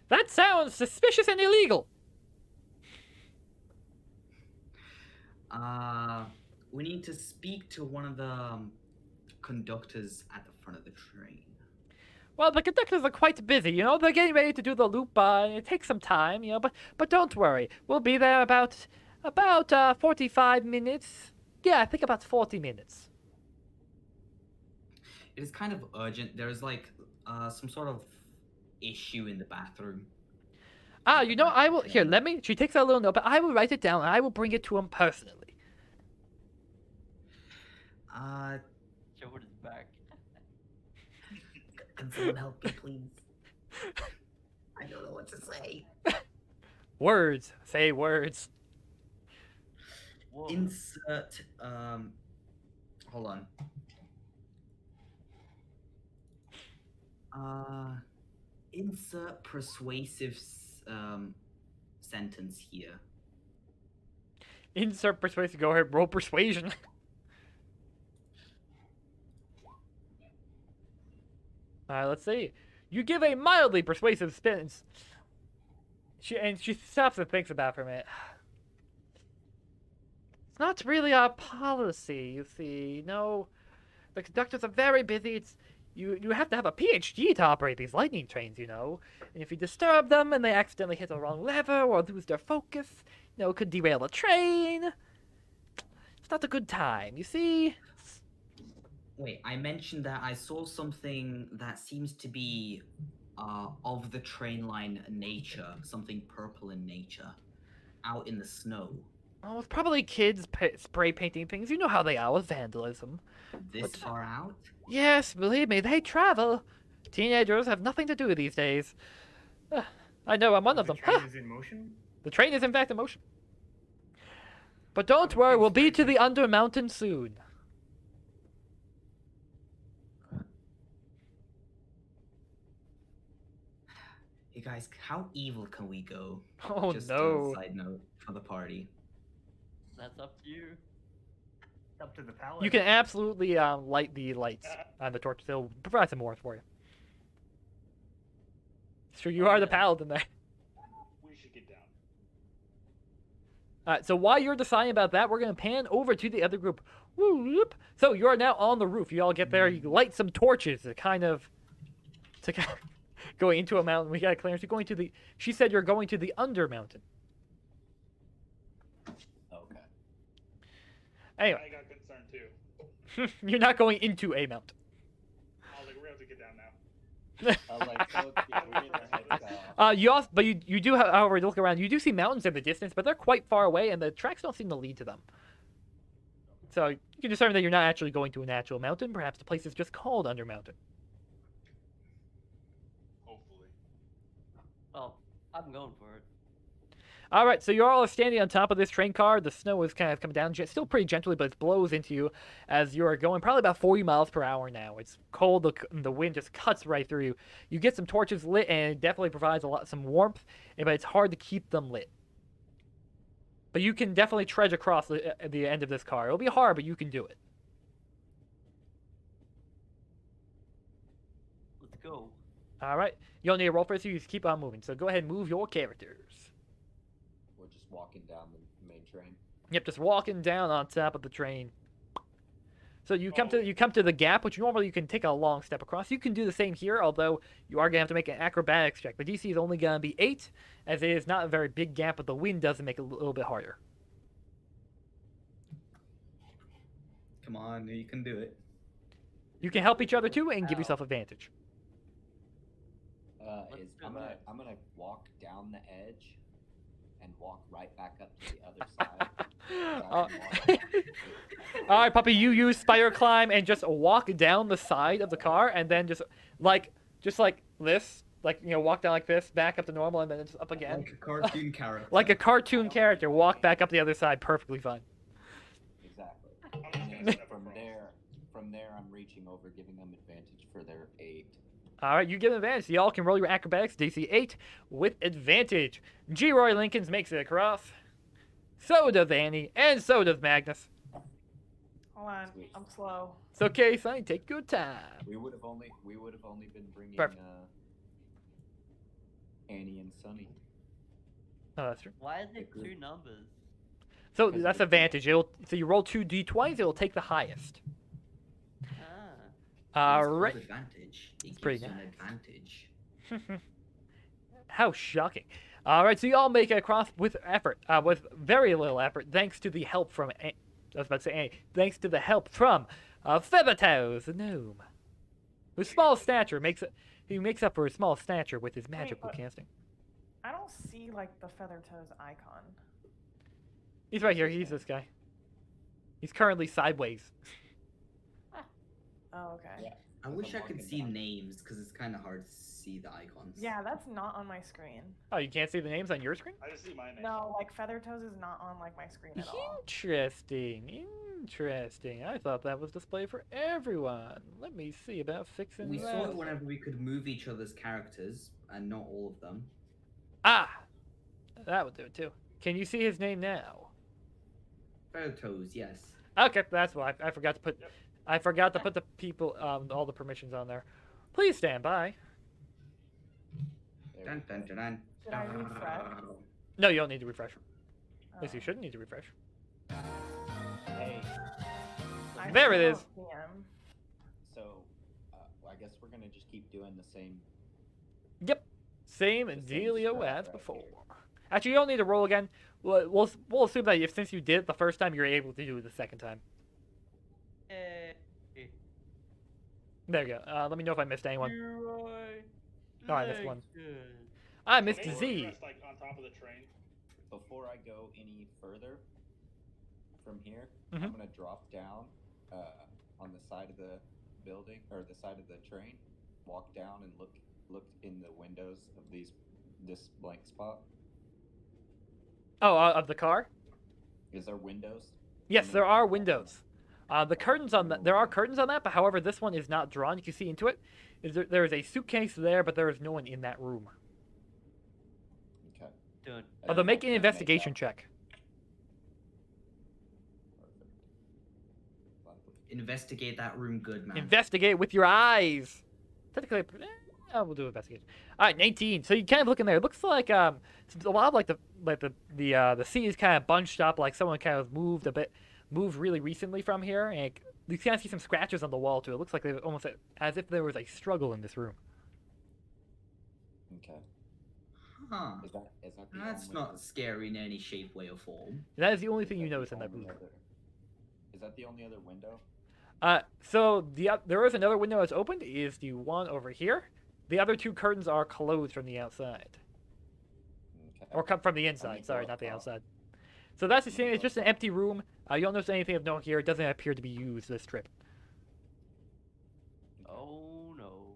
S1: That sounds suspicious and illegal.
S2: We need to speak to one of the conductors at the front of the train.
S1: Well, the conductors are quite busy, you know. They're getting ready to do the loop, and it takes some time, you know. But don't worry, we'll be there about 45 minutes. Yeah, I think about 40 minutes.
S2: It is kind of urgent. There is like some sort of issue in the bathroom.
S1: You know, I will. Here, let me. She takes out a little note, but I will write it down, and I will bring it to him personally.
S4: Shoulder's back.
S2: Can someone help me, please? I don't know what to say.
S1: Words. Say words.
S4: Whoa.
S2: Insert. Hold on. Insert persuasive sentence here.
S1: Insert persuasive. Go ahead. Roll persuasion. Let's see. You give a mildly persuasive stance. She stops and thinks about it for a minute. It's not really our policy, you see. No, the conductors are very busy. You have to have a PhD to operate these lightning trains, you know. And if you disturb them and they accidentally hit the wrong lever or lose their focus, you know, it could derail the train. It's not a good time, you see.
S2: Wait, I mentioned that I saw something that seems to be of the train line nature, something purple in nature, out in the snow.
S1: Oh, it's probably kids spray painting things. You know how they are with vandalism.
S2: This far out?
S1: Yes, believe me, they travel. Teenagers have nothing to do these days. I know, I'm one of
S8: The
S1: them.
S8: train
S1: Ha!
S8: is in motion.
S1: The train is in fact in motion. But don't worry, we'll be to the Under Mountain soon.
S2: guys, how evil can we go?
S1: Oh
S2: Just
S1: no.
S2: a side note for the party.
S4: That's up to you.
S8: Up to the paladin.
S1: You can absolutely light the lights on the torch. They'll provide some warmth for you. Sure, you
S4: Oh,
S1: are the
S4: yeah.
S1: paladin there.
S7: We should get down.
S1: Alright, so while you're deciding about that, we're going to pan over to the other group. Whoop. So you are now on the roof. You all get there. You light some torches to kind of going into a mountain. We got clearance. You're going to the. She said you're going to the under mountain.
S9: Okay.
S1: Anyway,
S7: I got concerned too.
S1: you're not going into a mountain.
S7: I was like, we have to get down now.
S9: I was like, so we're getting our heads off.
S1: You also, but you do, however, look around. You do see mountains in the distance, but they're quite far away, and the tracks don't seem to lead to them. So you can discern that you're not actually going to an actual mountain. Perhaps the place is just called Under Mountain.
S7: Hopefully.
S4: Well, I'm going for it.
S1: All right, so you're all standing on top of this train car. The snow is kind of coming down, still pretty gently, but it blows into you as you're going probably about 40 miles per hour now. It's cold. The wind just cuts right through you. You get some torches lit, and it definitely provides some warmth, but it's hard to keep them lit. But you can definitely trudge across the end of this car. It'll be hard, but you can do it.
S4: Let's go.
S1: All right. You don't need a roll for this. You just keep on moving. So go ahead and move your characters.
S9: We're just walking down the main train.
S1: Yep, just walking down on top of the train. So you come to the gap, which normally you can take a long step across. You can do the same here, although you are gonna have to make an acrobatics check. The DC is only gonna be 8, as it is not a very big gap, but the wind does make it a little bit harder.
S2: Come on, you can do it.
S1: You can help each other too, and give
S4: Ow.
S1: yourself advantage.
S4: Let's do
S9: I'm
S4: that.
S9: gonna walk down the edge and walk right back up to the other side.
S1: All right, puppy, you use spider climb and just walk down the side of the car, and then just like this, walk down like this, back up to normal, and then just up again.
S2: Like a cartoon character.
S1: Like a cartoon character, walk back up the other side, perfectly fine.
S9: Exactly.
S7: I'm
S9: And
S7: just gonna
S9: then
S7: step across.
S9: from there, I'm reaching over, giving them advantage for their 8.
S1: All right, you get an advantage. Y'all can roll your acrobatics, DC 8, with advantage. G. Roy Lincolns makes it across. So does Annie, and so does Magnus.
S3: Hold on,
S9: Sweet.
S3: I'm slow.
S1: It's okay, Sonny. Take your time.
S9: We would have only been bringing
S1: Perfect.
S9: Annie and Sunny.
S1: Oh, that's true.
S4: Why is it 2 numbers?
S1: So
S9: Because
S1: that's
S9: of the-
S1: advantage. So you roll 2 D20s, it'll take the highest.
S4: Ah.
S1: All
S2: It's
S1: right.
S2: called advantage. It gives
S1: pretty
S2: you an
S1: nice.
S2: advantage.
S1: How shocking. All right, so you all make it across with effort, with very little effort, thanks to the help from, I was about to say Annie, thanks to the help from Feathertoes, the gnome. Whose small stature makes up for his small stature with his magical
S3: but-
S1: casting.
S3: I don't see like the feather toes icon.
S1: He's right here. He's this guy. He's currently sideways.
S3: Oh, okay.
S9: Yeah.
S2: I
S9: As
S2: wish
S9: I'm
S2: I could
S9: walking
S2: see
S9: down.
S2: names because it's kind of hard to see the icons.
S3: Yeah, that's not on my screen.
S1: Oh, you can't see the names on your screen?
S7: I just see my name.
S3: No, like feather toes is not on like my screen at all.
S1: Interesting. Interesting. I thought that was displayed for everyone. Let me see about fixing
S2: We
S1: that.
S2: saw it whenever we could move each other's characters, and not all of them.
S1: Ah! That would do it too. Can you see his name now?
S2: Feather toes, yes.
S1: Okay, that's why I forgot to put.
S7: Yep.
S1: I forgot to put the people, all the permissions on there. Please stand by.
S9: There
S2: Dun,
S9: we
S2: dun,
S9: go.
S2: dun, dun.
S3: Should I refresh?
S1: No, you don't need to refresh. At least you
S3: Oh.
S1: shouldn't need to refresh.
S9: Hey,
S3: I
S1: There it
S3: still
S1: is.
S3: don't see him.
S9: so I guess we're gonna just keep doing the same.
S1: Yep. Same
S9: The same
S1: dealio
S9: strat
S1: as
S9: right
S1: before.
S9: here.
S1: Actually, you don't need to roll again. We'll assume that since you did it the first time, you're able to do it the second time. There you go. Let me know if I missed anyone. Oh, I missed one. I missed
S7: Maybe
S1: Z.
S7: we're just, like on top of the train.
S9: Before I go any further from here,
S1: Mhm.
S9: I'm gonna drop down on the side of the building or the side of the train, walk down and look in the windows of this blank spot.
S1: Oh, of the car?
S9: Is there windows?
S1: Yes, there are windows. The curtains on there are curtains on that, but however, this one is not drawn. You can see into it. There is a suitcase there, but there is no one in that room.
S4: Dun.
S1: Although make an
S9: Make
S1: investigation
S9: out.
S1: check.
S9: Perfect. Lovely.
S2: Investigate that room good, man.
S1: Investigate with your eyes. Technically, we'll do investigation. All right, 19. So you kind of look in there. It looks like it's a lot of like the sea is kind of bunched up, like someone kind of moved really recently from here, and you kind of see some scratches on the wall too. It looks like they almost as if there was a struggle in this room.
S9: Okay.
S2: Huh.
S9: Is that the
S2: That's
S9: only
S2: not scary in any shape, way, or form.
S1: That is the only
S9: is
S1: thing you
S9: that the
S1: notice in that
S9: only
S1: room.
S9: Is that the only other window?
S1: So there is another window that's opened. Is the one over here? The other two curtains are closed from the outside,
S9: Okay.
S1: or come from the
S9: me
S1: inside. Sorry,
S9: go
S1: not the
S9: up.
S1: outside. So that's the
S9: Let
S1: same.
S9: me
S1: It's
S9: go
S1: just an
S9: up.
S1: empty room. You don't notice anything of note here. It doesn't appear to be used this trip.
S4: Oh no.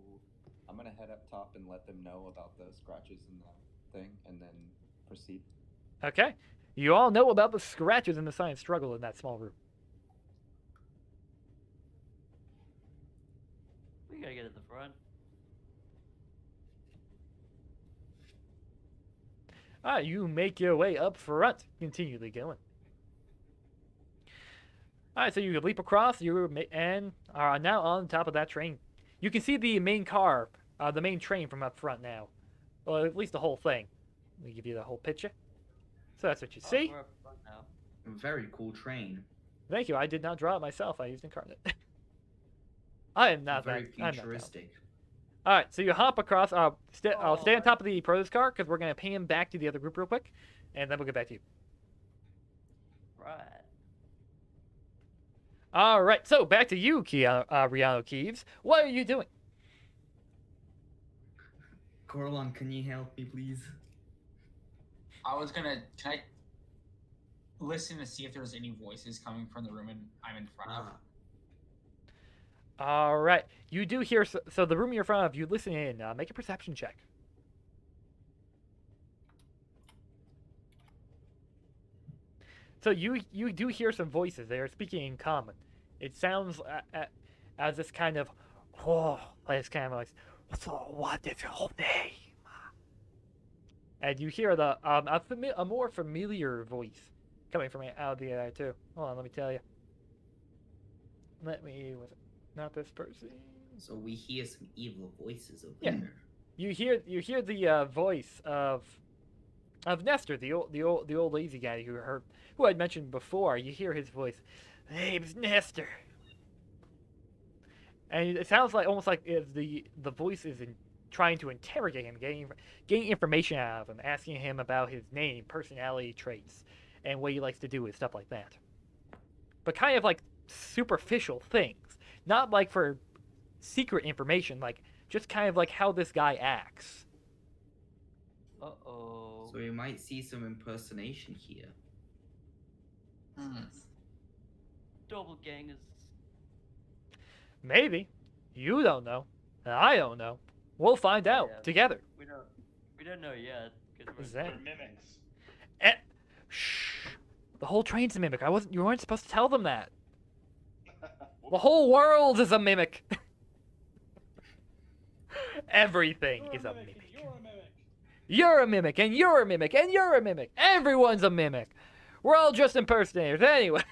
S9: I'm gonna head up top and let them know about the scratches in the thing, and then proceed.
S1: Okay. You all know about the scratches and the science struggle in that small room.
S4: We gotta get at the front.
S1: Alright, you make your way up front, continually going. Alright, so you leap across, and are now on top of that train. You can see the main car, the main train from up front now. Well, at least the whole thing. Let me give you the whole picture. So that's what you
S4: Oh,
S1: see.
S4: we're up front now.
S2: A very cool train.
S1: Thank you. I did not draw it myself. I used Incarnate. I am not
S2: very
S1: that. I'm not that.
S2: futuristic.
S1: All right, so you hop across. I'll stay
S4: Oh,
S1: on top of the Protoss car because we're gonna ping him back to the other group real quick, and then we'll get back to you.
S4: Right.
S1: All right, so back to you, Riano Keeves. What are you doing?
S2: Corlon, can you help me, please?
S10: Can I listen to see if there's any voices coming from the room I'm in front of?
S1: All right, you do hear. So the room you're in front of, you listen in. Make a perception check. So you do hear some voices. They are speaking in common. It sounds as this kind of, like this kind of voice. So what is your name? And you hear a more familiar voice coming from out of the air too. Hold on, let me tell you. Was it not this person?
S2: So we hear some evil voices over
S1: Yeah.
S2: there.
S1: You hear the voice of Nestor, the old lazy guy who I'd mentioned before. You hear his voice. Name's Nestor. And it sounds like almost like the voice is trying to interrogate him, getting information out of him, asking him about his name, personality traits, and what he likes to do and stuff like that. But kind of like superficial things, not like for secret information, like just kind of like how this guy acts.
S4: Uh-oh.
S2: So we might see some impersonation here.
S4: Double gang is...
S1: Maybe. You don't know. And I don't know. We'll find out
S4: Yeah.
S1: together.
S4: We don't know yet. Cause we're...
S1: Exactly.
S7: They're mimics.
S1: Shh. The whole train's a mimic. You weren't supposed to tell them that. The whole world is a mimic. Everything is a mimic.
S7: You're a mimic.
S1: You're a mimic, and you're a mimic, and you're a mimic. Everyone's a mimic. We're all just impersonators anyway.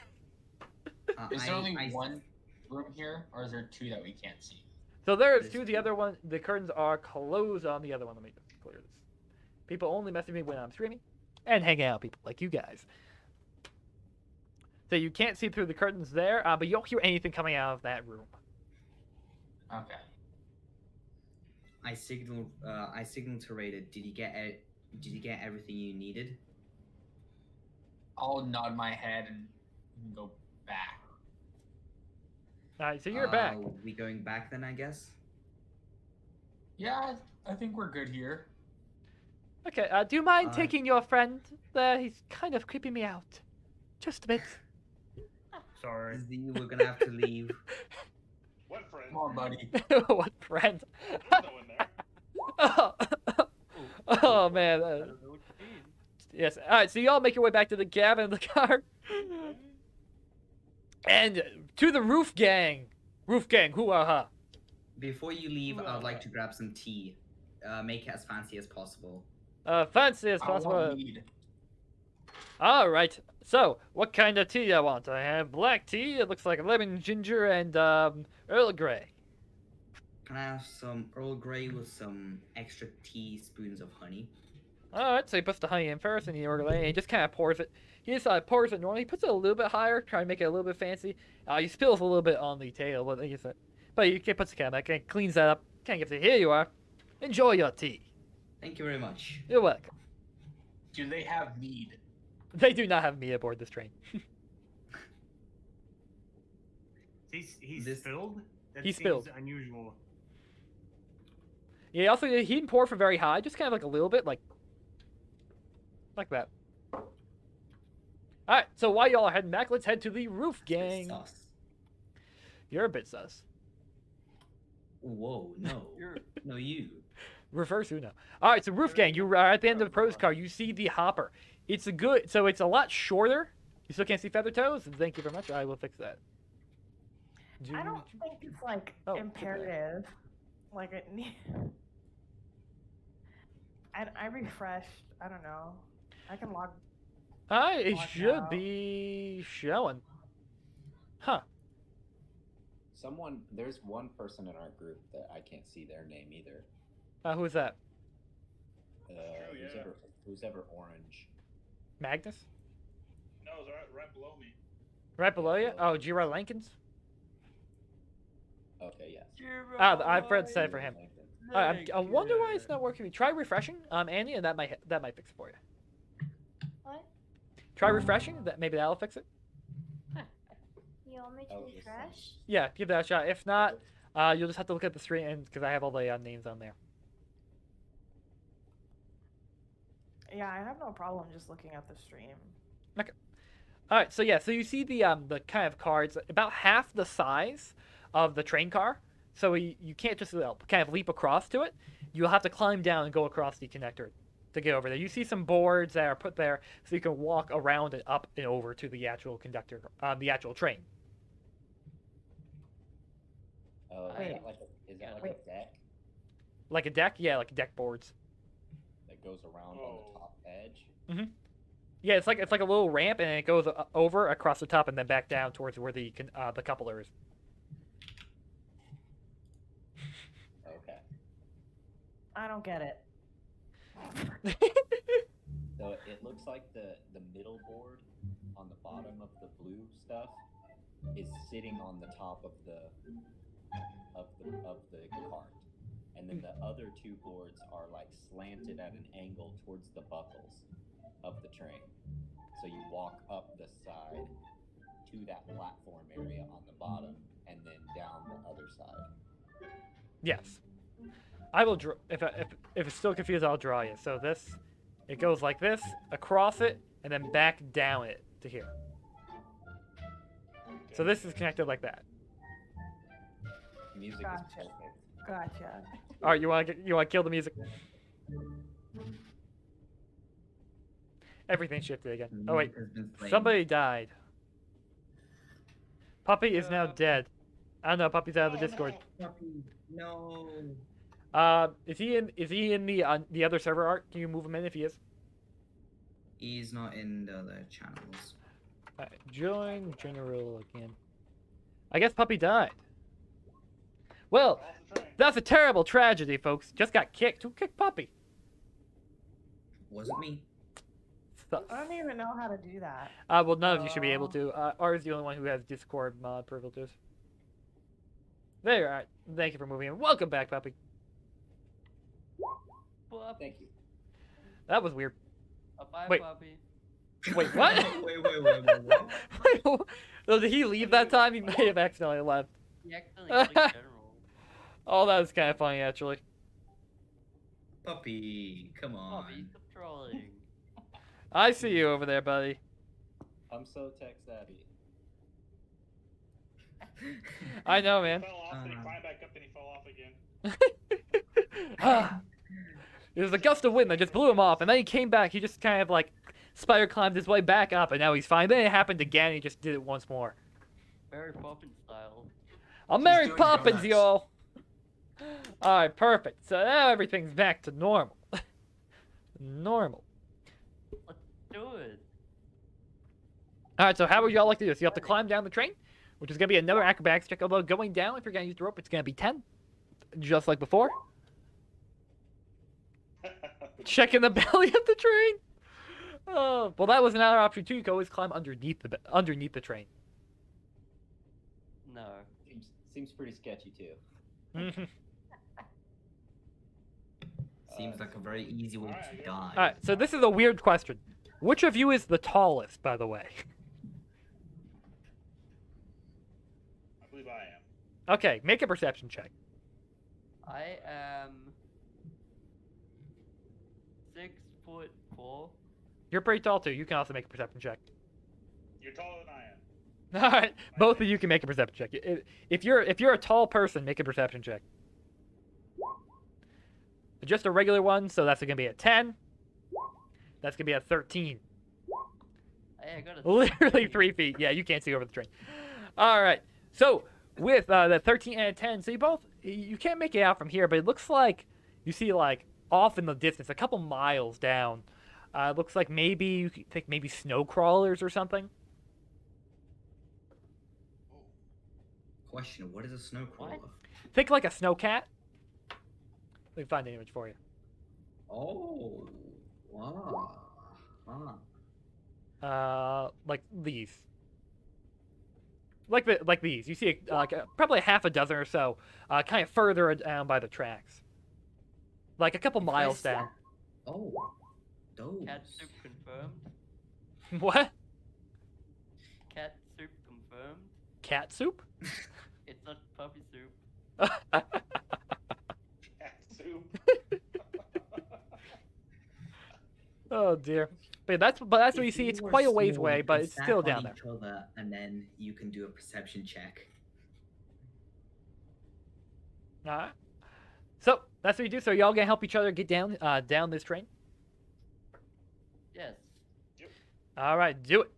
S10: Is there only one room here, or is there two that we can't see?
S1: So there's
S2: There's
S1: two. The
S2: two.
S1: other one, the curtains are closed on the other one. Let me clear this. People only message me when I'm streaming and hanging out with people like you guys. So you can't see through the curtains there, but you don't hear anything coming out of that room.
S10: Okay.
S2: I signaled to Raider. Did you get everything you needed?
S10: I'll nod my head and go back.
S1: All right, so you're back.
S2: We going back then, I guess?
S10: Yeah, I think we're good here.
S1: Okay, do you mind
S2: Uh,
S1: taking your friend there? He's kind of creeping me out. Just a bit.
S8: Sorry.
S2: Z, we're gonna have to leave.
S7: What friend?
S10: Come on, buddy.
S1: What friend?
S7: There's no one there.
S1: Oh man.
S4: I don't know what you mean.
S1: Yes. All right. So y'all make your way back to the cabin of the car, and to the roof gang. Roof gang. Hoo-ah-ha.
S2: Before you leave, I'd like to grab some tea. Make it as fancy as possible.
S1: Fancy as
S10: I
S1: possible.
S10: want mead.
S1: All right. So, what kind of tea do I want? I have black tea. It looks like lemon, ginger, and Earl Grey.
S2: Can I have some Earl Grey with some extra teaspoons of honey?
S1: All right. So he puts the honey in first, and the Earl Grey, and he just kind of pours it. He just pours it normally. He puts it a little bit higher, trying to make it a little bit fancy. He spills a little bit on the table, but he puts the cap back and cleans that up. Kind of gives it. Here you are. Enjoy your tea.
S2: Thank you very much.
S1: You're welcome.
S10: Do they have mead?
S1: They do not have me aboard this train.
S8: He's
S2: This-
S8: spilled? That
S1: He
S8: seems
S1: spilled.
S8: unusual.
S1: Yeah. Also, he didn't pour from very high. Just kind of like a little bit, like that. All right. So while y'all are heading back, let's head to the roof gang.
S2: Sus.
S1: You're a bit sus.
S2: Whoa, no.
S4: You're
S2: No, you.
S1: Reverse Uno. All right, so roof gang. You are at the end of the pros car. You see the hopper. It's it's a lot shorter. You still can't see feather toes. Thank you very much. I will fix that.
S3: I don't think it's like
S1: Oh, okay.
S3: imperative. Like it. I refreshed. I don't know. I can log.
S1: It
S3: Watch
S1: should
S3: out.
S1: be showing. Huh.
S9: There's one person in our group that I can't see their name either.
S1: Who's that?
S7: yeah.
S9: Who's ever orange?
S1: Magnus?
S7: No, it's right below me.
S1: Right below you? Oh, G.R. Lankins?
S9: Okay, yes.
S1: I've read said for him. I wonder why it's not working. Try refreshing, Andy, and that might fix it for you.
S6: What?
S1: Try refreshing. Maybe that'll fix it.
S6: You want me to
S9: Oh, this
S6: refresh?
S9: is-
S1: Yeah, give that a shot. If not, you'll just have to look at the screen because I have all the names on there.
S3: Yeah, I have no problem just looking at the stream.
S1: All right, so yeah, so you see the kind of car. It's about half the size of the train car, so you can't just kind of leap across to it. You'll have to climb down and go across the connector to get over there. You see some boards that are put there so you can walk around and up and over to the actual conductor, the actual train.
S9: Oh,
S3: Wait.
S9: is that like
S3: Wait.
S9: a deck
S1: Like a deck? Yeah, like deck boards.
S9: that goes around on
S7: Oh.
S9: the top edge?
S1: Yeah, it's like a little ramp and it goes over across the top and then back down towards where the coupler is.
S9: Okay.
S3: I don't get it.
S9: So it looks like the middle board on the bottom of the blue stuff is sitting on the top of the cart, and then the other two boards are like slanted at an angle towards the buckles of the train. So you walk up the side to that platform area on the bottom, and then down the other side.
S1: Yes. I will draw. If it's still confused, I'll draw you. So it goes like this, across it, and then back down it to here. So this is connected like that.
S9: Music
S3: Gotcha.
S9: is perfect.
S3: Gotcha.
S1: All right, you want to kill the music? Everything shifted again. Oh wait,
S2: Has been slain.
S1: somebody died. Puppy is now dead. I don't know. Puppy's out of the Discord.
S2: Puppy, no.
S1: Is he in the other server art? Can you move him in if he is?
S2: He's not in the other channels.
S1: Alright, join general again. I guess Puppy died. Well,
S7: Off the train.
S1: that's a terrible tragedy, folks. Just got kicked. Who kicked Puppy?
S2: Wasn't me.
S1: Sus.
S3: I don't even know how to do that.
S1: Well, none of you should be able to. R is the only one who has Discord mod privileges. There you are. Thank you for moving in. Welcome back, Puppy.
S9: Thank you.
S1: That was weird.
S4: Bye,
S1: Wait.
S4: puppy.
S1: Wait, what?
S2: wait.
S1: So did he leave that time? He may have accidentally left.
S4: He accidentally clicked general.
S1: Oh, that was kind of funny, actually.
S2: Puppy, come on.
S4: Puppy, stop trolling.
S1: I see you over there, buddy.
S9: I'm so tech savvy.
S1: I know, man.
S7: Fell off, then he
S2: Uh.
S7: climbed back up, then he fell off again.
S1: Ah. It was a gust of wind that just blew him off, and then he came back. He just kind of like spider climbed his way back up, and now he's fine. Then it happened again. He just did it once more.
S4: Mary Poppins style.
S1: I'm
S10: He's
S1: Mary
S10: doing
S1: Poppins,
S10: donuts.
S1: y'all. All right, perfect. So now everything's back to normal. normal.
S4: Let's do it.
S1: All right, so how would y'all like to do this? You have to climb down the train, which is going to be another acrobatics check. Although going down, if you're going to use the rope, it's going to be 10, just like before. Checking the belly of the train. Oh, well, that was another option too. You can always climb underneath the train.
S4: No.
S9: Seems pretty sketchy too.
S2: Seems like a very easy way to die.
S1: All right, so this is a weird question. Which of you is the tallest, by the way?
S7: I believe I am.
S1: Okay, make a perception check.
S4: I am 6'4".
S1: You're pretty tall too. You can also make a perception check.
S7: You're taller than I am.
S1: All right, both of you can make a perception check. If you're a tall person, make a perception check. Just a regular one, so that's gonna be a 10. That's gonna be a 13.
S4: Hey, I got a
S1: Literally 3 feet. Yeah, you can't see over the train. All right. So with the 13 and a 10, so you can't make it out from here, but it looks like you see like off in the distance, a couple miles down. It looks like maybe you could think maybe snow crawlers or something.
S2: Question: what is a snow crawler?
S1: Think like a snow cat. Let me find an image for you.
S2: Oh, wow.
S1: Like these. Like these. You see probably half a dozen or so, kind of further down by the tracks. Like a couple miles down.
S2: Oh, those.
S4: Cat soup confirmed.
S1: What?
S4: Cat soup confirmed.
S1: Cat soup?
S4: It's not puppy soup.
S7: Cat soup.
S1: Oh dear. But that's what you see. It's quite a ways away, but it's still down there.
S2: And then you can do a perception check.
S1: All right. So that's what you do. So y'all gonna help each other get down this train?
S4: Yes.
S1: All right, do it.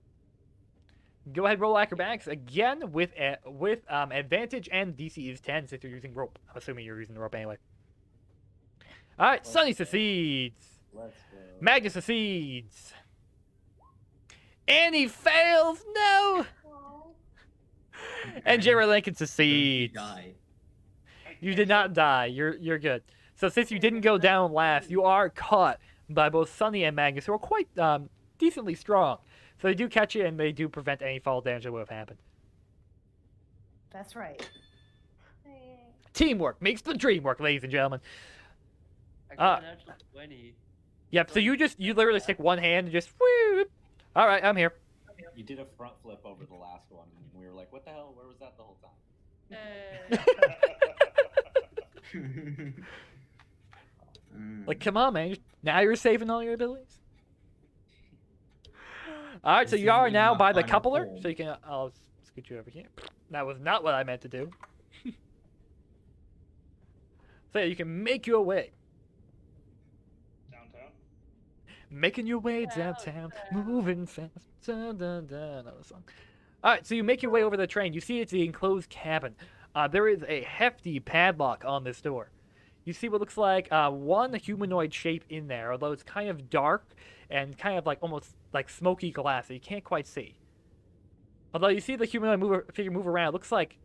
S1: Go ahead, roll acrobatics again with advantage, and DC is 10 since you're using rope. I'm assuming you're using the rope anyway. All right, Sunny succeeds.
S9: Let's go.
S1: Magnus succeeds. And he fails. No. And Jerry Lincoln succeeds.
S2: Die.
S1: You did not die. You're good. So since you didn't go down last, you are caught by both Sunny and Magnus, who are quite decently strong. So they do catch you, and they do prevent any fall damage that would have happened.
S3: That's right.
S1: Teamwork makes the dream work, ladies and gentlemen.
S4: I got an actual 20.
S1: Yep. So you literally stick one hand and just whoop. All right, I'm here.
S9: You did a front flip over the last one, and we were like, "What the hell? Where was that the whole time?"
S1: Like, come on, man. Now you're saving all your abilities. All right, so
S2: This
S1: you are
S2: is
S1: now
S2: my
S1: by the
S2: final
S1: coupler,
S2: form.
S1: so you can. I'll scoot you over here. That was not what I meant to do. So yeah, you can make your way.
S7: Downtown.
S1: Making your way downtown, moving fast. Dun, dun, dun, another song. All right, so you make your way over the train. You see it's the enclosed cabin. There is a hefty padlock on this door. You see what looks like one humanoid shape in there, although it's kind of dark and kind of like almost like smoky glass that you can't quite see. Although you see the humanoid figure move around, it looks like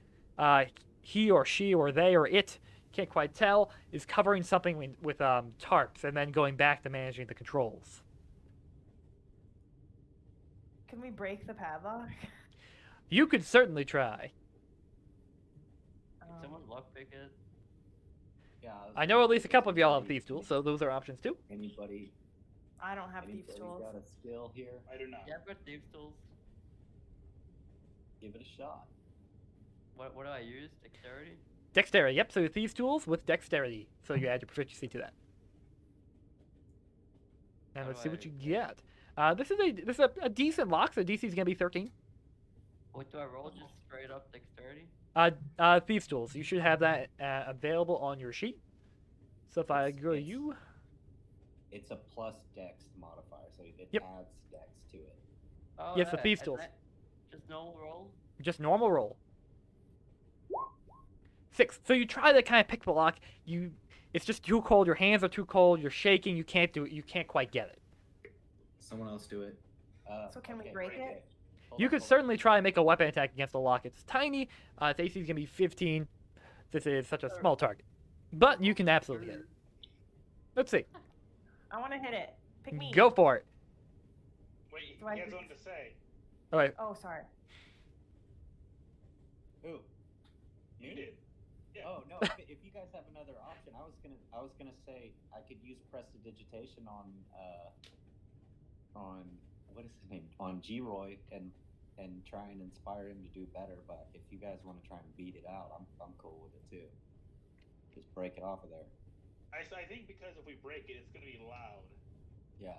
S1: he or she or they or it, can't quite tell, is covering something with tarps and then going back to managing the controls.
S3: Can we break the padlock?
S1: You could certainly try.
S4: Can someone lockpick it?
S9: Yeah.
S1: I know at least a couple of y'all have thieves tools, so those are options too.
S9: Anybody?
S3: I don't have thieves
S9: Anybody
S3: tools.
S9: got a skill here?
S7: I do not.
S4: Yeah, I've got thieves tools.
S9: Give it a shot.
S4: What do I use? Dexterity?
S1: Dexterity, yep, so thieves tools with dexterity. So you add your proficiency to that. And
S4: How
S1: let's
S4: do
S1: see
S4: I-
S1: what you get. This is a decent lock, so DC is gonna be 13.
S4: What do I roll? Just straight up dexterity?
S1: Thieves tools. You should have that available on your sheet. So if I go to you,
S9: It's a plus dex modifier, so it
S1: Yep.
S9: adds dex to it.
S4: Oh,
S1: Yes, the
S4: yeah,
S1: thieves
S4: and
S1: tools.
S4: Just normal roll?
S1: just normal roll. 6. So you try to kind of pick the lock. You It's just too cold. Your hands are too cold. You're shaking. You can't do it. You can't quite get it.
S2: Someone else do it.
S3: So can we
S9: okay,
S3: break
S9: okay.
S3: it?
S9: Hold
S1: You
S9: on,
S1: could
S9: hold on.
S1: certainly try and make a weapon attack against the lock. It's tiny. Its AC is gonna be 15. This is such a small target, but you can absolutely hit it. Let's see.
S3: I want to hit it. Pick me.
S1: Go for it.
S7: Wait,
S3: Do I
S7: he has
S3: do-
S7: something to say.
S1: All right.
S3: Oh, sorry.
S9: Who?
S7: You
S9: Me?
S7: did. Yeah.
S9: Oh no! If you guys have another option, I was gonna say I could use prestidigitation on what is his name, on G-Roy, and try and inspire him to do better. But if you guys want to try and beat it out, I'm cool with it too. Just break it off of there.
S7: I think because if we break it, it's gonna be loud,
S9: Yeah,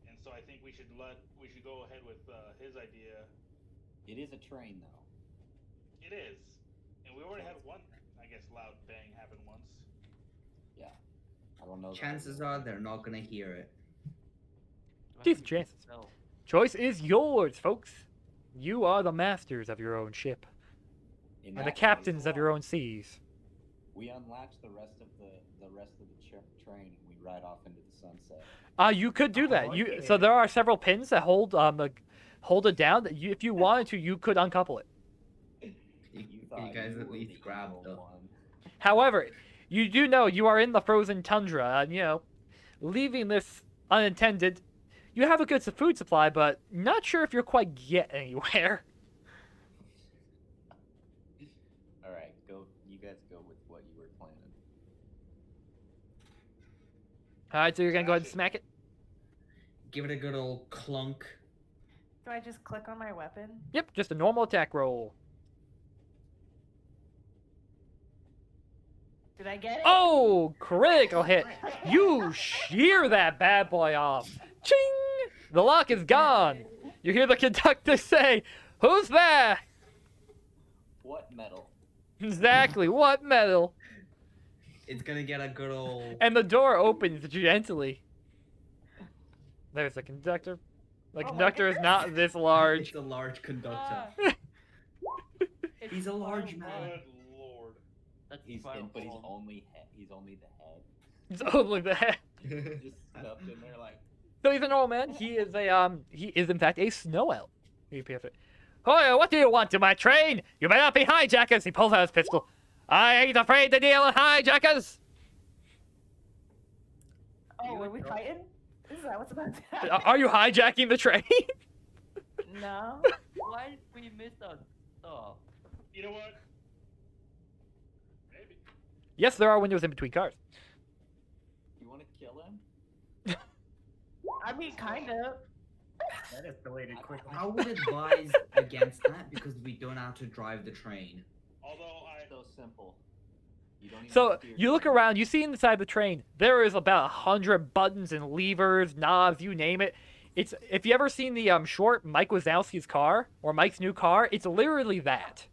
S7: and so I think we should go ahead with his idea.
S9: it is a train though.
S7: It is, and we already had one, I guess, loud bang happen once.
S9: Yeah, I don't know.
S2: Chances are they're not gonna hear it.
S1: Decent chances. Choice is yours, folks. You are the masters of your own ship
S9: In
S1: and
S9: that
S1: the
S9: case,
S1: captains of your own seas.
S9: we unlatch the rest of the train and we ride off into the sunset.
S1: You could do that. So
S8: Okay.
S1: there are several pins that hold it down. That if you wanted to, you could uncouple it.
S2: You
S9: thought
S2: guys
S9: you
S2: at
S9: were
S2: least
S9: the
S2: grab
S9: evil
S2: the.
S9: one.
S1: However, you do know you are in the frozen tundra, and leaving this unattended, you have a good food supply, but not sure if you're quite get anywhere.
S9: All right, go. You guys go with what you were planning.
S1: All right, so you're gonna go ahead and smack it.
S2: Give it a good old clunk.
S3: Do I just click on my weapon?
S1: Yep, just a normal attack roll.
S3: Did I get it?
S1: Oh, critical hit. You shear that bad boy off. Ching! The lock is gone. You hear the conductor say, "Who's there?"
S9: What metal?
S1: Exactly, what metal?
S2: It's gonna get a good old.
S1: And the door opens gently. There's the conductor. The
S3: Oh my
S1: conductor is
S3: goodness.
S1: not this large.
S2: It's a large conductor.
S4: Ah,
S2: He's a large
S4: It's
S2: man.
S7: Good lord.
S4: That's
S9: He's
S4: final
S9: but he's
S4: form.
S9: only he's only the head.
S1: It's only that.
S9: Just stuffed in there like.
S1: So he's a normal man. He is in fact a snow elf. Hoya, what do you want to my train? You may not be hijackers. He pulls out his pistol. I ain't afraid to deal with hijackers.
S3: Oh, were we fighting? Is that what's about to happen?
S1: Are you hijacking the train?
S3: No.
S4: Why did we miss our stuff?
S7: You know what? Maybe.
S1: Yes, there are windows in between cars.
S9: You want to kill him?
S3: I mean, kind of.
S8: That escalated quickly.
S2: I would advise against that because we don't know how to drive the train.
S7: Although
S9: So simple. You don't even
S1: So
S9: steer
S1: you look
S9: train.
S1: around, you see inside the train, there is about 100 buttons and levers, knobs, you name it. It's if you ever seen the short Mike Wazowski's car or Mike's new car, it's literally that.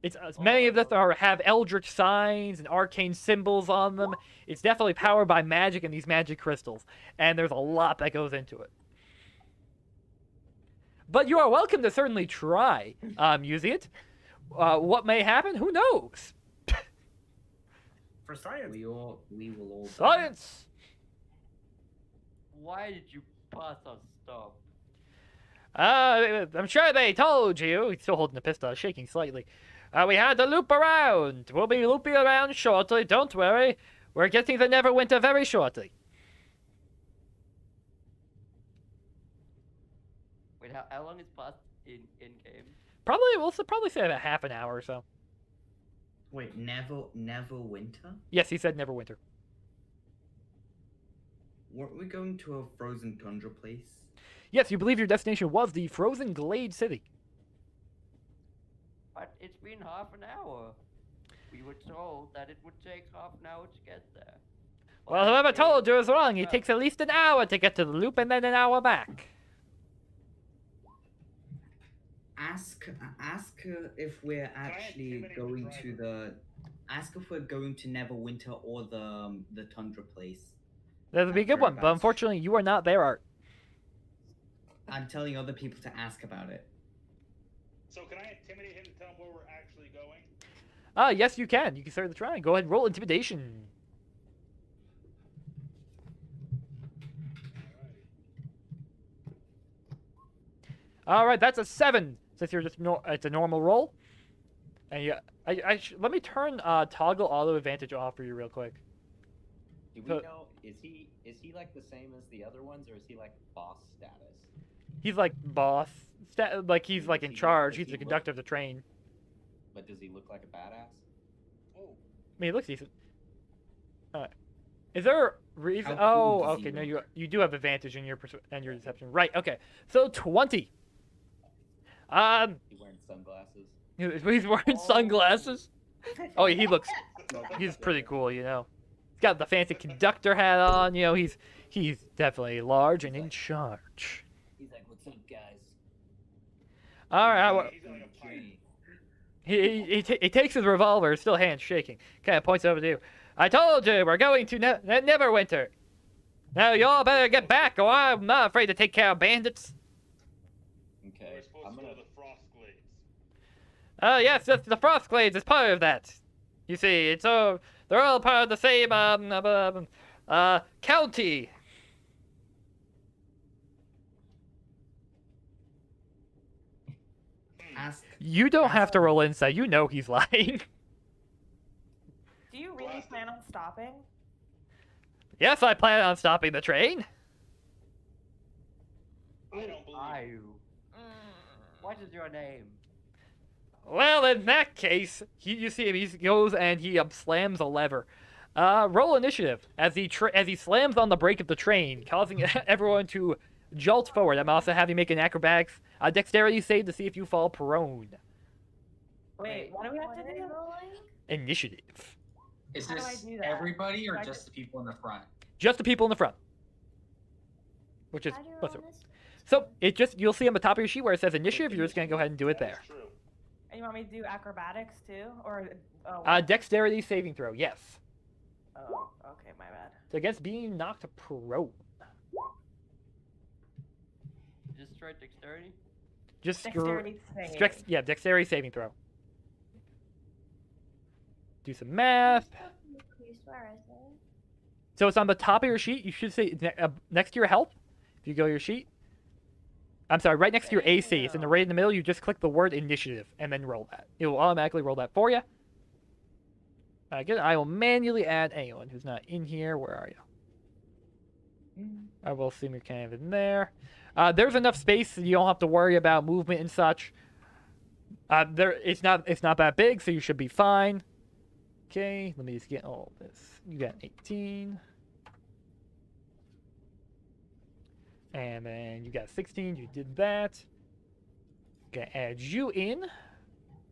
S1: It's many of them have eldritch signs and arcane symbols on them. It's definitely powered by magic and these magic crystals, and there's a lot that goes into it. But you are welcome to certainly try using it. What may happen? Who knows?
S8: For science.
S2: We will all.
S1: Science.
S4: Why did you pass our stuff?
S1: I'm sure they told you. He's still holding the pistol, shaking slightly. We had to loop around. We'll be looping around shortly. Don't worry. We're getting the Neverwinter very shortly.
S4: Wait, how long is past in game?
S1: We'll probably say about half an hour or so.
S2: Wait, never winter?
S1: Yes, he said Neverwinter.
S2: Weren't we going to a frozen tundra place?
S1: Yes, you believe your destination was the Frozen Glade City.
S4: But it's been half an hour. We were told that it would take half an hour to get there.
S1: Well, whoever told you is wrong. It takes at least an hour to get to the loop and then an hour back.
S2: Ask if we're actually
S7: intimidate the
S2: going to
S7: driver?
S2: the. Ask if we're going to Neverwinter or the tundra place.
S1: That would be a good one, but unfortunately, you are not there, Art.
S2: I'm telling other people to ask about it.
S7: So can I intimidate him and tell him where we're actually going?
S1: Yes, you can. You can certainly try. Go ahead and roll Intimidation. All right, that's a 7. Since you're just it's a normal roll. And yeah, let me turn toggle auto advantage off for you real quick.
S9: Do we
S1: So-
S9: know, is he like the same as the other ones, or is he like boss status?
S1: He's like boss, like he's like in charge.
S9: Does
S1: He's
S9: he
S1: the
S9: look-
S1: conductor of the train.
S9: But does he look like a badass?
S1: I mean, he looks decent. Is there a reason?
S2: How cool
S1: Oh,
S2: does he
S1: okay. No,
S2: look?
S1: you do have advantage in your and your deception. Right. Okay. So 20.
S9: He wearing sunglasses?
S1: He's wearing sunglasses. Oh, he looks. He's pretty cool, you know. He's got the fancy conductor hat on. You know, he's definitely large and in charge.
S9: He's like, what's up, guys?
S1: All right.
S7: He's like a pint.
S1: He takes his revolver, still hands shaking. Kind of points over to you. I told you we're going to Neverwinter. Now y'all better get back, or I'm not afraid to take care of bandits.
S9: Okay,
S7: We're supposed
S9: I'm
S7: to
S9: gonna.
S7: go to the Frostglades.
S1: Yes, the Frostglades is part of that. You see, it's all they're all part of the same county.
S2: Ask.
S1: You don't have to roll insight. You know he's lying.
S3: Do you really plan on stopping?
S1: Yes, I plan on stopping the train.
S7: I don't believe
S4: Are
S7: you.
S4: you? What is your name?
S1: Well, in that case, you see him. He goes and he slams a lever. Roll initiative as he slams on the brake of the train, causing everyone to jolt forward. I'm also having you make an acrobatics dexterity save to see if you fall prone.
S3: Wait, what do we have to
S6: What are
S3: do?
S6: you rolling?
S1: Initiative.
S10: Is
S3: How do
S10: this
S3: I do that?
S10: everybody or
S3: Do I
S10: just the people in the front?
S1: Just the people in the front. Which is
S6: How do you
S1: what's
S6: roll
S1: it?
S6: this?
S1: So you'll see on the top of your sheet where it says initiative. You're just gonna go ahead and do it there.
S7: That's true.
S3: And you want me to do acrobatics too, or?
S1: Dexterity saving throw. Yes.
S3: Oh, okay, my bad.
S1: So against being knocked prone.
S4: Just straight dexterity?
S1: Just
S3: Dexterity save.
S1: dexterity saving throw. Do some math.
S6: You swear, I say.
S1: So it's on the top of your sheet. You should say next to your health. If you go to your sheet. I'm sorry, right next to your AC. It's right in the middle. You just click the word initiative and then roll that. It will automatically roll that for you. Good. I will manually add anyone who's not in here. Where are you? I will assume you're kind of in there. There's enough space so you don't have to worry about movement and such. It's not that big, so you should be fine. Okay, let me just get all this. You got 18. And then you got 16. You did that. Gonna add you in.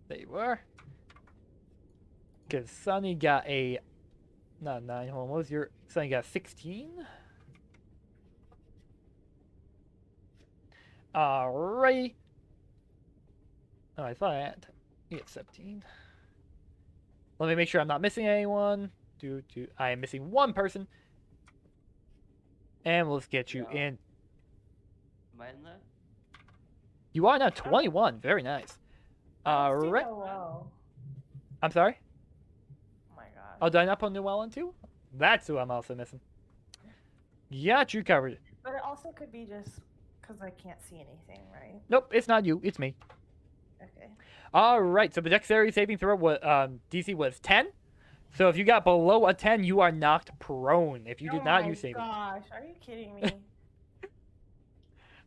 S1: There you are. Because Sonny got a... Not 9. Hold on. What was your... Sonny got 16? Alrighty. Oh, I thought I had... You got 17. Let me make sure I'm not missing anyone. I am missing one person. And let's get you in.
S4: Am I in there?
S1: You are now 21. Very nice. Alright.
S3: So low.
S1: I'm sorry?
S3: Oh my god.
S1: Oh, did I not put Llewellyn too? That's who I'm also missing. Got you covered.
S3: But it also could be just because I can't see anything, right?
S1: Nope, it's not you. It's me.
S3: Okay.
S1: Alright, so the dexterity saving throw DC was 10. So if you got below a 10, you are knocked prone. If you did not use saving.
S3: Oh my gosh, are you kidding me?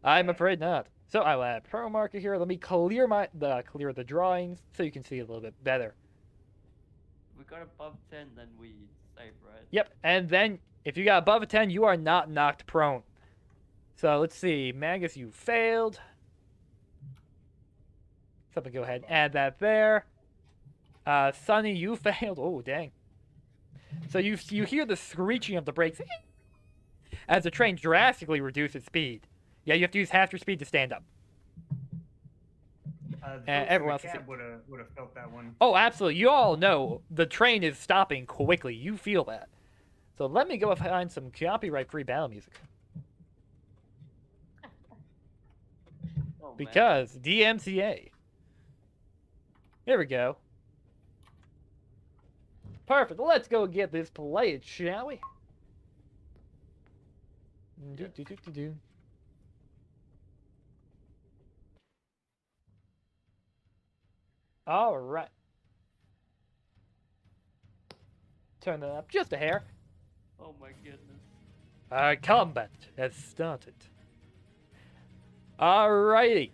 S1: I'm afraid not. So I will add a pro marker here. Let me clear clear the drawings so you can see a little bit better.
S4: We got above 10, then we save, right?
S1: Yep, and then if you got above a 10, you are not knocked prone. So let's see. Magnus, you failed. So I'm gonna go ahead and add that there. Sonny, you failed. Oh, dang. So you hear the screeching of the brakes as the train drastically reduces speed. Yeah, you have to use half your speed to stand up. Everyone else is-
S8: would have felt that one.
S1: Oh, absolutely. You all know the train is stopping quickly. You feel that. So let me go find some copyright-free battle music.
S4: Oh, man.
S1: Because DMCA. Here we go. Perfect. Let's go get this played, shall we? Do. All right. Turn that up just a hair.
S4: Oh my goodness.
S1: Combat has started. Alrighty.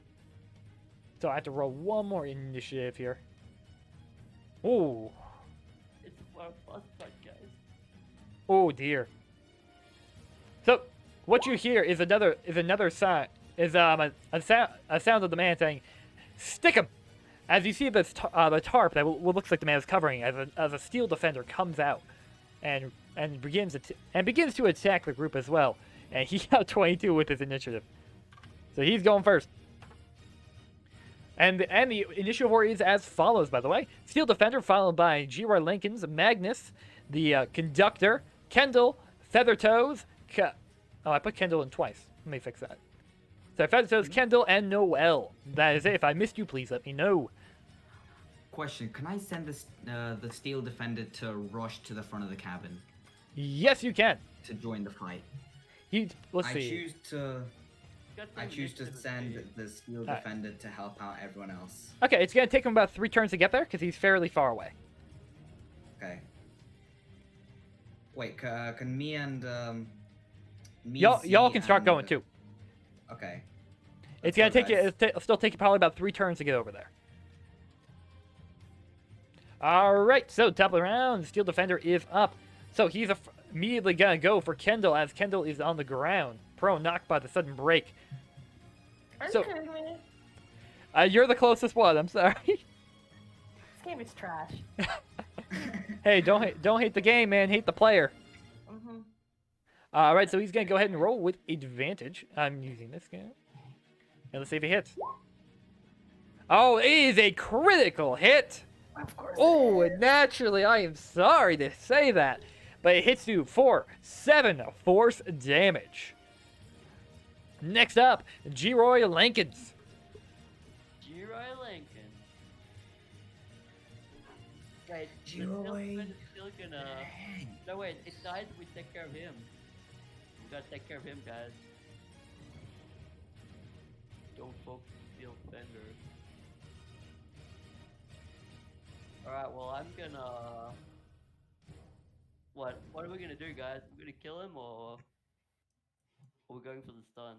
S1: So I have to roll one more initiative here. Ooh.
S4: It's a boss fight, guys.
S1: Oh dear. So what you hear is another sound a sound of the man saying, "Stick him!" As you see the tarp that looks like the man is covering, as a steel defender comes out, and begins to attack the group as well. And he got 22 with his initiative, so he's going first. And the initiative order is as follows, by the way: Steel Defender, followed by G.R. Lincoln's Magnus, the Conductor, Kendall, Feathertoes. Oh, I put Kendall in twice. Let me fix that. So Feathertoes, Kendall, and Noel. That is it. If I missed you, please let me know.
S2: Question: can I send this the Steel Defender to rush to the front of the cabin
S1: Yes, you can.
S2: to join the fight?
S1: Let's
S2: I
S1: see.
S2: choose to send the Steel Defender to help out everyone else.
S1: Okay, it's gonna take him about 3 turns to get there because he's fairly far away.
S2: Okay. Wait, can me and me,
S1: Y'all can start
S2: and-
S1: going too.
S2: Okay.
S1: It's
S2: Let's
S1: gonna
S2: go,
S1: take you. It'll still take you probably about 3 turns to get over there. All right, so top of the round, Steel Defender is up. So he's immediately gonna go for Kendall as Kendall is on the ground, prone, knocked by the sudden break.
S3: Are
S1: So-
S3: you kidding me?
S1: You're the closest one. I'm sorry.
S3: This game is trash.
S1: Hey, don't hate the game, man. Hate the player.
S3: Mm-hmm.
S1: All right, so he's gonna go ahead and roll with advantage. I'm using this guy, and let's see if he hits. Oh, it is a critical hit.
S3: Of course.
S1: Oh,
S3: it
S1: and naturally, I am sorry to say that, but it hits you for 7 force damage. Next up, G-Roy Lankins.
S4: G-Roy Lincoln. Wait, the
S2: G-Roy
S4: Silverman is still gonna... No, wait, it dies if we take care of him. We gotta take care of him, guys. Don't focus Steel Defender. Alright, well, I'm gonna... What are we gonna do, guys? We're gonna kill him, or... Are we going for the stun?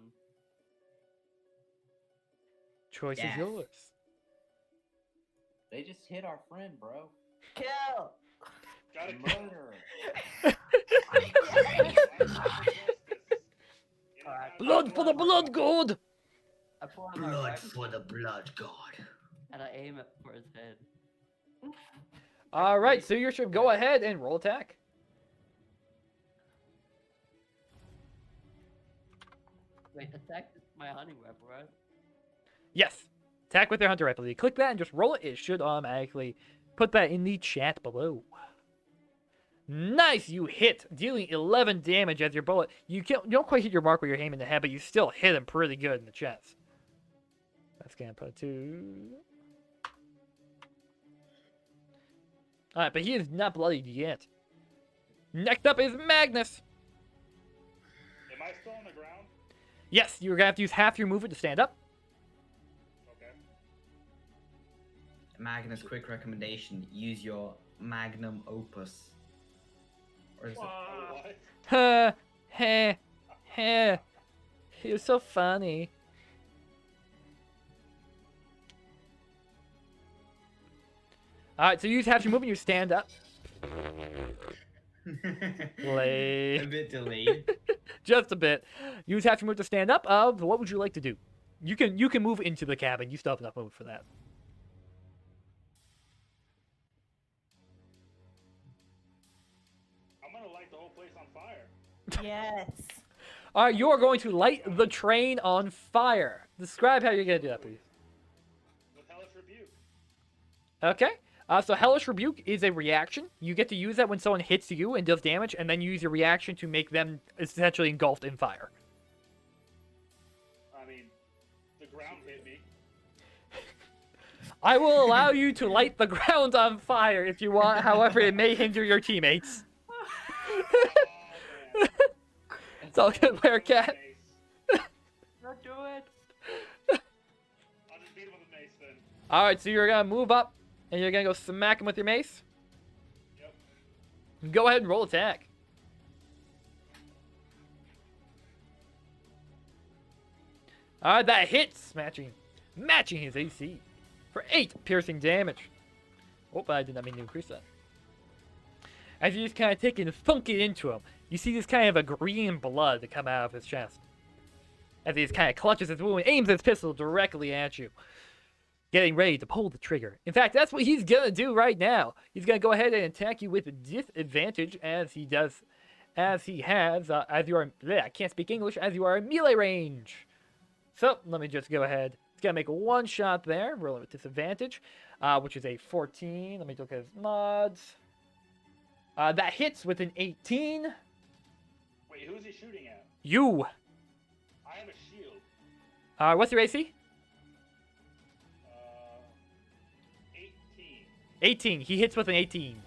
S1: Choice is
S2: Yes.
S1: yours.
S9: They just hit our friend, bro.
S3: Kill.
S7: Gotta kill him.
S9: Murder.
S4: Alright.
S1: Blood for the blood god.
S4: I pull out my
S2: Blood
S4: rifle
S2: for the blood god.
S4: and I aim it for his head.
S1: All right, so you should go ahead and roll attack.
S4: Wait, attack is my hunting rifle, right?
S1: Yes, attack with your hunter rifle. You click that and just roll it. It should automatically put that in the chat below. Nice, you hit, dealing 11 damage as your bullet. You don't quite hit your mark where you're aiming the head, but you still hit him pretty good in the chest. That's gonna put 2. All right, but he is not bloodied yet. Next up is Magnus.
S7: Am I still on the ground?
S1: Yes, you're gonna have to use half your movement to stand up.
S7: Okay.
S2: Magnus, quick recommendation: use your magnum opus. Or is it?
S7: Oh, what?
S1: Huh, heh, heh. You're so funny. Alright, so you use half your movement, you stand up. Lay.
S2: A bit delayed.
S1: Just a bit. Use half your movement to stand up. What would you like to do? You can move into the cabin. You still have enough movement for that.
S7: I'm gonna light the whole place on fire.
S3: Yes.
S1: Alright, you are going to light the train on fire. Describe how you're gonna do that, please.
S7: With Hellish Rebuke.
S1: Okay. So Hellish Rebuke is a reaction. You get to use that when someone hits you and does damage, and then you use your reaction to make them essentially engulfed in fire.
S7: I mean, the ground hit me.
S1: I will allow you to light the ground on fire if you want, however, it may hinder your teammates.
S7: Oh, man.
S1: It's all good, Bearcat.
S4: Don't do it!
S7: I'll just beat him with a mace then.
S1: Alright, so you're gonna move up And you're gonna go smack him with your mace?
S7: Yep.
S1: Go ahead and roll attack. Alright, that hits, matching his AC for 8 piercing damage. Oh, I did not mean to increase that. As you just kind of take and thunk it into him, you see this kind of a green blood to come out of his chest. As he just kind of clutches his wound and aims his pistol directly at you. Getting ready to pull the trigger. In fact, that's what he's gonna do right now. He's gonna go ahead and attack you with disadvantage as he has, as you are, I can't speak English, as you are in melee range. So, let me just go ahead. He's gonna make one shot there, rolling with disadvantage, which is a 14. Let me look at his mods. That hits with an 18.
S7: Wait, who's he shooting at?
S1: You.
S7: I have a shield.
S1: What's your AC?
S7: 18.
S1: 18. He hits with an 18.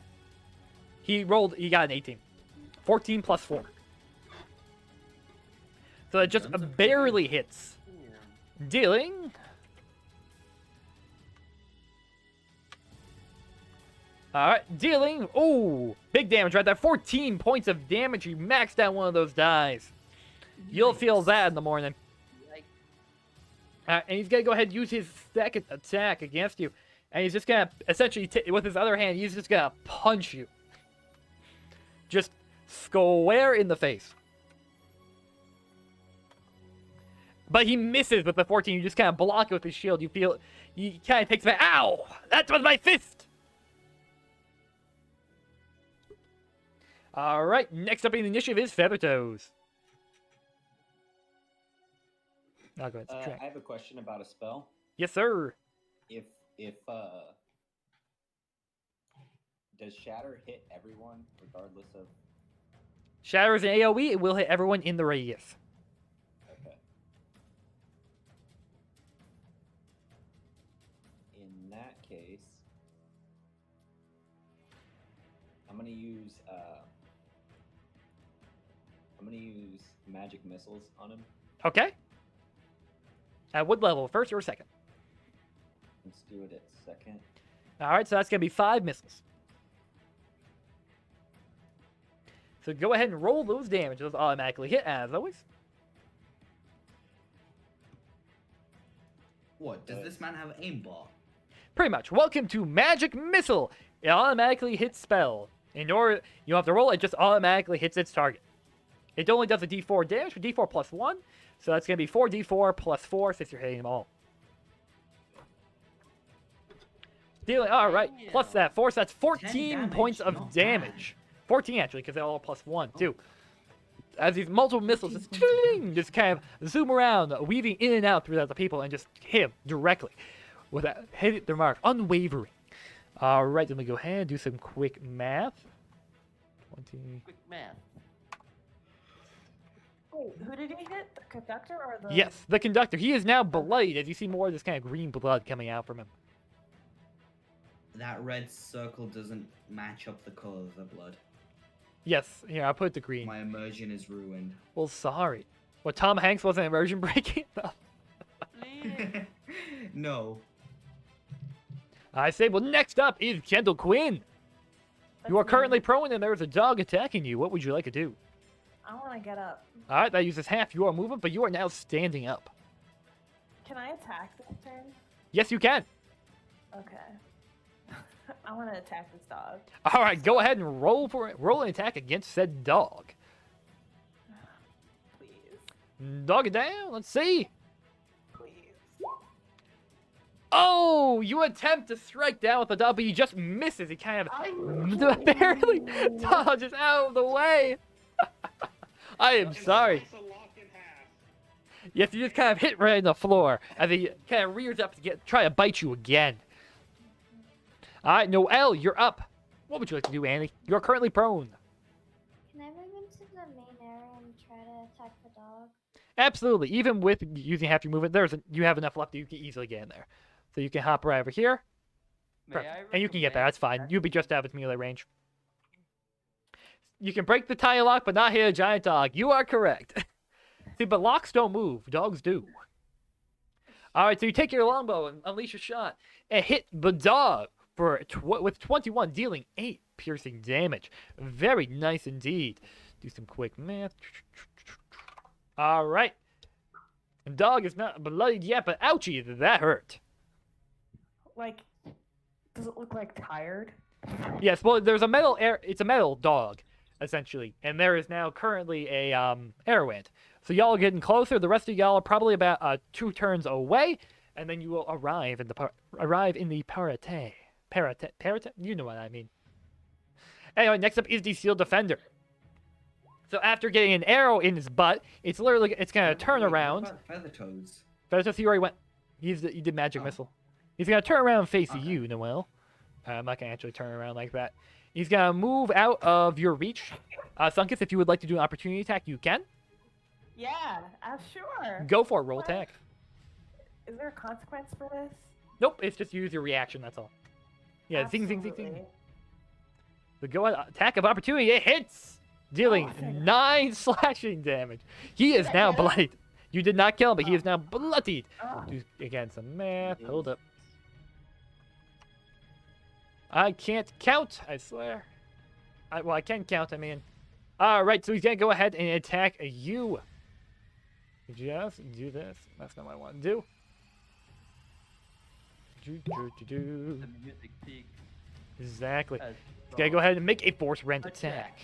S1: He got an 18. 14 plus 4. So it just barely hits. Dealing. Alright, dealing. Oh, big damage right there. 14 points of damage. You maxed out one of those dies. You'll feel that in the morning. And he's going to go ahead and use his second attack against you. And he's just going to, essentially, with his other hand, he's just going to punch you. Just square in the face. But he misses with the 14. You just kind of block it with his shield. You feel, he kind of takes back. Ow! That was my fist! Alright, next up in the initiative is Feathertoes. I'll go ahead and subtract.
S9: I have a question about a spell.
S1: Yes, sir.
S9: If does Shatter hit everyone regardless of?
S1: Shatter is an AoE. It will hit everyone in the radius.
S9: Okay. In that case, I'm gonna use magic missiles on him.
S1: Okay. At what level? First or second?
S9: Let's do it at second.
S1: Alright, so that's going to be 5 missiles. So go ahead and roll those damage. Those automatically hit, as always.
S2: What? Does this man have aimbot?
S1: Pretty much. Welcome to Magic Missile. It automatically hits spell. In order, you don't have to roll, it just automatically hits its target. It only does a d4 damage for d4 plus 1. So that's going to be 4d4 plus 4 since you're hitting them all. Dealing, alright, plus that force, that's 14
S2: damage,
S1: points of
S2: not
S1: damage. 14 actually, because they're all plus 1 too. As these multiple missiles just kind of zoom around, weaving in and out throughout the people and just hit them directly. Without hitting their mark, unwavering. Alright, let me go ahead and do some quick math. 20.
S4: Quick math.
S3: Wait, who did he hit? The conductor or the?
S1: Yes, the conductor. He is now bloodied as you see more of this kind of green blood coming out from him.
S2: That red circle doesn't match up the color of the blood.
S1: Yes, here, I'll put the green.
S2: My immersion is ruined.
S1: Well, sorry. What, Tom Hanks wasn't immersion breaking?
S2: No.
S1: I say, well, next up is Kendall Quinn. You are
S3: That's
S1: currently
S3: me.
S1: prone and there's a dog attacking you. What would you like to do?
S3: I want to get up.
S1: Alright, that uses half your movement, but you are now standing up.
S3: Can I attack this turn?
S1: Yes, you can.
S3: Okay. I want to attack this dog.
S1: Alright, go ahead and roll an attack against said dog.
S3: Please.
S1: Dog it down. Let's see.
S3: Please.
S1: Oh, you attempt to strike down with the dog, but you just misses. He kind of barely dodges out of the way. I am sorry.
S7: It's a lock in half.
S1: Yes, you just kind of hit right in the floor as he kind of rears up to try to bite you again. Alright, Noelle, you're up. What would you like to do, Annie? You're currently prone.
S6: Can I move into the main area and try to attack the dog?
S1: Absolutely. Even with using half your movement, you have enough left that you can easily get in there. So you can hop right over here. And you can get there, that's fine. You'll be just out of its melee range. You can break the tire lock, but not hit a giant dog. You are correct. See, but locks don't move. Dogs do. Alright, so you take your longbow and unleash a shot. And hit the dog with 21, dealing 8 piercing damage. Very nice indeed. Do some quick math. All right. Dog is not bloodied yet, but ouchie, that hurt.
S3: Like, does it look like tired?
S1: Yes, well, there's a metal it's a metal dog, essentially, and there is now currently a Arrowant. So y'all are getting closer. The rest of y'all are probably about 2 turns away, and then you will arrive in the parate. Parate? You know what I mean. Anyway, next up is the Steel Defender. So after getting an arrow in his butt, it's gonna turn around.
S2: Feather toes.
S1: Feather toes, he already went. He did magic missile. He's gonna turn around and face you, Noel. I'm not gonna actually turn around like that. He's gonna move out of your reach. Sunkus, if you would like to do an opportunity attack, you can.
S3: Yeah, sure.
S1: Go for it. Roll attack.
S3: Is there a consequence for this?
S1: Nope, it's just use your reaction. That's all. Yeah, zing, zing, zing, zing.
S3: Absolutely.
S1: The go attack of opportunity. It hits, dealing 9 slashing damage. He is now bloodied. You did not kill him, but he is now bloodied. Do again some math. Hold up. I can't count. I swear. Well, I can count. I mean. All right, so he's gonna go ahead and attack you. Just do this. That's not what I want to do.
S4: The music peak.
S1: Exactly. He's gonna go ahead and make a force rend attack.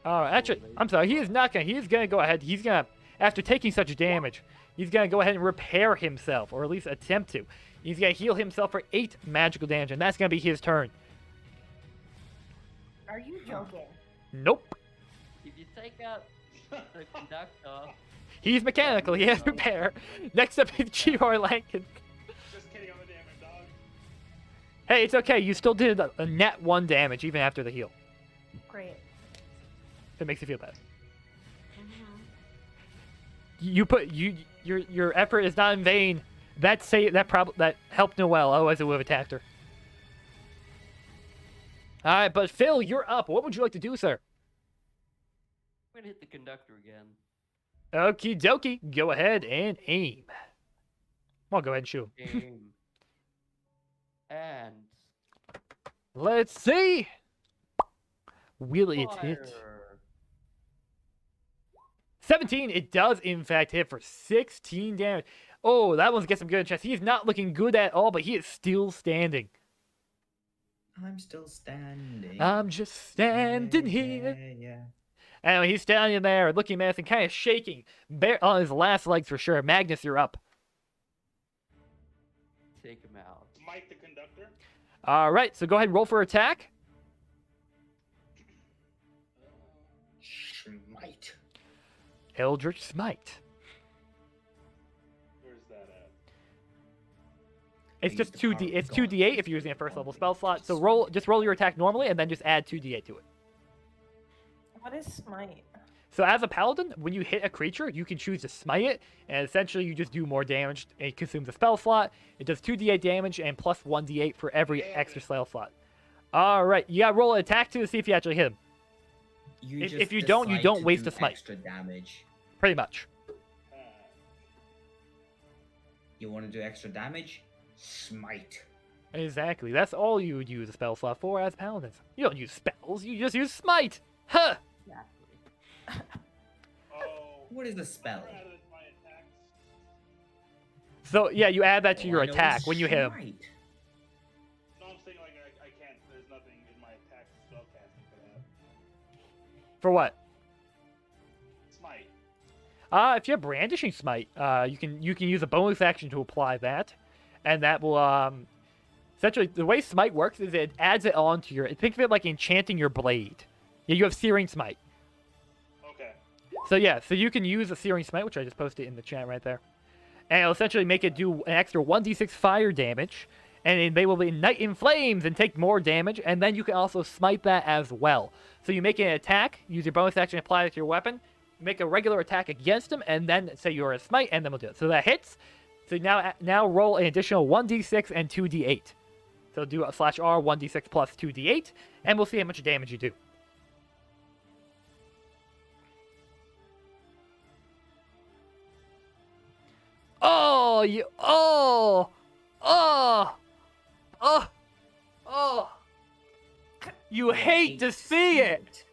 S1: Alright, actually, I'm sorry. He is not gonna. He's gonna go ahead. He's gonna, after taking such damage, he's gonna go ahead and repair himself, or at least attempt to. He's gonna heal himself for 8 magical damage, and that's gonna be his turn.
S3: Are you joking?
S1: Nope.
S4: If you take out the conductor,
S1: He's mechanical. He has repair. Next up is Chihor Lankin.
S7: Just kidding, I'm a damage dog.
S1: Hey, it's okay. You still did a net 1 damage even after the heal.
S3: Great.
S1: If it makes you feel bad.
S3: Mm-hmm.
S1: Your effort is not in vain. That helped Noelle. Otherwise, it would have attacked her. All right, but Phil, you're up. What would you like to do, sir?
S4: I'm gonna hit the conductor again.
S1: Okie dokie. Go ahead and aim. Well, go ahead and shoot him.
S4: Aim. And
S1: Let's see. Will it hit?
S4: fire.
S1: 17. It does, in fact, hit for 16 damage. Oh, that one's gets him good in chest. He is not looking good at all, but he is still standing.
S2: I'm still standing.
S1: I'm just standing here.
S2: Yeah.
S1: Anyway, he's standing there, looking at us and kind of shaking. On his last legs for sure. Magnus, you're up.
S4: Take him out.
S7: Mike the conductor.
S1: All right, so go ahead and roll for attack.
S2: Smite.
S1: Eldritch Smite.
S7: Where's that at?
S1: It's
S2: Use
S1: just
S2: the
S1: 2d.
S2: power of
S1: It's
S2: God.
S1: 2d8 if you're using a first level spell slot. So just roll your attack normally, and then just add 2d8 to it.
S3: What is smite?
S1: So as a paladin, when you hit a creature, you can choose to smite it, and essentially you just do more damage. It consumes a spell slot. It does 2d8 damage and plus 1d8 for every extra spell slot. All right, you gotta roll an attack to see if you actually hit him. If you don't, you
S2: decide
S1: don't
S2: to
S1: waste
S2: do
S1: a smite.
S2: Extra damage.
S1: Pretty much.
S2: You want to do extra damage? Smite.
S1: Exactly. That's all you would use a spell slot for as paladins. You don't use spells. You just use smite. Huh.
S7: Oh.
S2: What is a spell?
S7: I added my attacks.
S1: So yeah, you add that to your
S2: All I know is
S1: attack when you hit him.
S2: smite.
S7: No, I'm saying like I can't. There's nothing in my attack spell casting for that.
S1: For what?
S7: Smite.
S1: If you have brandishing smite, you can use a bonus action to apply that, and that will essentially the way smite works is it adds it onto your. Think of it like enchanting your blade. Yeah, you have searing smite.
S7: Okay.
S1: So yeah, so you can use a searing smite, which I just posted in the chat right there, and it'll essentially make it do an extra 1d6 fire damage, and they will ignite in flames and take more damage, and then you can also smite that as well. So you make an attack, use your bonus action, apply it to your weapon, make a regular attack against him, and then say you're a smite, and then we'll do it. So that hits. So now roll an additional 1d6 and 2d8. So do a /R 1d6 plus 2d8, and we'll see how much damage you do. Oh, Oh! Oh! Oh! You hate to see it!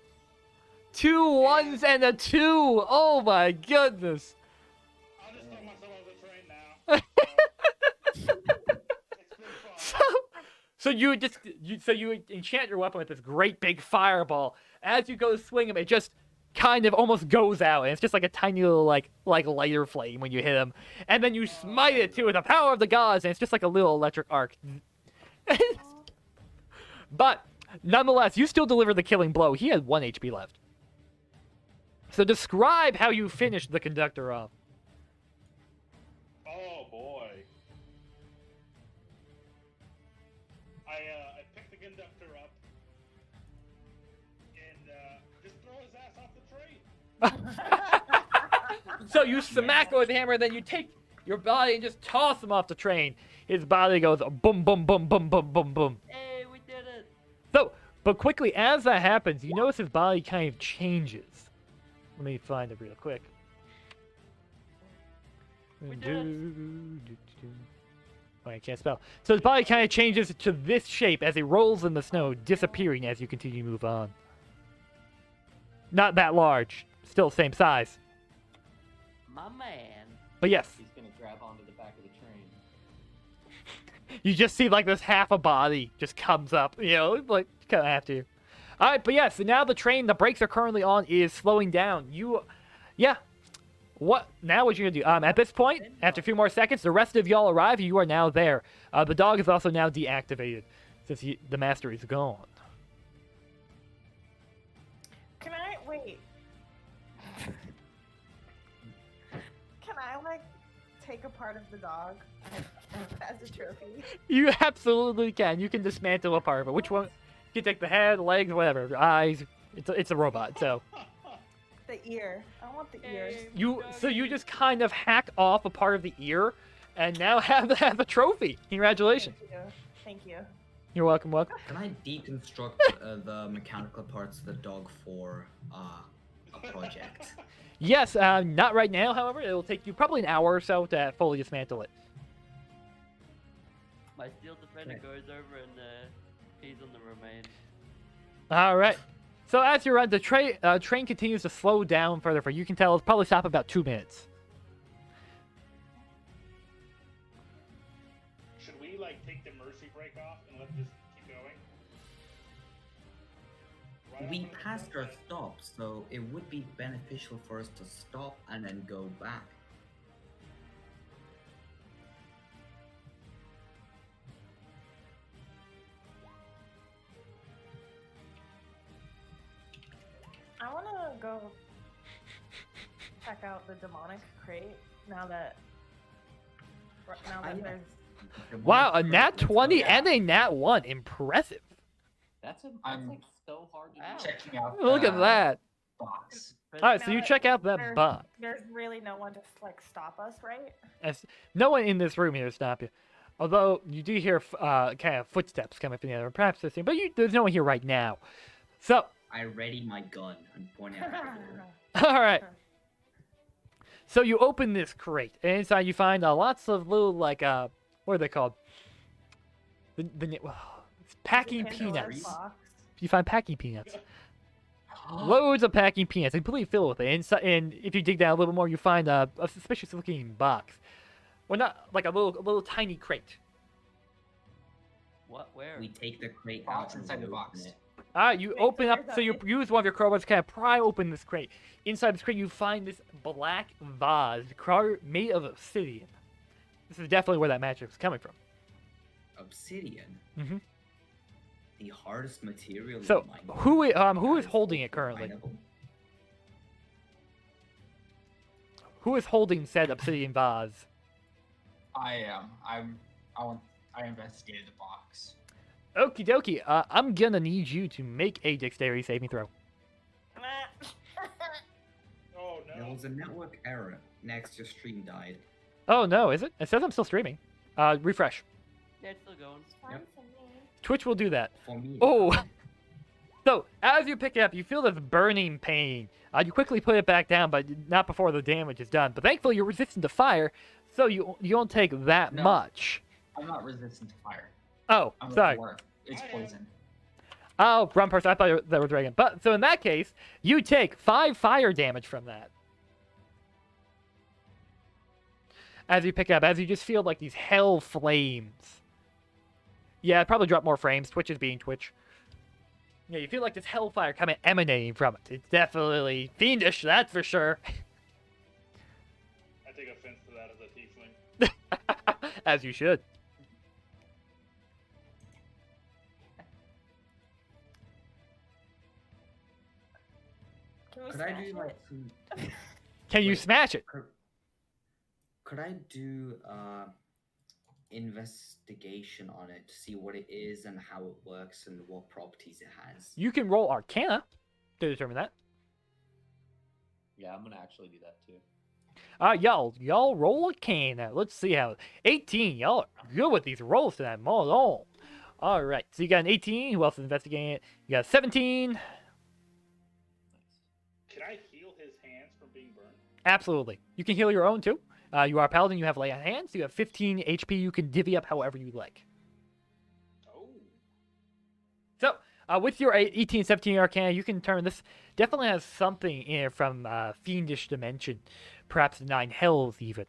S1: 2 1s and a 2! Oh my goodness!
S7: I'll just throw myself off the train now. It's been fun.
S1: So you enchant your weapon with this great big fireball. As you go to swing him, it just kind of almost goes out, and it's just like a tiny little like lighter flame when you hit him. And then you smite it too with the power of the gods, and it's just like a little electric arc. But nonetheless, you still deliver the killing blow. He had 1 HP left. So describe how you finished the conductor off.
S7: Oh boy. I picked the conductor up and just throw his ass off the train.
S1: So you smack him with the hammer, then you take your body and just toss him off the train. His body goes boom, boom, boom, boom, boom, boom, boom.
S4: Hey, we did it.
S1: So, but quickly as that happens, you notice his body kind of changes. Let me find it real quick.
S4: We did
S1: Oh, I can't spell. So his body kind of changes to this shape as he rolls in the snow, disappearing as you continue to move on. Not that large. Still same size.
S4: My man.
S1: But yes,
S9: He's gonna grab onto the back of the train.
S1: you just see like this half a body just comes up, you know, like kind of have to. All right, but yes, so now the train, the brakes are currently on, is slowing down. What now? What you gonna do? At this point, after a few more seconds, the rest of y'all arrive. You are now there. The dog is also now deactivated since the master is gone.
S3: Can I wait? Can I like take a part of the dog as a trophy?
S1: You absolutely can. You can dismantle a part of it. Which one? You can take the head, legs, whatever, eyes. It's a robot, so.
S3: The ear. I want the ears.
S1: You just kind of hack off a part of the ear, and now have a trophy. Congratulations.
S3: Thank you. Thank you.
S1: You're welcome. Welcome.
S2: Can I deconstruct the mechanical parts of the dog for a project?
S1: Yes. Not right now. However, it will take you probably an hour or so to fully dismantle it.
S4: My steel defender
S2: Okay.
S4: goes over and he's on the remain.
S1: All right. So as you run, the train continues to slow down further. For you can tell, it's probably stop about 2 minutes.
S7: Should we like take the mercy break off and let this keep going? Right
S2: We
S7: after the
S2: passed our
S7: sunset?
S2: stop, so it would be beneficial for us to stop and then go back.
S3: I want to go check out the demonic crate now that
S2: I-
S3: there's.
S1: Wow, a nat 20 and a nat 1. Impressive.
S9: That's
S10: I'm
S9: like so hard to
S4: Ow.
S9: do.
S10: Checking out.
S1: Look at that.
S10: Box.
S1: All right, so you check out that
S3: there's-
S1: box.
S3: There's really no one to like stop us, right?
S1: As no one in this room here to stop you. Although you do hear kind of footsteps coming from the other, perhaps this thing, but there's no one here right now. So,
S2: I ready my gun and point it at the door.
S1: all right. So you open this crate, and inside you find lots of little like what are they called? Packing
S3: Pandora's
S1: peanuts.
S3: box.
S1: You find packing peanuts. Loads of packing peanuts, completely filled with it. Inside, and if you dig down a little more, you find a suspicious-looking box. Well, not like a little tiny crate.
S4: What? Where?
S2: We take the crate
S10: Box
S2: out and
S10: inside the
S2: we
S10: box.
S2: open it.
S1: All right, you
S3: Wait,
S1: open
S3: so
S1: up.
S3: there's
S1: So
S3: a-
S1: you use one of your crowbars to kind of pry open this crate. Inside this crate, you find this black vase made of obsidian. This is definitely where that magic is coming from.
S2: Obsidian.
S1: Mhm.
S2: The hardest material. in
S1: So
S2: Minecraft.
S1: who is
S2: That
S1: holding it
S2: also
S1: currently?
S2: pineapple.
S1: Who is holding said obsidian vase?
S10: I am. I investigated the box.
S1: Okie dokie. I'm gonna need you to make a dexterity saving throw.
S7: Oh
S2: There
S7: no.
S2: was a network error. Next, your stream died.
S1: Oh no, is it? It says I'm still streaming. Refresh.
S4: Yeah, it's still going.
S6: It's fine
S2: Yep.
S6: for me.
S1: Twitch will do that.
S2: For me.
S1: Oh. So as you pick it up, you feel this burning pain. You quickly put it back down, but not before the damage is done. But thankfully, you're resistant to fire, so you don't take that
S2: No.
S1: much.
S10: I'm not resistant to fire.
S1: Oh,
S10: I'm a
S1: sorry.
S10: dwarf. It's
S7: I am.
S10: poison.
S1: Oh, wrong person. I thought that was dragon. But so in that case, you take 5 fire damage from that. As you pick up, as you just feel like these hell flames. Yeah, it probably drop more frames. Twitch is being Twitch. Yeah, you feel like this hellfire coming emanating from it. It's definitely fiendish, that's for sure.
S7: I take offense to that as a tiefling.
S1: As you should.
S3: Can we
S2: Could I
S3: smash
S2: do
S3: it?
S2: like some?
S1: Can you
S2: Wait.
S1: smash it?
S2: Could I do investigation on it to see what it is and how it works and what properties it has?
S1: You can roll Arcana to determine that.
S9: Yeah, I'm gonna actually do that too.
S1: Y'all roll Arcana. Let's see how. 18. Y'all are good with these rolls tonight. All right. So you got an 18. Who else is investigating it? You got a 17.
S9: Nice.
S7: Can I heal his hands from being burned?
S1: Absolutely. You can heal your own too. You are a paladin. You have lay on hands. You have 15 HP. You can divvy up however you like.
S7: Oh.
S1: So, with your 18, 17 Arcana, you can turn this. Definitely has something in it from Fiendish Dimension. Perhaps 9 Hells, even.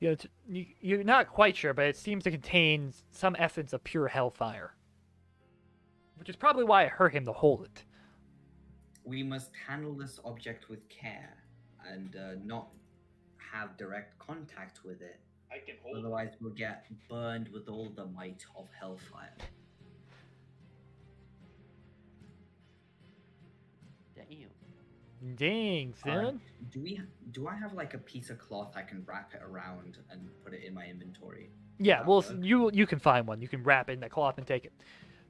S1: You know, you're not quite sure, but it seems to contain some essence of pure hellfire. Which is probably why it hurt him to hold it.
S2: We must handle this object with care and not have direct contact with it.
S7: I can hold it.
S2: Otherwise, we'll get burned with all the might of hellfire.
S4: Damn.
S1: Dang, son.
S2: Do I have like a piece of cloth I can wrap it around and put it in my inventory?
S1: Yeah,
S2: that
S1: well,
S2: work?
S1: you can find one. You can wrap it in that cloth and take it.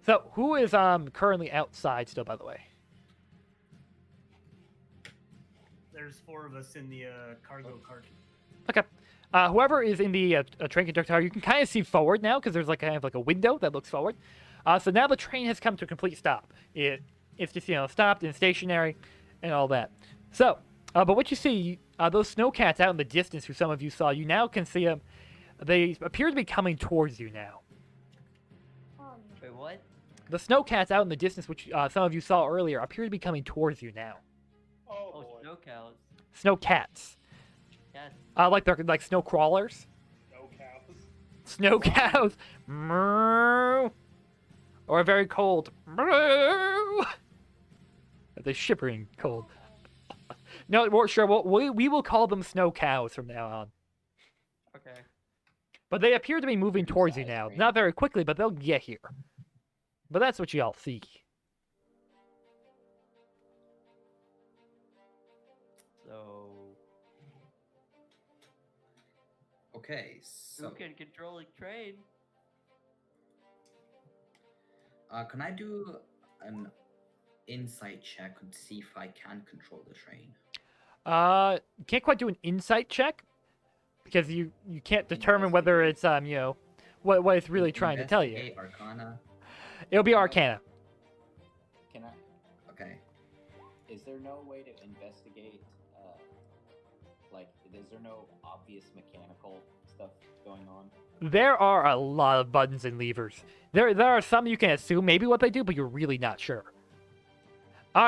S1: So, who is currently outside still, by the way?
S8: There's 4 of us in the cargo cart.
S1: Okay. Whoever is in the train conductor, you can kind of see forward now because there's like kind of like a window that looks forward. So now the train has come to a complete stop. It's just stopped and stationary, and all that. So, but what you see, those snowcats out in the distance, who some of you saw, you now can see them. They appear to be coming towards you now.
S4: Wait, what?
S1: The snowcats out in the distance, which some of you saw earlier, appear to be coming towards you now.
S7: Oh,
S4: Oh,
S7: boy.
S4: snow cows.
S1: Snowcats.
S4: Yes.
S1: Like they're like snow crawlers.
S7: No cows.
S1: Snow cows. Moo. Or very cold. Moo. They're shivering cold. No, we're sure. We will call them snow cows from now on.
S4: Okay.
S1: But they appear to be moving towards you
S9: Size
S1: now.
S9: range.
S1: Not very quickly, but they'll get here. But that's what y'all see.
S4: So,
S2: Okay, so
S4: who can control a train?
S2: can I do an insight check to see if I can control the train?
S1: You can't quite do an insight check because you can't determine whether it's what it's really trying to tell you.
S2: Investigate, Arcana.
S1: It'll be Arcana.
S9: Can I?
S2: Okay.
S9: Is there no way to investigate? Like, is there no obvious mechanical stuff going on?
S1: There are a lot of buttons and levers. There are some you can assume maybe what they do, but you're really not sure. All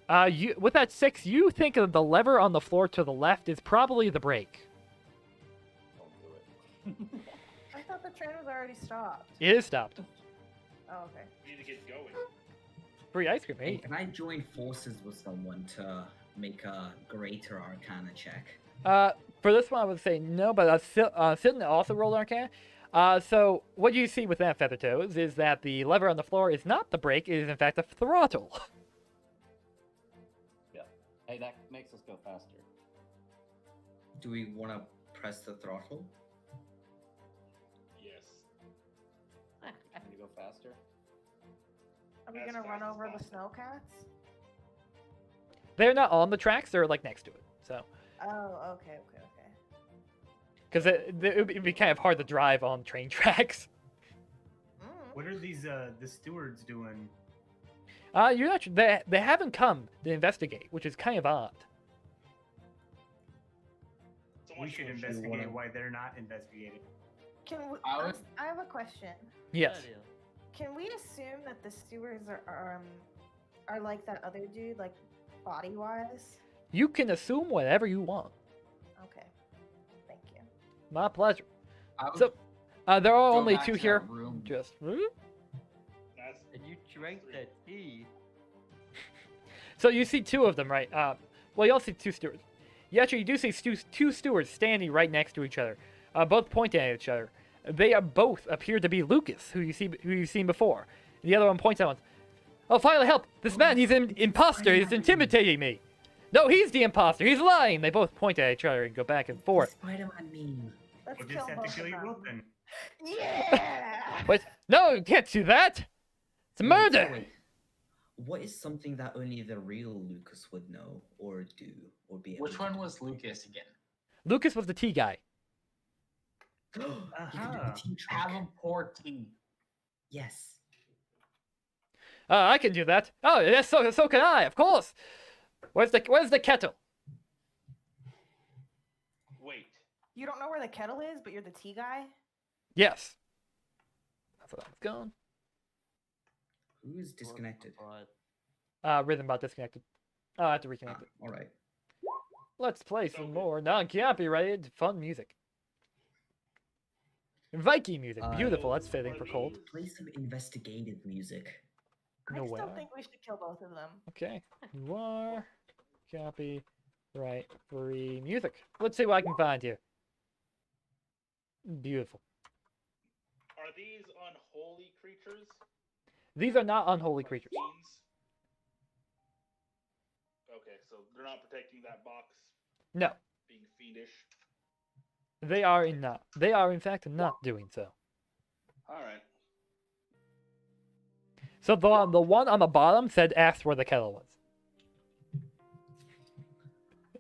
S1: right. You with that 6, you think of the lever on the floor to the left is probably the brake.
S9: Don't do it.
S3: I thought the train was already stopped.
S1: It is stopped.
S3: Oh, okay.
S7: We need to get going.
S1: Free ice cream,
S2: Hey,
S1: hey.
S2: can I join forces with someone to make a greater Arcana check?
S1: For this one, I would say no, but Sidon also rolled Arcana. So what you see with that Feather Toes is that the lever on the floor is not the brake; it is in fact a throttle.
S9: Yeah. Hey, that makes us go faster.
S2: Do we want to press the throttle?
S7: Yes.
S9: Can you go faster?
S3: Are we
S7: As
S3: gonna run
S7: fast as
S3: over the
S7: possible.
S3: snowcats?
S1: They're not on the tracks; they're like next to it. So,
S3: Oh, okay.
S1: because it would be kind of hard to drive on train tracks.
S3: Mm.
S8: What are these the stewards doing?
S1: You're not. They haven't come to investigate, which is kind of odd.
S7: Someone
S8: We should
S7: should
S8: investigate why they're not investigating.
S3: Can we,
S10: I would-
S3: I have a question.
S1: Yes.
S4: Idea.
S3: Can we assume that the stewards are like that other dude, like body wise?
S1: You can assume whatever you want.
S3: Okay. Thank you.
S1: My pleasure.
S10: I would
S1: So, there are
S10: go
S1: only
S10: back
S1: two
S10: to
S1: here.
S10: that room.
S1: Just.
S7: That's
S4: And you drank
S7: three.
S4: that tea.
S1: So you see two of them, right? Well, you also see two stewards. You do see two stewards standing right next to each other, both pointing at each other. They are both appear to be Lucas, who you've seen before. The other one points at one. Oh, finally, help! This man, he's an imposter. He's intimidating me. No, he's the imposter. He's lying. They both point at each other and go back and forth.
S2: Spider-Man meme.
S3: Let's
S8: We'll
S3: kill
S8: just have
S3: both
S8: to kill
S3: of
S8: you
S3: them.
S8: both then.
S3: Yeah.
S1: Wait, no, you can't do that. It's murder.
S2: Wait. What is something that only the real Lucas would know or do or be able
S10: Which
S2: to
S10: one
S2: do?
S10: was Lucas again?
S1: Lucas was the tea guy.
S2: You can do
S8: Uh-huh.
S2: the tea
S10: Have
S2: trick.
S10: him pour tea.
S2: Yes.
S1: I can do that. Oh, yes, so can I, of course. Where's the kettle?
S7: Wait.
S3: You don't know where the kettle is, but you're the tea guy.
S1: Yes. That's what I was going.
S2: Who is disconnected?
S4: Right.
S1: Rhythm bot disconnected. Oh, I have to reconnect it.
S2: All right.
S1: Let's play
S7: So
S1: some
S7: good.
S1: more non-copyrighted fun music. Viking music, beautiful. That's fitting for cold.
S2: Play some investigative music.
S3: I
S1: No
S3: still
S1: way.
S3: think we should kill both of them.
S1: Okay, you are copyright free music. Let's see what I can find here. Beautiful.
S7: Are these unholy creatures?
S1: These are not unholy
S7: Like
S1: creatures.
S7: fiends? Okay, so they're not protecting that box,
S1: No,
S7: being fiendish.
S1: they are not. They are in fact not doing so.
S7: All right.
S1: So the one on the bottom said asked where the kettle was.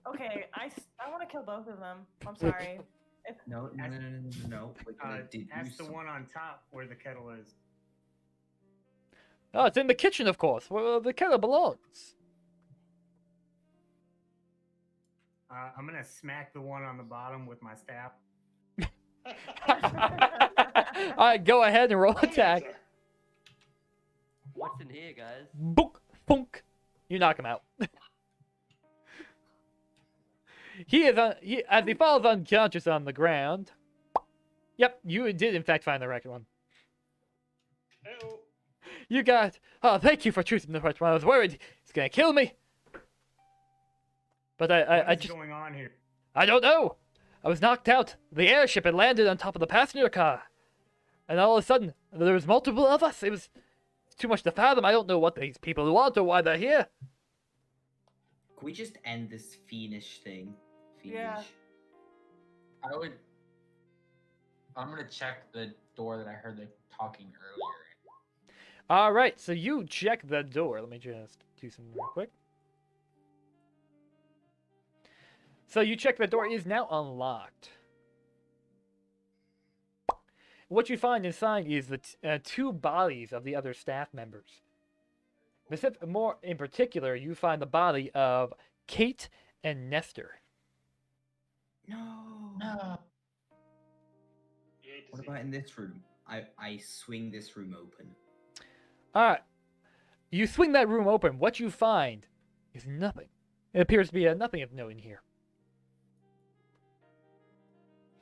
S3: Okay, I want to kill both of them. I'm sorry.
S2: No. We're gonna deduce
S8: Ask the
S2: some-
S8: one on top where the kettle is.
S1: Oh, it's in the kitchen, of course, where the kettle belongs.
S8: I'm gonna smack the one on the bottom with my staff.
S1: Alright, go ahead and roll
S7: Fine,
S1: attack.
S7: sir.
S4: What's in here, guys?
S1: Book, funk. You knock him out. As he falls unconscious on the ground. Yep, you did in fact find the right one.
S7: Hey-oh.
S1: You got. Oh, thank you for choosing the right one. I was worried he's gonna kill me. But I
S8: What's
S1: just.
S8: going on here?
S1: I don't know. I was knocked out. The airship had landed on top of the passenger car. And all of a sudden, there was multiple of us. It was too much to fathom. I don't know what these people want or why they're here.
S2: Can we just end this fiendish thing? Fiendish.
S3: Yeah.
S10: I'm gonna check the door that I heard them talking earlier.
S1: All right, so you check the door. Let me just do something real quick. So you check the door is now unlocked. What you find inside is the two bodies of the other staff members. More in particular, you find the body of Kate and Nestor.
S2: No.
S10: No.
S7: You hate to
S2: What
S7: see
S2: about in this room? I swing this room open.
S1: All right, you swing that room open. What you find is nothing. It appears to be nothing of note in here.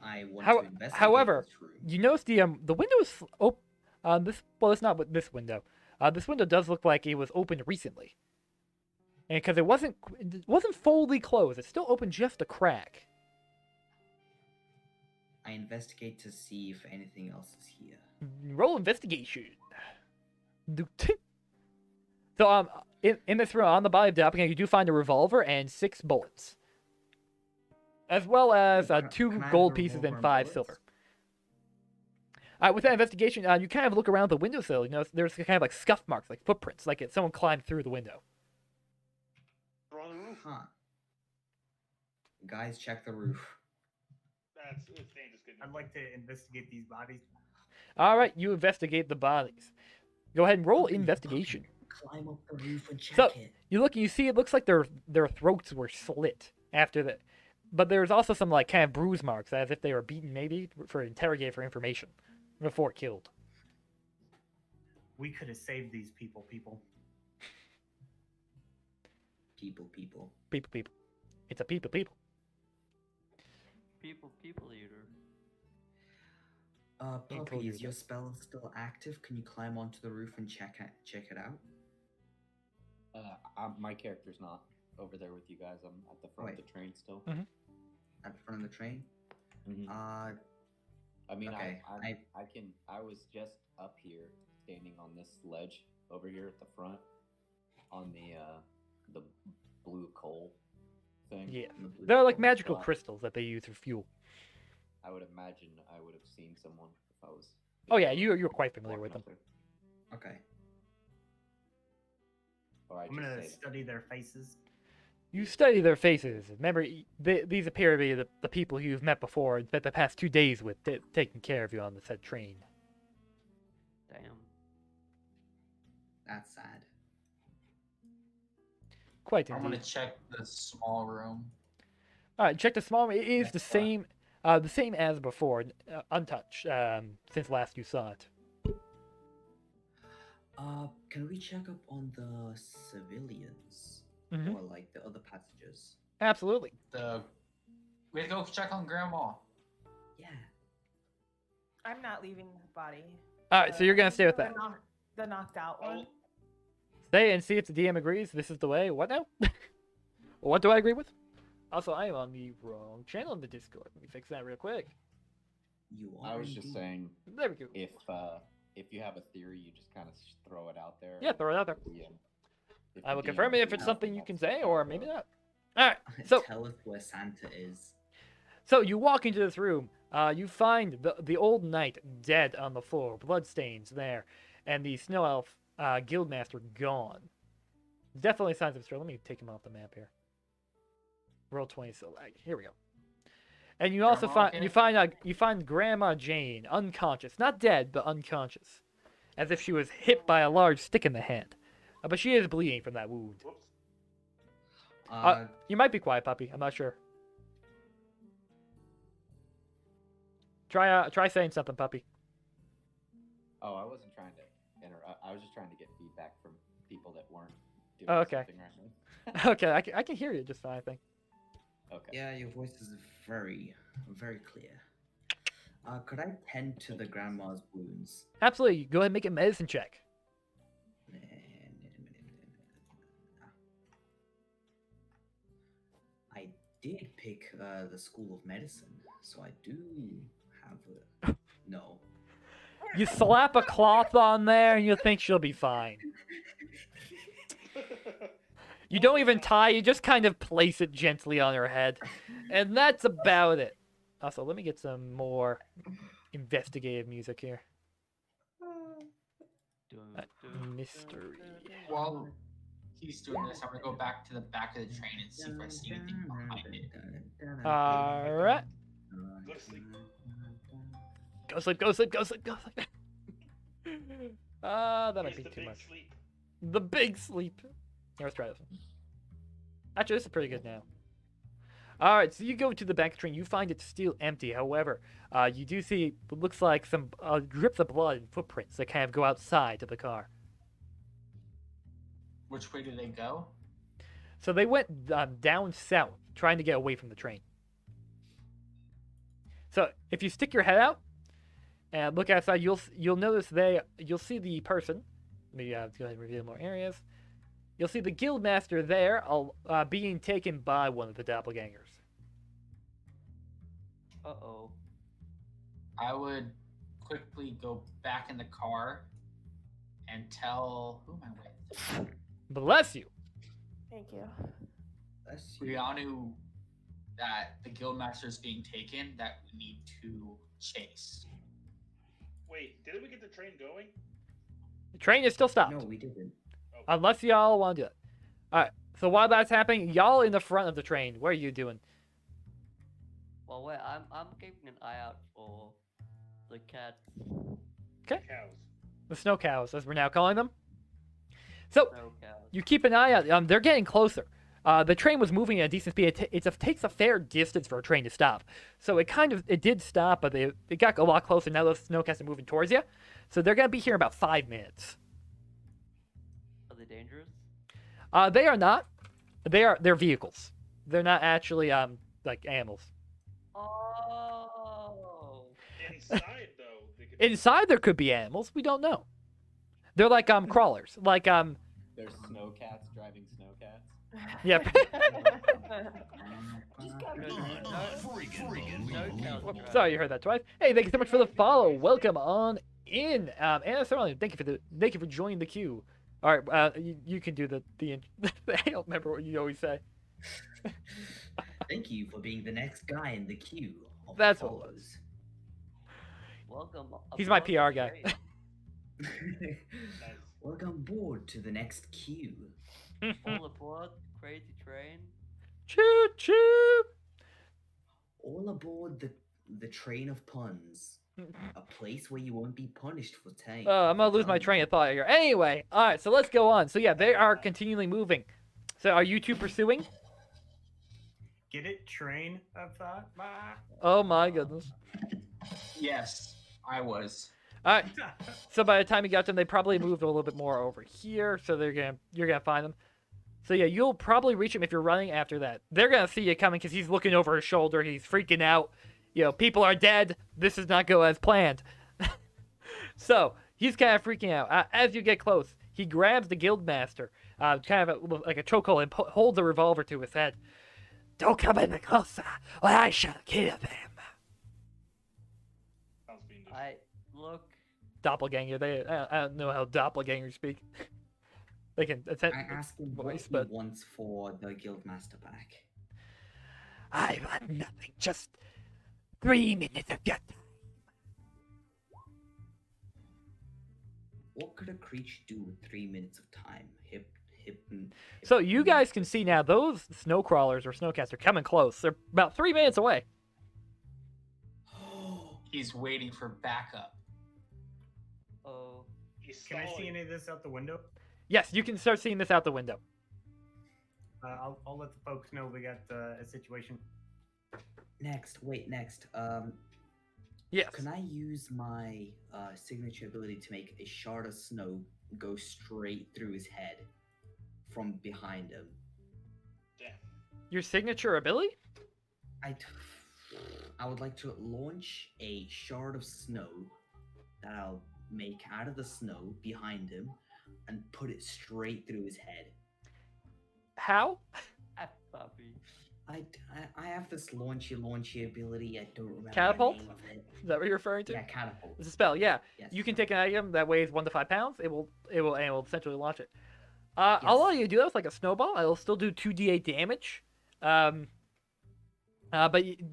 S2: I want
S1: How-
S2: to investigate
S1: however,
S2: this room.
S1: You notice the window is it's not with this window. This window does look like it was opened recently, and because it wasn't fully closed, it's still open just a crack.
S2: I investigate to see if anything else is here.
S1: Roll investigation. So in this room on the body of the doppelganger, you do find a revolver and 6 bullets, as well as
S2: Can I
S1: 2
S2: have
S1: gold
S2: the
S1: pieces
S2: revolver
S1: and
S2: and
S1: 5
S2: bullets?
S1: silver. With that investigation, you kind of look around the windowsill. You know, there's kind of like scuff marks, like footprints, like someone climbed through the window.
S7: They're on the roof.
S2: Huh. Guys, check the roof.
S7: It's dangerous. Good
S8: I'd like to investigate these bodies.
S1: All right, you investigate the bodies. Go ahead and roll investigation.
S2: Climb up the roof and check
S1: So
S2: it.
S1: you look and you see it looks like their throats were slit after that. but there's also some like kind of bruise marks, as if they were beaten, maybe for interrogate for information before killed.
S8: We could have saved these people.
S2: People.
S1: People. It's a people.
S4: People eater.
S2: Puppy, is your spell still active? Can you climb onto the roof and check it out?
S9: My character's not over there with you guys. I'm at the front of the train still.
S2: At the front of the train?
S9: Mhm. I mean,
S2: okay,
S9: I was just up here, standing on this ledge over here at the front, on the blue coal thing.
S1: Yeah,
S2: the blue
S1: they're like
S2: ball.
S1: magical
S9: But
S1: crystals that they use for fuel.
S9: I would imagine I would have seen someone if I was.
S1: Oh yeah, you're quite familiar with
S9: walking
S1: them.
S9: up there.
S2: Okay.
S9: Or I
S8: I'm
S9: just
S8: gonna
S9: say,
S8: study their faces.
S1: You study their faces. Remember, these appear to be the people you've met before and spent the past 2 days with, taking care of you on the said train.
S4: Damn.
S2: That's sad.
S1: Quite
S10: I'm gonna
S1: indeed.
S10: check the small room.
S1: All right, check the small room. It is the same as before, untouched since last you saw it.
S2: Can we check up on the civilians?
S1: Mhm.
S2: Or like the other passengers?
S1: Absolutely.
S10: We have to go check on Grandma.
S2: Yeah.
S3: I'm not leaving the body.
S1: All right, so you're gonna stay with that.
S3: The knocked out one.
S1: Stay and see if the DM agrees. This is the way. What now? What do I agree with? Also, I am on the wrong channel in the Discord. Let me fix that real quick.
S2: You are.
S9: I was just
S2: indeed.
S9: saying,
S1: There we go.
S9: if you have a theory, you just kind of throw it out there.
S1: Yeah, throw it out there.
S9: If
S1: I will
S9: the
S1: confirm it
S9: DM
S1: if it's
S9: agrees,
S1: something
S9: then
S1: you
S9: I'll
S1: can
S9: just
S1: say,
S9: let
S1: or
S9: it
S1: maybe
S9: go.
S1: not. All right. So
S2: Tell us where Santa is.
S1: So you walk into this room. You find the old knight dead on the floor, bloodstains there, and the snow elf guildmaster gone. Definitely signs of struggle. Let me take him off the map here. Roll 20 so lag. Here we go. And you also
S10: Grandma,
S1: you find Grandma Jane unconscious, not dead, but unconscious, as if she was hit by a large stick in the head. But she is bleeding from that wound.
S7: Whoops.
S1: You might be quiet, puppy. I'm not sure. Try saying something, puppy.
S9: Oh, I wasn't trying to interrupt. I was just trying to get feedback from people that weren't doing
S1: Oh, okay.
S9: something right now.
S1: Okay, I can hear you just fine, I think.
S9: Okay.
S2: Yeah, your voice is very, very clear. Could I tend to the grandma's wounds?
S1: Absolutely. Go ahead and make a medicine check.
S2: I did pick the School of Medicine, so I do have a... No.
S1: You slap a cloth on there and you think she'll be fine. You don't even tie, you just kind of place it gently on her head. And that's about it. Also, let me get some more investigative music here. Mystery.
S10: While he's doing this, I'm gonna go back to the back of the train and see if I see anything behind it.
S1: Alright.
S7: Go to sleep.
S1: Go sleep, go sleep, go sleep, go sleep. That might
S7: Here's
S1: be
S7: the
S1: too
S7: big
S1: much.
S7: sleep.
S1: The big sleep. Here, let's try this one. Actually, this is pretty good now. Alright, so you go to the back of the train. You find it still empty. However, you do see what looks like some drips of blood and footprints that kind of go outside of the car.
S10: Which way do they go?
S1: So they went down south, trying to get away from the train. So if you stick your head out and look outside, you'll notice you'll see the person. Let me go ahead and reveal more areas. You'll see the guildmaster there, being taken by one of the doppelgangers.
S4: Uh-oh.
S10: I would quickly go back in the car and tell who am I with?
S1: Bless you.
S3: Thank you.
S2: Bless you.
S10: Rianu that the guildmaster is being taken, that we need to chase.
S7: Wait, didn't we get the train going?
S1: The train is still stopped.
S2: No, we didn't.
S1: Unless y'all want to do it. Alright, so while that's happening, y'all in the front of the train, what are you doing?
S4: Well, wait, I'm keeping an eye out for the cat.
S1: Okay.
S7: Cows.
S1: The snow cows, as we're now calling them. So,
S4: No cows.
S1: you keep an eye out. They're getting closer. The train was moving at a decent speed. It takes a fair distance for a train to stop. So it did stop, but it got a lot closer. Now those snowcats are moving towards you. So they're going to be here in about 5 minutes.
S4: Are they dangerous?
S1: They are not. They're vehicles. They're not actually like animals.
S4: Oh.
S7: Inside though, they could
S1: Inside there could be animals. We don't know. They're like crawlers. Like
S9: There's snow cats driving snow cats.
S1: yeah. Sorry you heard that twice. Hey, thank you so much for the follow. Welcome on in. Anna Sterling, thank you for joining the queue. All right, you can do the I don't remember what you always say.
S2: Thank you for being the next guy in the queue. Of
S1: That's what it
S2: follows.
S4: Welcome.
S1: He's my
S4: aboard
S1: PR
S4: the
S1: guy.
S4: train.
S2: Welcome aboard to the next queue.
S4: All aboard, crazy train.
S1: Choo choo.
S2: All aboard the train of puns. A place where you won't be punished for saying.
S1: I'm gonna lose my train of thought here. Anyway, all right, so let's go on. So yeah, they are continually moving. So are you two pursuing?
S8: Get it? Train of thought?
S1: Oh my goodness.
S10: Yes, I was.
S1: All right. So by the time you got them, they probably moved a little bit more over here. So you're gonna find them. So yeah, you'll probably reach him if you're running after that. They're gonna see you coming because he's looking over his shoulder. He's freaking out. You know, people are dead. This does not go as planned. So he's kind of freaking out. As you get close, he grabs the guildmaster, kind of like a chokehold, and holds a revolver to his head. Don't come any closer, or I shall kill them.
S7: sounds fiendish.
S4: I look.
S1: Doppelganger. I don't know how doppelgangers speak. They can attempt
S2: I ask him
S1: voice,
S2: what
S1: but
S2: he wants for the guildmaster back.
S1: I want nothing. Just 3 minutes of your time.
S2: What could a creature do with 3 minutes of time? Hip.
S1: So you guys can see now those snow crawlers or snowcats are coming close. They're about 3 minutes away.
S10: He's waiting for backup.
S4: Oh.
S7: He's
S8: Can I see
S7: stalling.
S8: any of this out the window?
S1: Yes, you can start seeing this out the window.
S8: I'll let the folks know we got a situation.
S2: Next.
S1: Yes.
S2: Can I use my signature ability to make a shard of snow go straight through his head from behind him?
S7: Damn.
S1: Your signature ability?
S2: I would like to launch a shard of snow that I'll make out of the snow behind him and put it straight through his head.
S1: How?
S4: Puppy.
S2: I have this launchy ability. I don't remember
S1: Catapult?
S2: the name of it.
S1: Is that what you're referring to?
S2: Yeah, catapult.
S1: It's a spell, yeah.
S2: Yes.
S1: You can take an item that weighs 1 to 5 pounds. It will essentially launch it. I'll allow you to do that with like a snowball. It'll still do 2d8 damage. But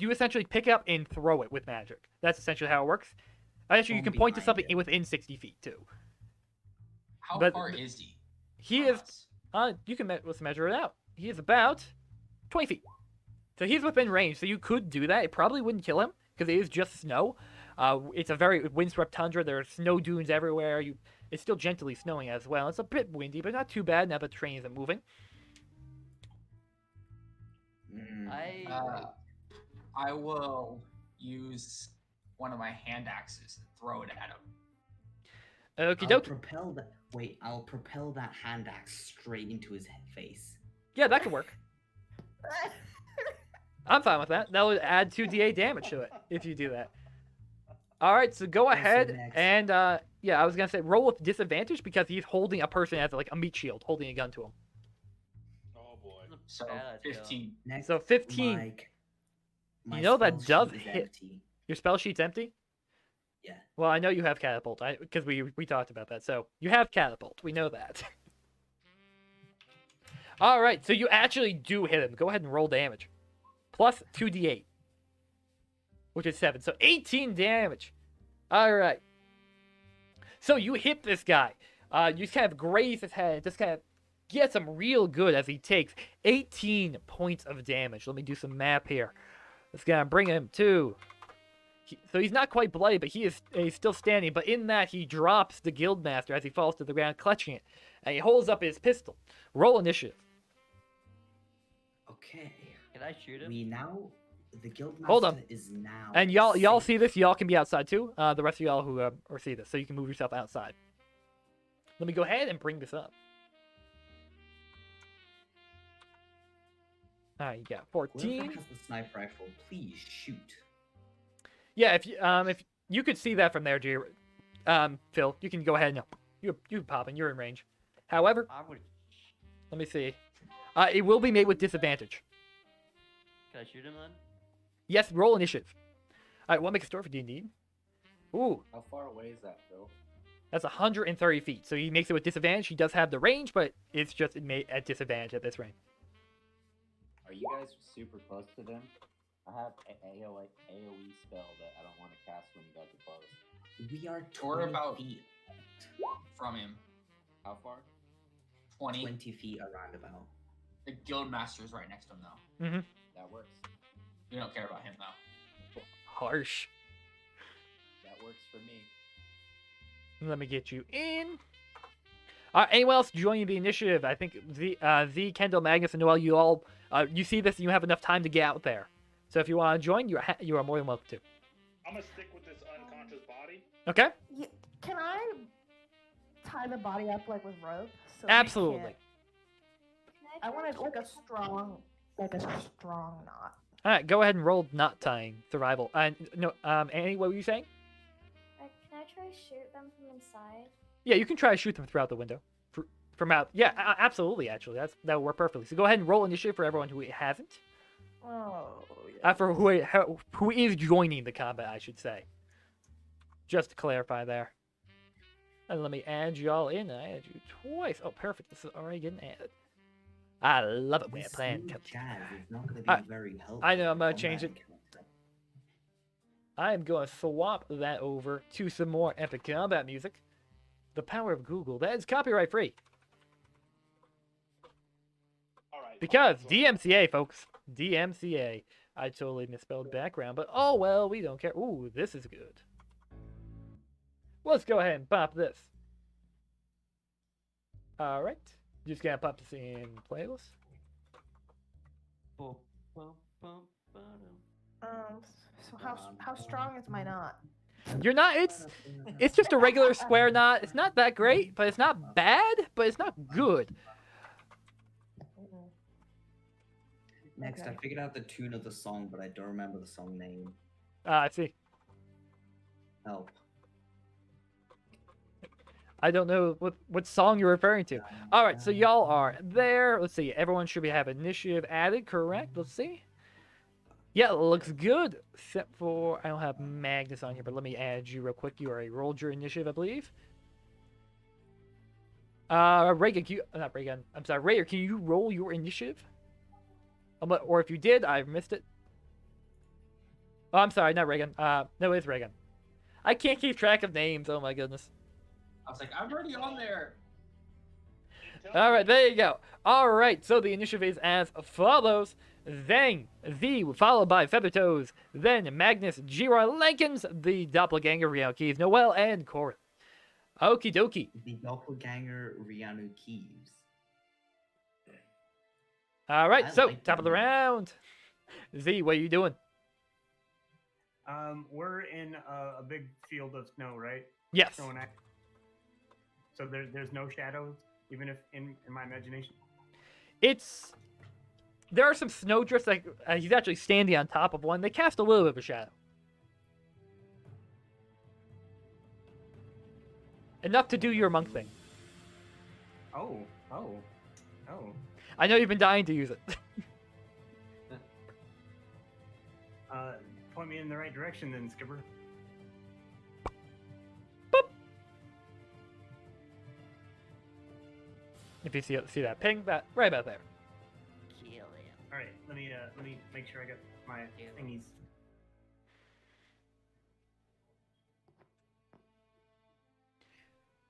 S1: you essentially pick it up and throw it with magic. That's essentially how it works. Actually, you
S2: From
S1: can point to
S2: behind
S1: something
S2: him.
S1: within 60 feet too.
S10: How
S1: But-
S10: far is he?
S1: He
S10: from
S1: is.
S10: us?
S1: You can let's measure it out. He is about 20 feet. So he's within range. So you could do that. It probably wouldn't kill him because it is just snow. It's a very windswept tundra. There are snow dunes everywhere. It's still gently snowing as well. It's a bit windy, but not too bad now that the train isn't moving.
S10: I will use one of my hand axes and throw it at him.
S1: Okie
S2: I'll
S1: doke.
S2: propel that hand axe straight into his face.
S1: Yeah, that could work. I'm fine with that. That would add 2d8 damage to it if you do that. All right, so go
S2: What's
S1: ahead
S2: next?
S1: and yeah, I was gonna say roll with disadvantage because he's holding a person as like a meat shield, holding a gun to him.
S7: Oh boy.
S10: So
S4: Bad idea.
S10: 15.
S2: Next,
S1: So 15.
S2: my
S1: You know that
S2: spell
S1: does
S2: sheet is
S1: hit.
S2: empty.
S1: Your spell sheet's empty.
S2: Yeah.
S1: Well, I know you have catapult, because we talked about that. So you have catapult. We know that. All right, so you actually do hit him. Go ahead and roll damage, plus 2d8, which is 7. So 18 damage. All right. So you hit this guy. You just kind of graze his head. Just kind of gets him real good as he takes 18 points of damage. Let me do some math here. Let's gonna bring him to. So he's not quite bloody, but he's still standing. But in that, he drops the guildmaster as he falls to the ground, clutching it, and he holds up his pistol. Roll initiative.
S2: Okay.
S4: Can I shoot him?
S2: We now the guildmaster
S1: Hold on.
S2: is now.
S1: And y'all
S2: safe.
S1: see this? Y'all can be outside too. The rest of y'all who or see this, so you can move yourself outside. Let me go ahead and bring this up. All right, you got
S2: Whoever
S1: 14.
S2: has the sniper rifle, please shoot.
S1: Yeah, if you could see that from there, Phil, you can go ahead and you pop and you're in range. However,
S4: I would.
S1: let me see. It will be made with disadvantage.
S4: Can I shoot him then?
S1: Yes, roll initiative. All right, we'll make a store for D&D. Ooh,
S9: How far away is that, Phil?
S1: that's 130 feet. So he makes it with disadvantage. He does have the range, but it's just made at disadvantage at this range.
S9: Are you guys super close to them? I have AoE spell that I don't want to cast when you guys are close.
S2: We are
S10: We're
S2: 20
S10: about-
S2: feet.
S10: From him.
S9: How far?
S10: 20.
S2: 20 feet around about.
S10: The guildmaster is right next to him, though.
S1: Mm-hmm.
S9: That works.
S10: We don't care about him, though.
S1: Harsh.
S9: That works for me.
S1: Let me get you in. Anyone else joining the initiative? I think the Kendall, Magnus, and Noel, you all you see this and you have enough time to get out there. So if you want to join, you are more than welcome to.
S7: I'm gonna stick with this unconscious body.
S1: Okay?
S3: Can I tie the body up like with rope? So
S1: Absolutely.
S6: Can
S3: I
S6: try
S3: want
S6: to
S3: like a
S6: shoot
S3: strong knot.
S1: All right, go ahead and roll knot tying survival. No, Annie, what were you saying?
S6: Can I try to shoot them from inside?
S1: Yeah, you can try to shoot them throughout the window. From out. Yeah, absolutely. Actually, that would work perfectly. So go ahead and roll initiative for everyone who hasn't.
S3: Oh. Yeah.
S1: For who is joining the combat, I should say. Just to clarify there. And let me add y'all in. I add you twice. Oh, perfect. This is already getting added. I love it when a
S2: This
S1: plan
S2: new
S1: comes.
S2: jazz is not going to be
S1: I-
S2: very helpful.
S1: I know, I'm gonna
S2: for
S1: change it.
S2: combat content.
S1: I'm going to swap that over to some more epic combat music. The power of Google. That is copyright free.
S7: All right.
S1: Because
S7: so-
S1: DMCA, folks. DMCA. I totally misspelled background, but oh well, we don't care. Ooh, this is good. Let's go ahead and pop this. Alright. Just gonna pop this in playlist.
S4: Bum, bum, bum, ba-dum.
S3: So how strong is my knot?
S1: You're not it's just a regular square knot. It's not that great, but it's not bad, but it's not good.
S2: Next,
S3: Okay.
S2: I figured out the tune of the song, but I don't remember the song name.
S1: I see.
S2: Help.
S1: I don't know what song you're referring to. Alright, so y'all are there. Let's see. Everyone should have initiative added, correct? Let's see. Yeah, it looks good. Except for I don't have Magnus on here, but let me add you real quick. You already rolled your initiative, I believe. Reagan, not Reagan. I'm sorry, Raider, can you roll your initiative? Or if you did, I missed it. Oh, I'm sorry, not Reagan. No, it's Reagan. I can't keep track of names. Oh my goodness.
S10: I was like, I'm already on there.
S1: All right, there you go. All right, so the initiative is as follows. Then V, followed by Feathertoes, then Magnus, Gira, Lankins, the Doppelganger, Riano Keys, Noel, and Corin. Okie dokie.
S2: The doppelganger Rianu Keeves.
S1: All right,
S2: I
S1: so
S2: like
S1: top
S2: that
S1: of the
S2: name.
S1: round. Z, what are you doing?
S8: We're in a big field of snow, right?
S1: Yes.
S8: Snow and ice. So there's no shadows, even if in my imagination.
S1: There are some snowdrifts. Like he's actually standing on top of one. They cast a little bit of a shadow. Enough to do your monk thing.
S8: Oh.
S1: I know you've been dying to use it.
S8: Point me in the right direction, then, Skipper.
S1: If you see that ping, that right about there.
S4: Kill him.
S8: All right, let me make sure I got my thingies.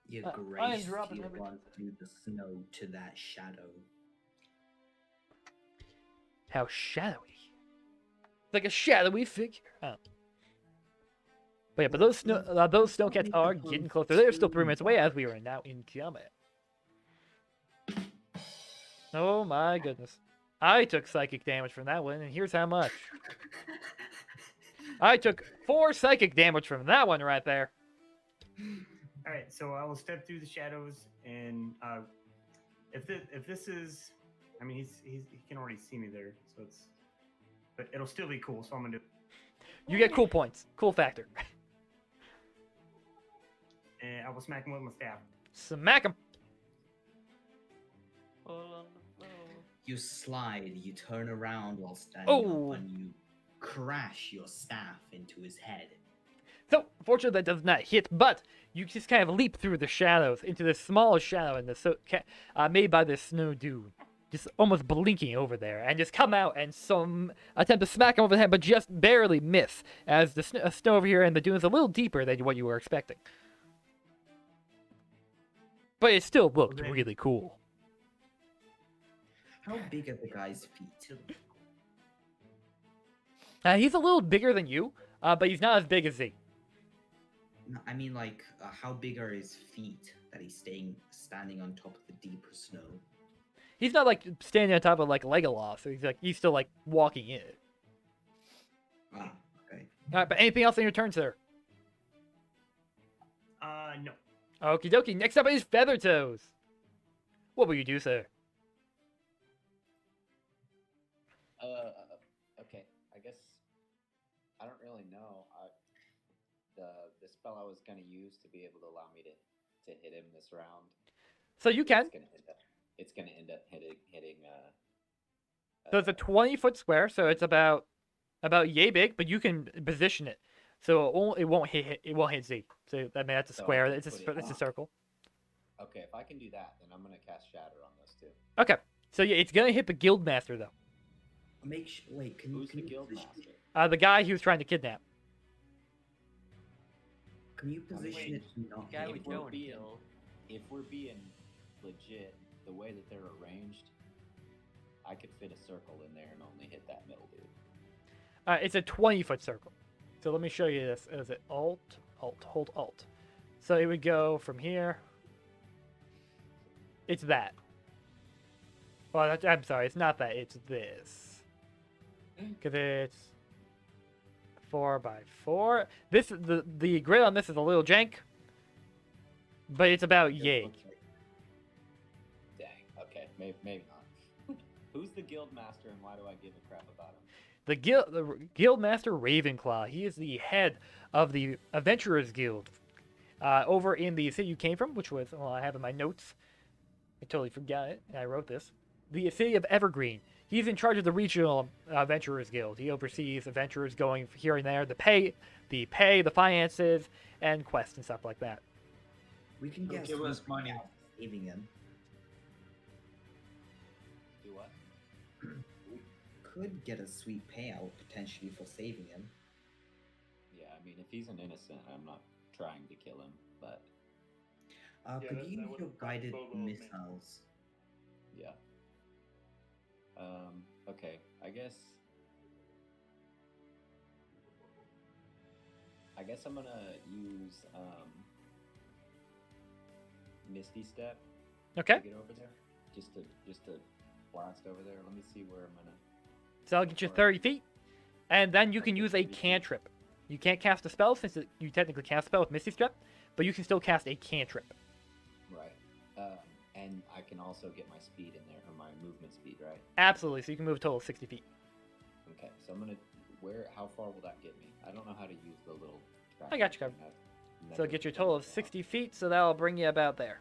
S2: Your
S1: I am
S2: grace,
S1: dropping
S2: you
S1: everything.
S2: run through the snow to that shadow.
S1: How shadowy. Like a shadowy figure. Oh. But yeah, but those snowcats are getting closer. They're still 3 minutes away as we are now in combat. Oh my goodness. I took psychic damage from that one, and here's how much. I took 4 psychic damage from that one right there.
S8: All right, so I will step through the shadows, and if this is, I mean, he can already see me there, so it's, but it'll still be cool. So I'm gonna do,
S1: You get cool points. Cool factor.
S8: and I will smack him with my staff.
S1: Smack him.
S4: Fall on the floor.
S2: You slide, you turn around while standing
S1: Oh.
S2: up, and you crash your staff into his head.
S1: So, fortunately, that does not hit, but you just kind of leap through the shadows into the smallest shadow in the made by this snow dune, just almost blinking over there, and just come out and attempt to smack him over the head, but just barely miss, as the snow over here and the dune is a little deeper than what you were expecting. But it still looked
S8: Okay.
S1: really cool.
S2: How big are the guy's feet?
S1: He's a little bigger than you, but he's not as big as Z.
S2: No, I mean, like, how big are his feet that he's standing on top of the deeper snow?
S1: He's not like standing on top of like Legolas, so he's still like walking in it.
S2: Ah, okay.
S1: All right, but anything else in your turn, sir?
S8: No.
S1: Okie dokie. Next up is Feathertoes. What will you do, sir?
S9: Okay. I guess I don't really know. The spell I was gonna use to be able to allow me to hit him this round.
S1: So you can.
S9: It's gonna end up hitting.
S1: So it's a 20-foot square, so it's about yay big, but you can position it, so it won't hit Z. So I mean that's a
S9: So I
S1: square.
S9: can
S1: It's
S9: put it
S1: a circle.
S9: Okay, if I can do that, then I'm gonna cast Shatter on those two.
S1: Okay. So yeah, it's gonna hit the guild master though.
S2: Wait, can
S9: Who's the
S2: you
S9: guild
S2: position,
S9: master?
S1: The guy he was trying to kidnap.
S2: Can you position it to not
S4: Guy
S2: hit?
S4: we don't kill.
S9: If we're being legit, the way that they're arranged, I could fit a circle in there and only hit that middle dude.
S1: It's a 20-foot circle. So let me show you this. Is it Alt, hold Alt. So it would go from here. It's that. Well, I'm sorry, it's not that. It's this. Because it's 4x4. This the grid on this is a little jank, but it's about yay.
S9: Dang. Okay. Maybe not. Who's the guild master and why do I give a crap about him?
S1: The guild master Ravenclaw. He is the head of the Adventurers Guild over in the city you came from, which was, well, I have in my notes. I totally forgot it. I wrote this. The city of Evergreen. He's in charge of the regional Adventurers Guild. He oversees adventurers going here and there, the pay, the finances, and quests and stuff like that.
S2: We can
S10: He'll
S2: get
S10: give us
S2: sweet
S10: money.
S2: out saving him.
S9: Do what?
S2: We could get a sweet payout potentially for saving him.
S9: Yeah, I mean, if he's an innocent, I'm not trying to kill him, but
S7: Yeah,
S2: Could
S7: that
S2: you use
S7: would
S2: your guided
S7: bode well with me.
S9: yeah.
S2: missiles?
S9: Okay, I guess I'm gonna use Misty Step
S1: Okay.
S9: to get over there. Just to blast over there. Let me see where I'm gonna.
S1: So I'll get you 30 feet, and then you can use a cantrip. You can't cast a spell since you technically cast a spell with Misty Step, but you can still cast a cantrip.
S9: Right. And I can also get my speed in there, or my movement speed, right?
S1: Absolutely. So you can move a total of 60 feet.
S9: Okay, so I'm gonna. How far will that get me? I don't know how to use the little.
S1: I got you covered. So get your total of 60 feet, so that'll bring you about there.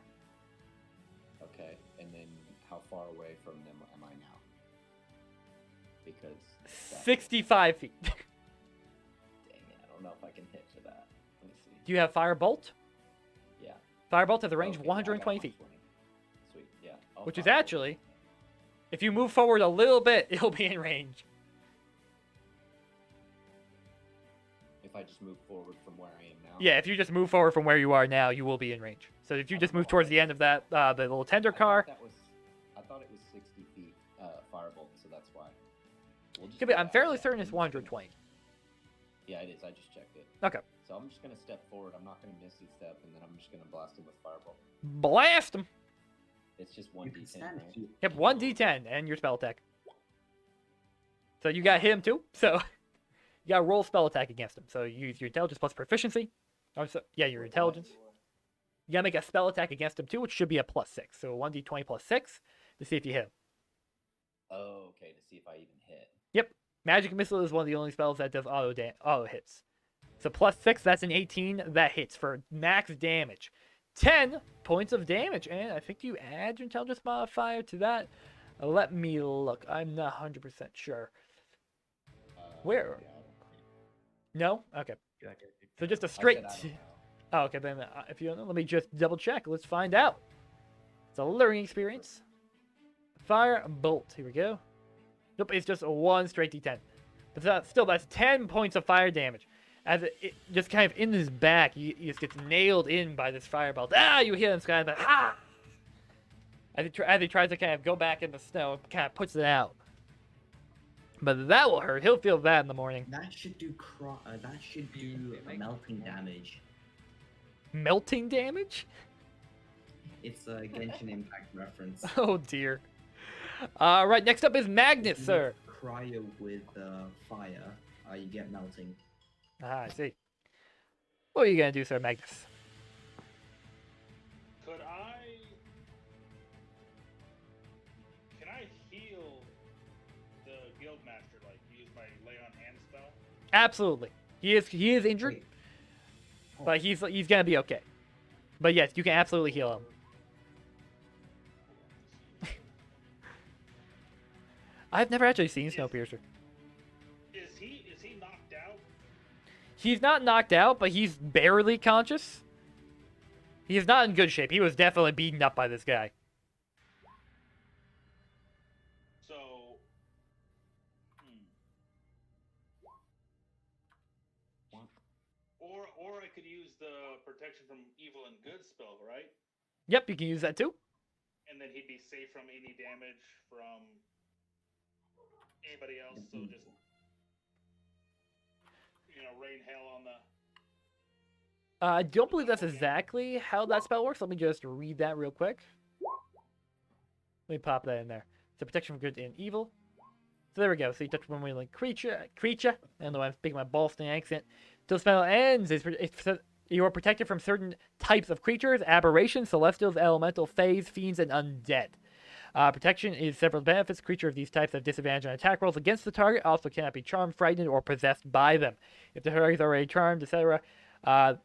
S9: Okay, and then how far away from them am I now? Because
S1: 65 feet.
S9: Dang it, I don't know if I can hit for that. Let me see.
S1: Do you have Firebolt?
S9: Yeah.
S1: Firebolt has a range of
S9: Okay, yeah, I got
S1: 120 feet,
S9: 120. Sweet, yeah. I'll
S1: which is
S9: Firebolt.
S1: actually, if you move forward a little bit, it'll be in range.
S9: If I just move forward from where I am now.
S1: Yeah, if you just move forward from where you are now, you will be in range. So if you just move towards the end of that, the little tender car,
S9: I thought it was 60 feet firebolt, so that's why. We'll just
S1: could be,
S9: go
S1: I'm
S9: that
S1: fairly
S9: way.
S1: certain it's 120.
S9: Yeah, it is. I just checked it.
S1: Okay.
S9: So I'm just gonna step forward. I'm not gonna misty step, and then I'm just gonna blast him with firebolt.
S1: Blast him!
S9: It's just
S2: You can
S9: 1d10,
S2: stand
S9: right?
S2: here.
S1: Yep, 1d10 and your spell attack. So you got him too. So you got to roll spell attack against him. So you use your intelligence plus proficiency. Your intelligence. You got to make a spell attack against him too, which should be a +6. So 1d20 + 6 to see if you hit him.
S9: Oh, okay, to see if I even hit.
S1: Yep. Magic Missile is one of the only spells that does auto hits. So +6, that's an 18. That hits for max damage. 10 points of damage. And I think you add your intelligence modifier to that. Let me look. I'm not 100% sure. Where?
S9: Yeah, I don't think-
S1: No? Okay.
S4: Gotcha.
S1: So just a
S9: I said
S1: straight...
S9: I don't know.
S1: Oh, okay, then if you don't know, let me just double check. Let's find out. It's a learning experience. Fire Bolt. Here we go. Nope, it's just a 1 straight d10. But still, that's 10 points of fire damage. As it just kind of in his back, he just gets nailed in by this firebolt. Ah, you hear him kind of ah! As he tries to kind of go back in the snow, it kind of puts it out. But that will hurt. He'll feel that in the morning.
S2: That should do melting damage.
S1: Melting damage?
S2: It's a Genshin Impact reference.
S1: Oh dear. Right, next up is Magnus, sir.
S2: Cryo with fire, you get melting.
S1: Ah, I see. What are you gonna do, sir, Magnus?
S7: Can I heal the Guildmaster, like use my lay on hand spell?
S1: Absolutely. He is injured,
S2: Wait.
S1: but he's gonna be okay. But yes, you can absolutely heal him. I've never actually seen Snowpiercer.
S7: Is he knocked out?
S1: He's not knocked out, but he's barely conscious. He's not in good shape. He was definitely beaten up by this guy.
S7: So, or I could use the protection from evil and good spell, right?
S1: Yep, you can use that too.
S7: And then he'd be safe from any damage from anybody else. So just rain hail on the.
S1: I don't believe that's exactly how that spell works. Let me just read that real quick. Let me pop that in there. So protection from good and evil. So there we go. So you touch one way like creature. I don't know why I'm speaking my Boston accent. Till the spell ends, you are protected from certain types of creatures, aberrations, celestials, elemental, phase, fiends, and undead. Protection is several benefits. Creature of these types have disadvantage on attack rolls against the target. Also cannot be charmed, frightened, or possessed by them. If the target is already charmed, etc., the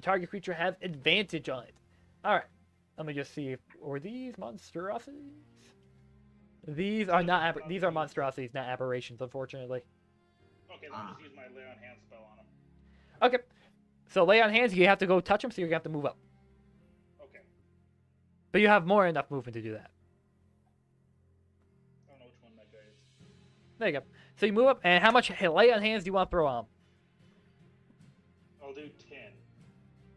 S1: target creature has advantage on it. All right. Let me just see if were these monstrosities. These are not. These are monstrosities, not aberrations, unfortunately.
S7: Okay, then I'll just use my lay on hand spell on him.
S1: Okay. So lay on hands, you have to go touch him, so you're gonna have to move up.
S7: Okay.
S1: But you have more than enough movement to do that.
S7: I don't know which one that guy is.
S1: There you go. So you move up, and how much lay on hands do you want to throw on him?
S7: I'll do 10.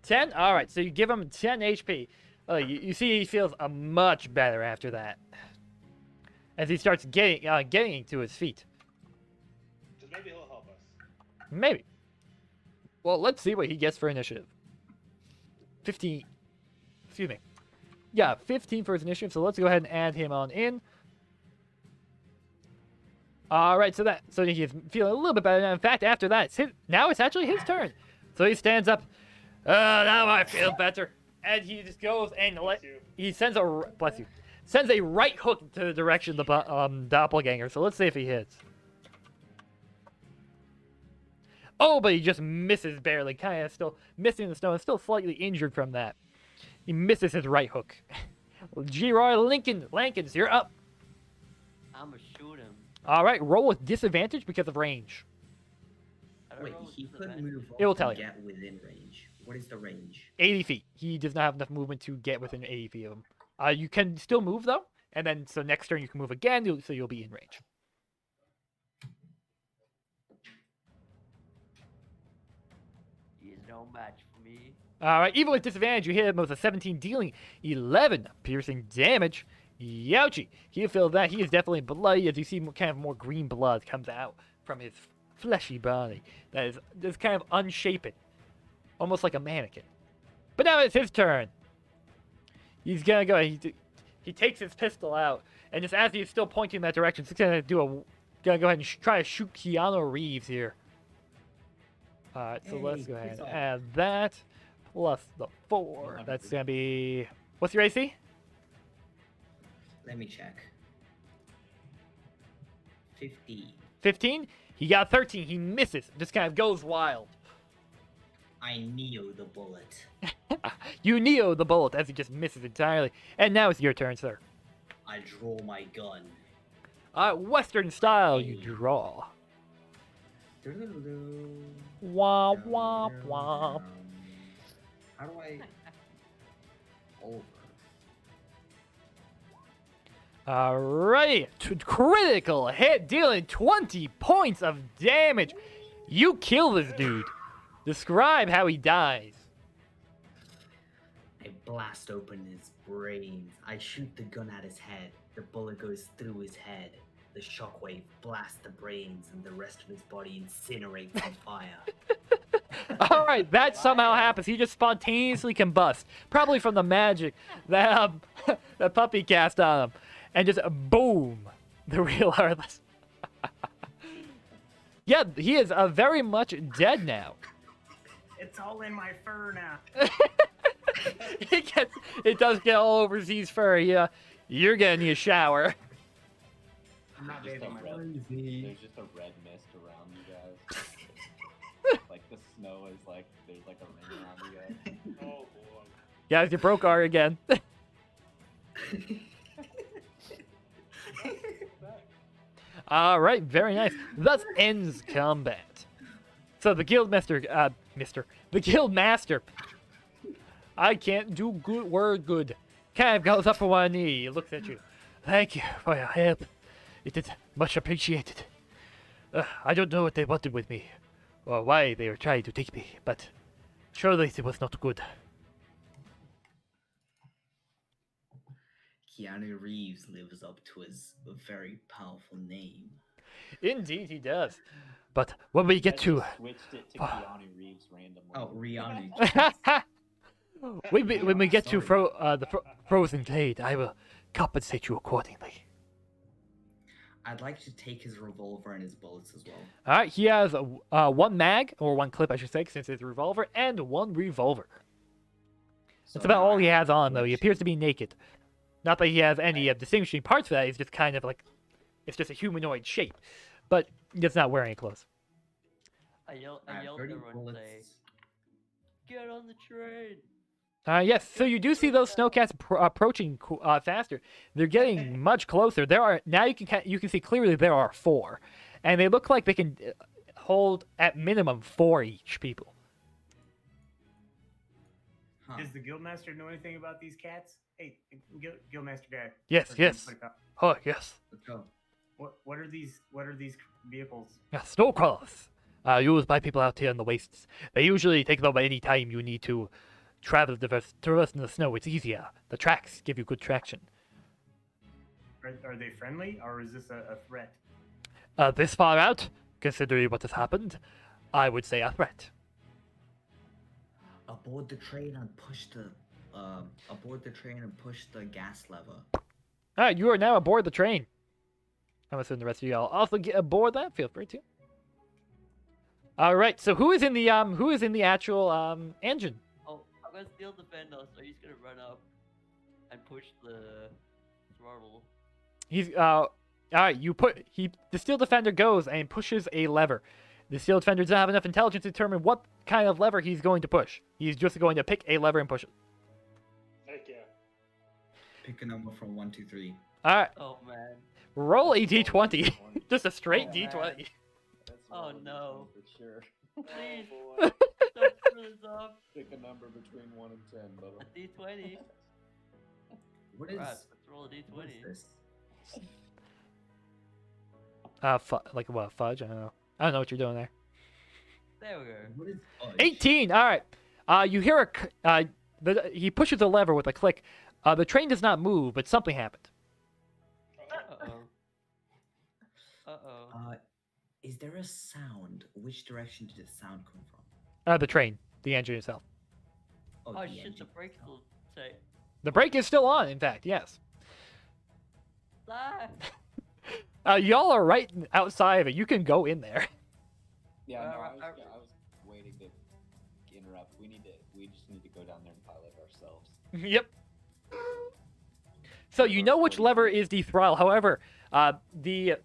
S1: 10? Alright, so you give him 10 HP. You see he feels much better after that. As he starts getting to his feet.
S7: Because maybe he'll help us.
S1: Maybe. Well, let's see what he gets for initiative. 15. Excuse me. Yeah, 15 for his initiative, so let's go ahead and add him on in. Alright, so he's feeling a little bit better. In fact, after that, now it's actually his turn. So he stands up. Now I feel better. And he just goes and he sends a right hook to the direction of the doppelganger. So let's see if he hits. Oh, but he just misses barely. Kind of still missing the snow and still slightly injured from that. He misses his right hook. G-Roy Lankins, you're up.
S4: I'ma shoot him.
S1: All right, roll with disadvantage because of range.
S4: I don't
S2: Wait,
S4: know
S2: he
S4: what's
S2: could
S4: the
S2: move
S1: It will
S2: up
S1: tell
S2: and
S1: you.
S2: get within range. What is the range?
S1: 80 feet. He does not have enough movement to get within 80 feet of him. You can still move, though. And then, so next turn you can move again, so you'll be in range.
S4: He's no match for me.
S1: All right, even with disadvantage, you hit him with a 17, dealing 11 piercing damage. Youchie. He feels that. He is definitely bloody, as you see kind of more green blood comes out from his fleshy body. That is just kind of unshapen. Almost like a mannequin. But now it's his turn. He's gonna go. He takes his pistol out, and just as he's still pointing in that direction, he's gonna go ahead and try to shoot Keanu Reeves here. Alright, so let's go ahead and add that plus the 4. That's gonna be, what's your AC?
S2: Let me check. 15.
S1: 15. He got 13. He misses. Just kind of goes wild.
S2: I Neo the bullet.
S1: You Neo the bullet as he just misses entirely. And now it's your turn, sir.
S2: I draw my gun.
S1: Western style, you draw. Womp womp womp.
S2: How do I? Over.
S1: Alright, critical hit, dealing 20 points of damage. You kill this dude. Describe how he dies.
S2: I blast open his brains. I shoot the gun at his head. The bullet goes through his head. The shockwave blasts the brains, and the rest of his body incinerates on fire.
S1: Alright, that somehow happens. He just spontaneously combusts. Probably from the magic that, that puppy cast on him. And just boom, the real Heartless. Yeah, he is very much dead now.
S8: It's all in my fur now.
S1: It does get all over Z's fur. Yeah, you're gonna need a shower.
S8: I'm not
S9: Just a
S8: bathing my fur.
S9: there's just a red mist around you guys. Like the snow is like there's like a ring around you guys.
S7: Oh boy.
S1: Yeah, you broke R again. All right, very nice. Thus ends combat. So the Guildmaster, the Guildmaster, I can't do good word good. Kind of goes up on one knee, looks at you. Thank you for your help. It is much appreciated. I don't know what they wanted with me, or why they were trying to take me, but surely it was not good.
S2: Keanu Reeves lives up to his very powerful name.
S1: Indeed, he does. But when we get to
S9: Switched it to Keanu Reeves randomly.
S2: Oh, Rihanna.
S1: when we get to Frozen Tundra, I will compensate you accordingly.
S2: I'd like to take his revolver and his bullets as well.
S1: All right, he has one mag, or one clip, I should say, since it's a revolver, and one revolver. That's about all he has on, though. He appears to be naked. Not that he has any distinguishing parts for that. He's just kind of like, it's just a humanoid shape, but he's not wearing any clothes.
S4: I yelled
S2: I have
S4: at
S2: 30
S4: everyone to
S2: bullets.
S4: say, "Get on the train!"
S1: Yes, so you do see those snowcats approaching faster. They're getting much closer. There are now you can see clearly there are 4, and they look like they can hold at minimum 4 each people.
S2: Huh.
S8: Does the Guildmaster know anything about these cats? Hey, Guildmaster guy.
S1: Yes,
S8: Or
S1: yes.
S8: something like that.
S1: Oh yes.
S2: Let's go.
S8: What are these vehicles?
S1: Yeah, snow crawlers. Used by people out here in the wastes. They usually take them any time you need to traverse in the snow. It's easier. The tracks give you good traction.
S8: Are they friendly, or is this a threat?
S1: This far out, considering what has happened, I would say a threat.
S2: Aboard the train and push the gas lever.
S1: Alright, you are now aboard the train. I'm assuming the rest of y'all also get aboard that. Feel free to. Alright, so who is in the actual engine?
S4: Oh, I'm gonna steal the fender, so he's gonna run up and push the throttle.
S1: He's alright, the steel defender goes and pushes a lever. The steel defender doesn't have enough intelligence to determine what kind of lever he's going to push. He's just going to pick a lever and push it.
S7: Heck yeah.
S2: Pick a number from 1 to 3.
S1: Alright,
S4: Oh man.
S1: roll a d20. Just a straight
S4: Oh,
S1: d20.
S4: man.
S9: That's
S4: Oh,
S9: one
S4: no.
S9: For sure.
S4: Please,
S7: Oh boy.
S4: don't screw this up.
S9: Pick a number between 1 and 10, little.
S4: A D20.
S2: What is,
S4: Right, let's roll a
S2: what
S4: D20.
S2: is this?
S1: Like what, fudge? I don't know. I don't know what you're doing there.
S4: There we go.
S2: What is fudge?
S1: 18. All right. You hear he pushes the lever with a click. The train does not move, but something happened.
S4: Uh-oh. Uh-oh.
S2: Is there a sound? Which direction did the sound come from?
S1: The train, the engine itself.
S4: Oh
S2: the
S4: shit, the
S2: engine.
S4: brakes will take.
S1: The brake is still on. In fact, yes.
S4: outside.
S1: Y'all are right outside of it. You can go in there.
S9: Yeah, no,
S4: Alright,
S9: I was waiting to interrupt. We just need to go down there and pilot ourselves.
S1: Yep. So you know which lever is the throttle. However, but you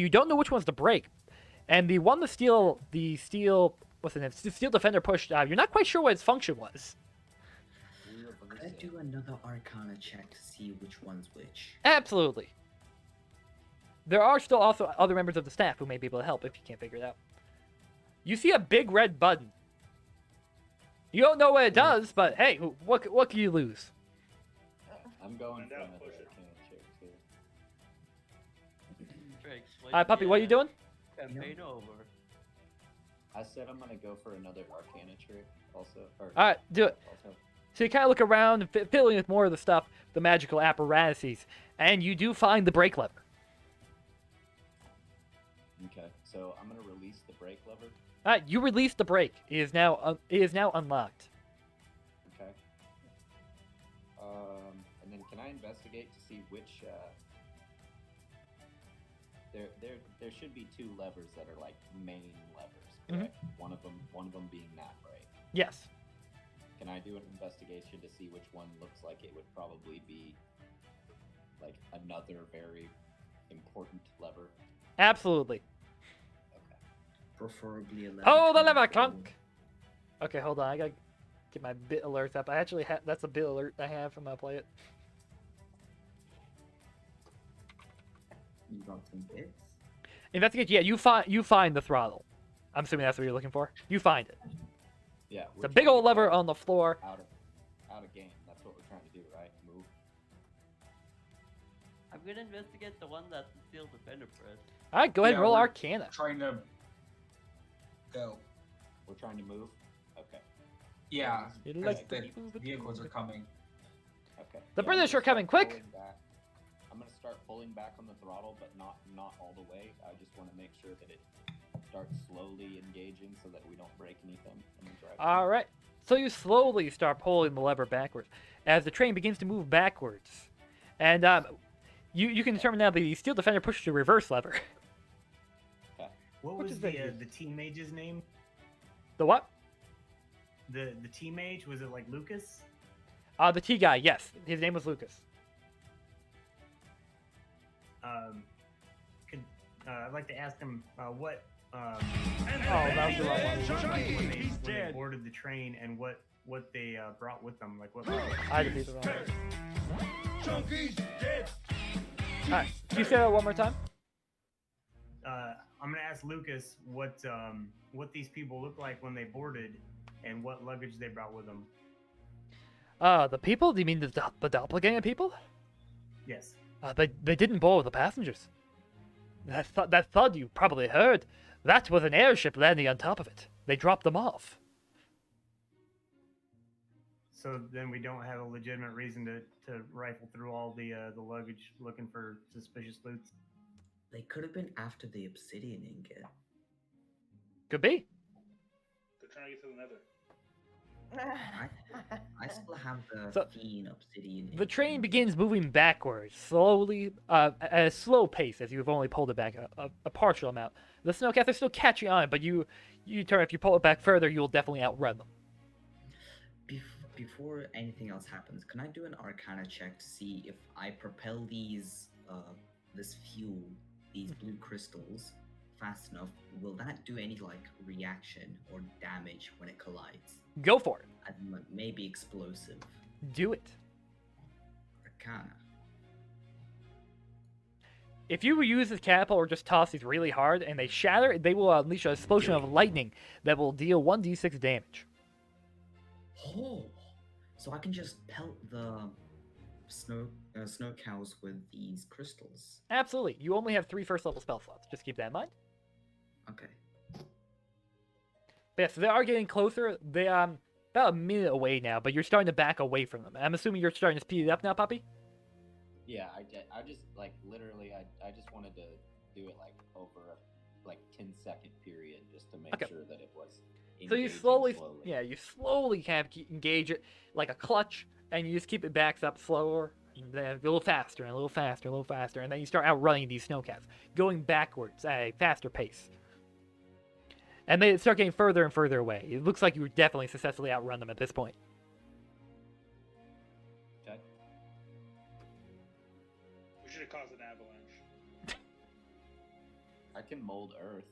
S1: don't know which one's the brake. And the one the steel, what's the name? Steel defender pushed. You're not quite sure what its function was.
S2: Could I do another Arcana check to see which one's which?
S1: Absolutely. There are still also other members of the staff who may be able to help if you can't figure it out. You see a big red button. You don't know what it does, but hey, what can you lose?
S9: I'm going
S7: Find
S9: for
S7: out,
S9: another
S7: push it.
S9: Arcana check too.
S4: Drake,
S1: Puppy, what are you doing?
S4: Campaign over.
S9: I said I'm gonna go for another Arcana trick also. Or,
S1: All right, do it.
S9: Also.
S1: So you kind of look around and fiddling with more of the stuff, the magical apparatuses, and you do find the brake lever.
S9: Okay, so I'm gonna release the brake lever.
S1: All right, you release the brake. It is now unlocked.
S9: Okay. And then can I investigate to see which? There should be two levers that are like main levers, correct? One of them being that, right?
S1: Yes.
S9: Can I do an investigation to see which one looks like it would probably be like another very important lever?
S1: Absolutely.
S9: Okay.
S2: Preferably a lever.
S1: Oh, the
S2: 24.
S1: lever clunk. Okay, hold on. I gotta get my bit alerts up. I actually have that's a bit alert I have from play it.
S2: You got some bits.
S1: Investigate. Yeah, you find the throttle. I'm assuming that's what you're looking for. You find it.
S9: Yeah.
S1: It's a big old lever on the floor.
S9: Out of game. That's what we're trying to do, right? Move.
S4: I'm gonna investigate the one that's the steel defender press.
S1: All right, go ahead and
S10: Yeah,
S1: roll
S10: we're-
S1: Arcana.
S10: Trying to go.
S9: We're trying to move. Okay.
S10: Yeah.
S1: You
S10: because
S1: like
S10: the
S1: to move it,
S10: vehicles are
S1: move it.
S10: coming.
S9: Okay.
S1: The
S9: I'm
S1: British
S9: gonna
S1: are coming,
S9: start
S1: quick!
S9: pulling back. I'm gonna start pulling back on the throttle, but not all the way. I just want to make sure that it starts slowly engaging so that we don't break anything in the direction.
S1: All right. So you slowly start pulling the lever backwards as the train begins to move backwards, and you can determine now the steel defender pushes the reverse lever.
S8: What
S1: What
S8: was
S1: does that
S8: the
S1: use?
S8: team mage's name?
S1: The what?
S8: The team mage, was it like Lucas?
S1: The T guy. Yes, his name was Lucas.
S8: I'd like to ask him what.
S1: Oh, that was the wrong one.
S8: When they boarded the train and what they brought with them, like what.
S1: I had to be the wrong one. All right. Can you say that one more time?
S8: I'm gonna ask Lucas what these people look like when they boarded, and what luggage they brought with them.
S1: The people? Do you mean the doppelganger people?
S8: Yes.
S1: They didn't board the passengers. That thud you probably heard. That was an airship landing on top of it. They dropped them off.
S8: So then we don't have a legitimate reason to rifle through all the luggage looking for suspicious loot.
S2: They could have been after the obsidian ingot.
S1: Could be.
S7: They're trying to get to the nether.
S2: I still have the
S1: So,
S2: fiend obsidian.
S1: The train begins moving backwards, slowly, at a slow pace, as you've only pulled it back a partial amount. The snowcats are still catching on, but you turn. If you pull it back further, you'll definitely outrun them.
S2: Before anything else happens, can I do an Arcana check to see if I propel these this fuel, these blue crystals, fast enough? Will that do any like reaction or damage when it collides?
S1: Go for it.
S2: And maybe explosive.
S1: Do it.
S2: Arcana.
S1: If you use this catapult or just toss these really hard and they shatter, they will unleash an explosion of lightning that will deal 1d6 damage.
S2: Oh, so I can just pelt the snow cows with these crystals.
S1: Absolutely. You only have 3 first level spell slots. Just keep that in mind.
S2: Okay.
S1: But yes, they are getting closer. They about a minute away now, but you're starting to back away from them. I'm assuming you're starting to speed it up now, Puppy?
S9: Yeah, I just like literally I just wanted to do it like over a like 10-second period just to make
S1: Okay.
S9: sure that it was.
S1: So you
S9: engaging
S1: slowly kind of engage it like a clutch, and you just keep it backs up slower Then a little faster, and a little faster, a little faster, and then you start outrunning these snowcats, going backwards at a faster pace. And they start getting further and further away. It looks like you definitely successfully outrun them at this point.
S9: Okay.
S7: We should have caused an avalanche.
S9: I can mold earth.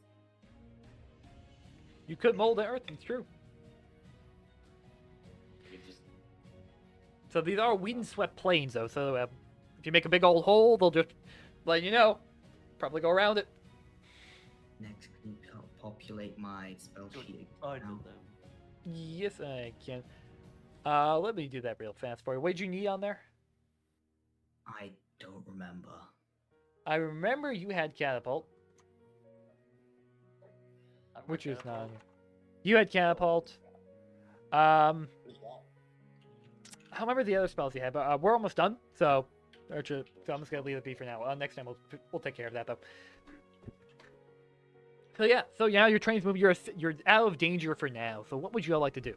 S1: You could mold the earth, it's true.
S9: You just
S1: So these are wind-swept plains, though, so if you make a big old hole, they'll just let you know. Probably go around it.
S2: Next, can you populate my spell sheet?
S4: Undo them.
S1: Yes, I can. Let me do that real fast for you. What did you need on there?
S2: I don't remember.
S1: I remember you had catapult,
S4: I've got
S1: which is
S4: catapult.
S1: not. You had catapult. I don't remember the other spells you had, but we're almost done. So I'm just gonna leave it be for now. Next time we'll take care of that though. So yeah, so now your train's moving. You're out of danger for now. So what would you all like to do?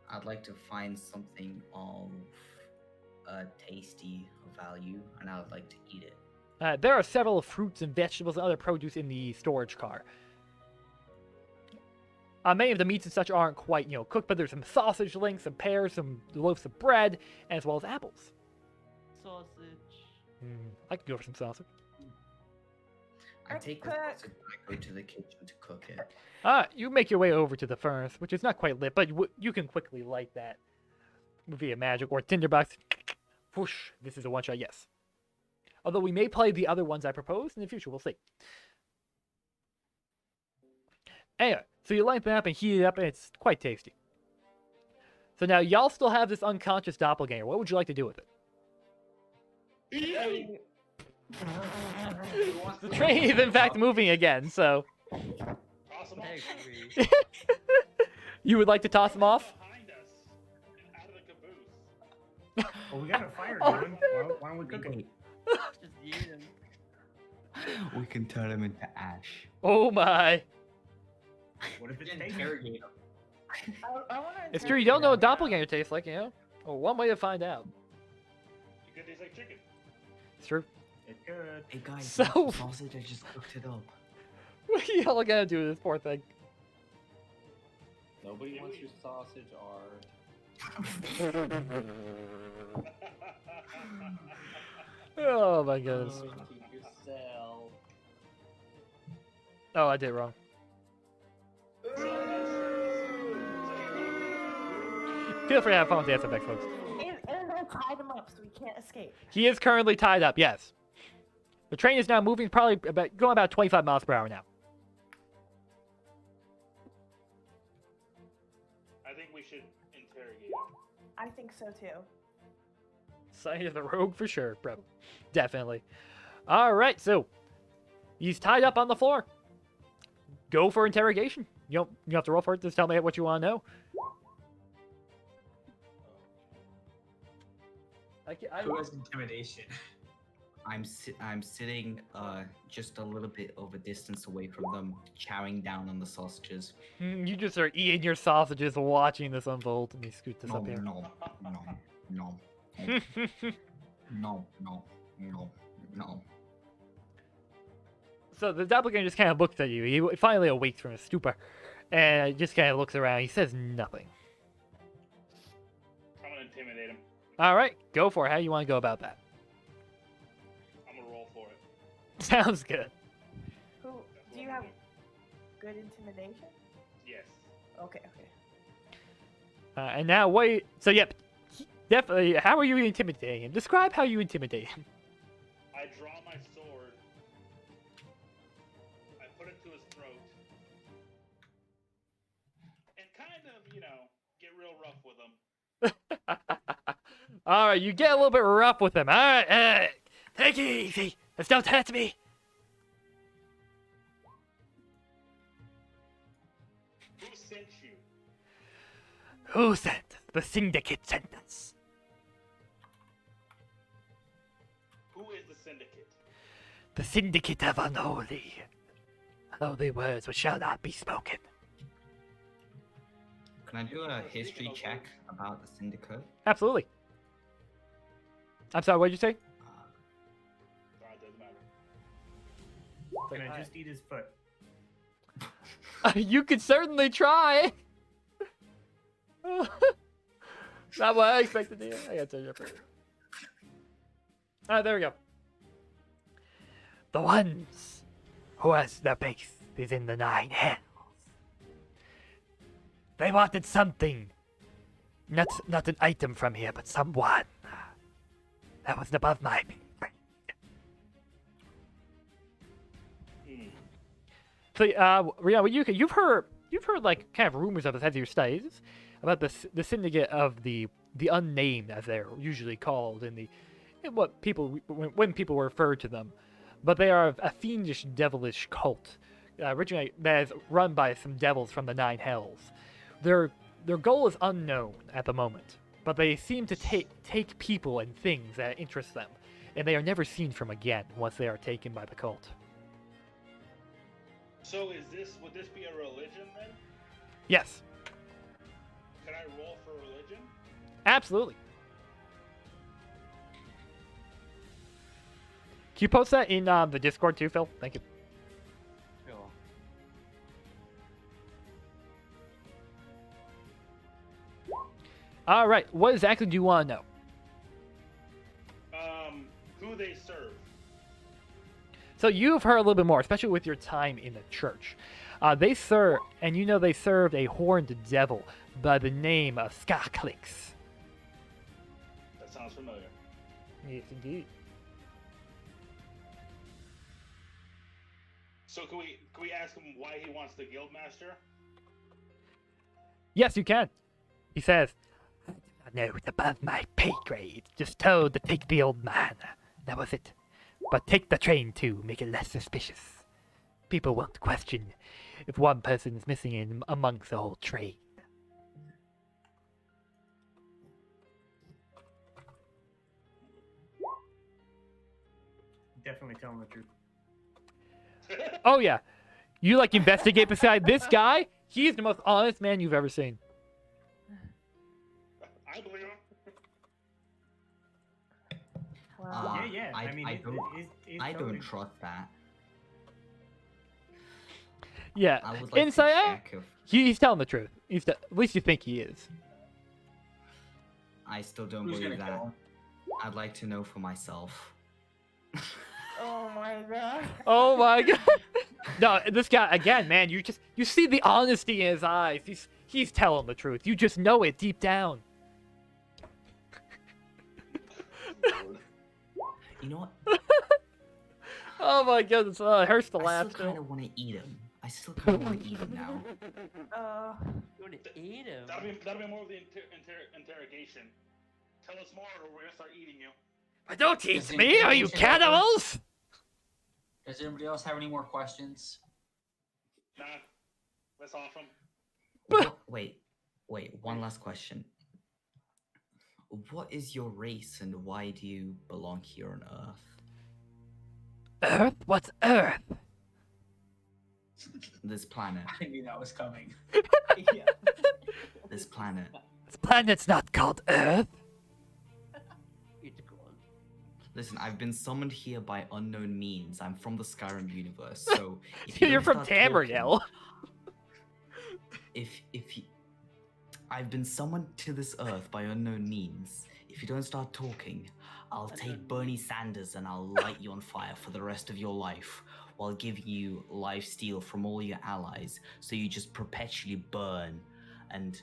S2: I'd like to find something of tasty value, and I would like to eat it.
S1: There are several fruits and vegetables and other produce in the storage car. Many of the meats and such aren't quite, cooked, but there's some sausage links, some pears, some loaves of bread, as well as apples.
S4: Sausage.
S1: I could go for some sausage.
S2: I take the sausage and I go to the kitchen to cook it.
S1: You make your way over to the furnace, which is not quite lit, but you can quickly light that via magic or tinderbox. Whoosh, this is a one-shot, yes. Although we may play the other ones I proposed in the future, we'll see. Anyway, so you light that up and heat it up, and it's quite tasty. So now y'all still have this unconscious doppelganger. What would you like to do with it? The train is in fact moving again, so
S7: Toss them
S4: I
S7: off.
S4: agree.
S1: you would like to toss them off?
S7: Behind us, and out of the caboose.
S8: Well, we got a fire
S1: Oh,
S8: going. Why don't we cook it?
S4: Just eat them.
S2: We can turn them into ash.
S1: Oh my.
S8: What if it's tasty?
S10: Interrogate them.
S3: I want to.
S1: It's true, you don't know what doppelganger tastes like, Well, one way to find out.
S7: It could taste like chicken.
S1: It's true.
S8: It could.
S2: Hey guys,
S1: So-
S2: so sausage, I just cooked it up.
S1: What are y'all gonna do with this poor thing?
S9: Nobody wants your sausage art.
S1: Oh my goodness.
S9: Keep yourself.
S1: Oh, I did it wrong. Feel free to have fun with the SFX, folks.
S3: And I tied him up so we can't escape.
S1: He is currently tied up, yes. The train is now moving going about 25 miles per hour now.
S7: I think we should interrogate him.
S3: I think so too.
S1: Sign of the rogue for sure, bro. Definitely. Alright, so he's tied up on the floor. Go for interrogation. You have to roll for it. Just tell me what you want to know.
S10: Who has intimidation?
S2: I'm sitting just a little bit of a distance away from them, chowing down on the sausages.
S1: You just are eating your sausages watching this unfold. Let me scoot this
S2: No,
S1: up here.
S2: no, no, no, no, no, no, no.
S1: So the doppelganger just kind of looks at you. He finally awakes from his stupor, and just kind of looks around. He says nothing.
S7: I'm gonna intimidate him.
S1: All right, go for it. How you want to go about that?
S7: I'm gonna roll for it.
S1: Sounds good.
S3: Who
S7: That's
S3: do you
S7: what
S3: have?
S7: I'm
S3: Good intimidation.
S7: Yes.
S3: Okay.
S1: And now wait. So yep, definitely. How are you intimidating him? Describe how you intimidate him.
S7: I draw my sword. I put it to his throat. And kind of, get real rough with him.
S1: All right, you get a little bit rough with him. All right, take it easy. Just don't touch me.
S7: Who sent you?
S1: Who sent? The syndicate sent us.
S7: Who is the syndicate?
S1: The syndicate of unholy words which shall not be spoken.
S2: Can I do a history check about the syndicate?
S1: Absolutely. I'm sorry, what did you say?
S7: It doesn't matter.
S8: Can I just eat his foot?
S1: You could certainly try. Not what I expected to do. I gotta turn it up. Alright, there we go. The ones who has the base is in the 9 hells. They wanted something. Not an item from here, but someone. That was above my pay grade. So, Rihanna, you've heard like kind of rumors of this as your studies about the syndicate of the unnamed, as they're usually called in what people when people refer to them, but they are a fiendish, devilish cult, originally that is run by some devils from the 9 hells. Their goal is unknown at the moment, but they seem to take people and things that interest them, and they are never seen from again once they are taken by the cult.
S7: So would this be a religion then?
S1: Yes,
S7: Can I roll for religion?
S1: absolutely. Can you post that in the Discord too, Phil? Thank you.
S4: Sure.
S1: All right, what exactly do you want to know?
S7: Who they serve?
S1: So you've heard a little bit more, especially with your time in the church. They served a horned devil by the name of Skarklix.
S7: That sounds familiar.
S1: Yes, indeed.
S7: So can we ask him why he wants the guildmaster?
S1: Yes, you can. He says, I know it's above my pay grade. Just told to take the old man. That was it. But take the train too, make it less suspicious. People won't question if one person is missing in amongst the whole train.
S8: Definitely telling the truth.
S1: Oh yeah. You like investigate beside this guy? He's the most honest man you've ever seen.
S7: I believe him.
S3: Wow.
S8: Yeah.
S2: I
S8: mean,
S2: I
S8: totally
S2: don't trust that.
S1: Yeah.
S2: I would like
S1: Inside
S2: to
S1: out,
S2: check if
S1: he's telling the truth. At least you think he is.
S2: I still don't
S10: Who's
S2: believe
S10: gonna
S2: that.
S10: kill him?
S2: I'd like to know for myself.
S3: Oh my god.
S1: Oh my god. No, this guy again, man. You see the honesty in his eyes. He's telling the truth. You just know it deep down.
S2: You know what?
S1: Oh my goodness. It hurts to
S2: I
S1: laugh.
S2: still kind of want to eat him. I still kind of want to eat him now.
S4: You want to eat him?
S7: That'll be more of the interrogation. Tell us more, or we're gonna start eating you.
S1: But don't
S10: Is
S1: eat
S10: the
S1: me. Are you
S10: interrogation
S1: cannibals?
S10: Does anybody else have any more questions?
S7: Nah, that's awesome.
S2: Wait. One last question. What is your race and why do you belong here on Earth?
S1: Earth? What's Earth?
S2: This planet.
S10: I knew that was coming.
S2: This planet.
S1: This planet's not called Earth.
S4: It's gone.
S2: Listen, I've been summoned here by unknown means. I'm from the Skyrim universe, so if
S1: You're
S2: don't
S1: from
S2: start talking-
S1: Tamriel.
S2: I've been summoned to this earth by unknown means. If you don't start talking, I'll take Bernie Sanders and I'll light you on fire for the rest of your life, while giving you lifesteal from all your allies, so you just perpetually burn and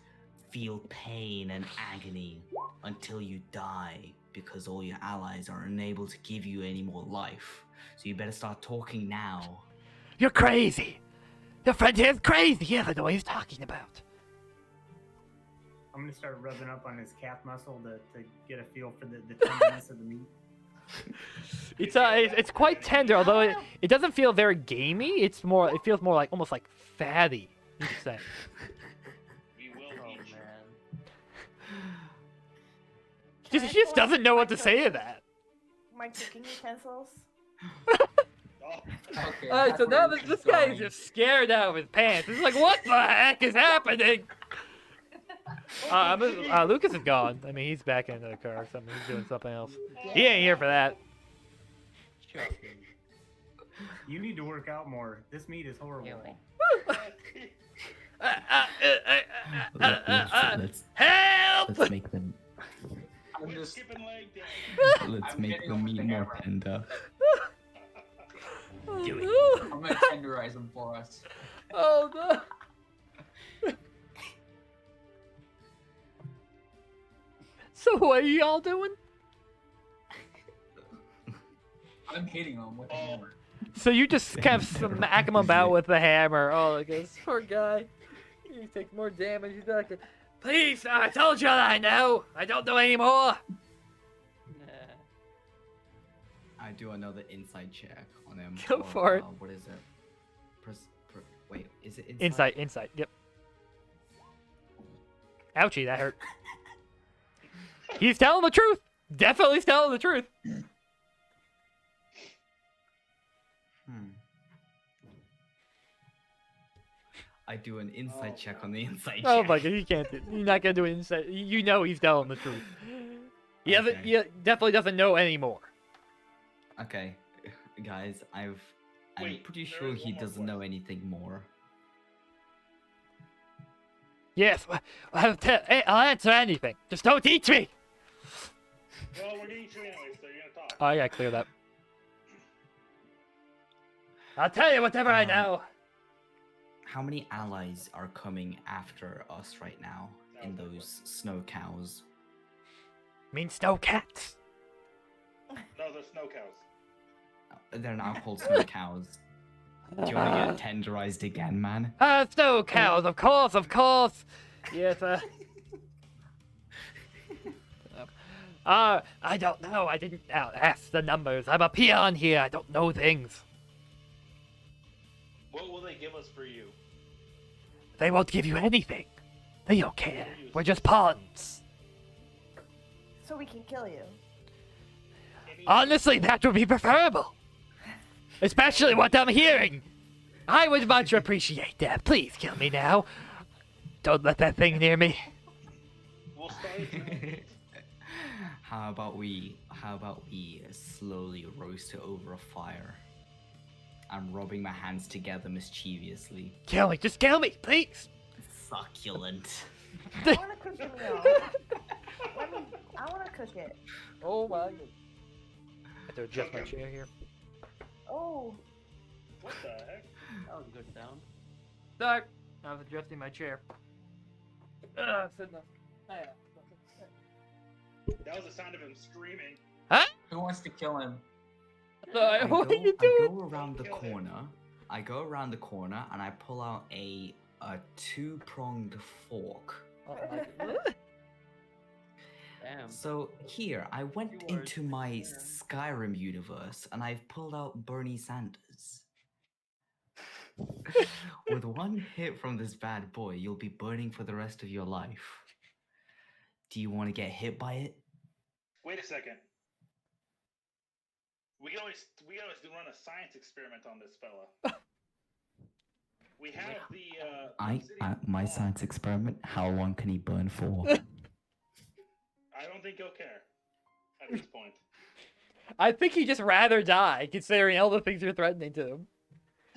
S2: feel pain and agony until you die, because all your allies are unable to give you any more life. So you better start talking now.
S1: You're crazy. Your friend here's crazy. He doesn't know what he's talking about.
S8: I'm gonna start rubbing up on his calf muscle to get a feel for the tenderness of the meat.
S1: It's quite tender, although it doesn't feel very gamey. It feels more like almost like fatty. You could say.
S7: We will
S4: Oh
S7: eat you.
S4: man.
S1: She just doesn't know what to say to that.
S3: My cooking utensils.
S7: Oh,
S10: Okay.
S1: Alright, so
S10: that's
S1: now
S10: where
S1: this
S10: this is
S1: guy is
S10: going.
S1: just scared out of his pants. He's like, what the heck is happening? Lucas is gone. I mean, he's back into the car or something. He's doing something else. He ain't here for that.
S8: You need to work out more. This meat is horrible.
S11: Let's make them.
S10: I'm just.
S7: Skipping leg day.
S11: Let's
S10: I'm
S11: make
S10: getting
S11: the
S10: over
S11: meat
S10: the
S11: more
S10: camera.
S11: tender.
S10: Do it. I'm gonna tenderize them for us.
S1: Oh no. So what are y'all doing?
S10: I'm hitting them with a hammer.
S1: So you just kind of smack him about with the hammer. Oh, like this poor guy. He takes more damage. He's like, please, I told you that I know. I don't know anymore.
S11: I do another inside check on him.
S1: Go
S11: or,
S1: for it.
S11: What is it? Wait, is it inside?
S1: Insight. Yep. Ouchie, that hurt. He's telling the truth. Definitely telling the truth.
S11: I do an inside check on the inside
S1: Oh
S11: check.
S1: my god, he can't do. You're not gonna do an insight. You know he's telling the truth. He
S11: Okay.
S1: he definitely doesn't know anymore.
S11: Okay, guys, I'm
S7: Wait,
S11: pretty
S7: there
S11: sure
S7: is
S11: he
S7: one more
S11: doesn't know
S7: question.
S11: anything more.
S1: Yes, I'll answer anything. Just don't teach me.
S7: Well, we're getting you anyway, so you're gonna talk.
S1: Oh, I gotta clear that. I'll tell you whatever I know.
S11: How many allies are coming after us right now in those snow cows?
S1: Mean snow cats.
S7: No, they're snow cows.
S11: They're now called snow cows. Do you want to get tenderized again, man?
S1: Snow cows, of course. Yes, I don't know. I didn't ask the numbers. I'm a peon here. I don't know things.
S7: What will they give us for you?
S1: They won't give you anything. They don't care. We're just pawns.
S3: So we can kill you.
S1: Honestly, that would be preferable. Especially what I'm hearing. I would much appreciate that. Please kill me now. Don't let that thing near me.
S7: We'll start at the
S11: How about we slowly roast it over a fire? I'm rubbing my hands together mischievously.
S1: Kill me. Just kill me, please.
S11: Succulent.
S3: I want to cook the meal. I want to cook it.
S1: Oh my god. I have to adjust my chair here.
S3: Oh.
S7: What the heck?
S4: That was a good sound.
S1: Sorry. I was adjusting my chair. Sitting up.
S7: That was the sound of him screaming.
S10: Who wants to kill him?
S1: Sorry, what are you
S11: I
S1: doing?
S11: go around the corner. I go around the corner and I pull out a two-pronged fork.
S1: Oh my god.
S4: Damn.
S11: So here, I went
S4: Few words
S11: into my
S4: there.
S11: Skyrim universe and I've pulled out Bernie Sanders. With one hit from this bad boy, you'll be burning for the rest of your life. Do you want to get hit by it?
S7: Wait a second. We can always run a science experiment on this fella. We have the
S11: My science experiment. How long can he burn for?
S7: I don't think he'll care at this point.
S1: I think he'd just rather die, considering all the things you're threatening to him.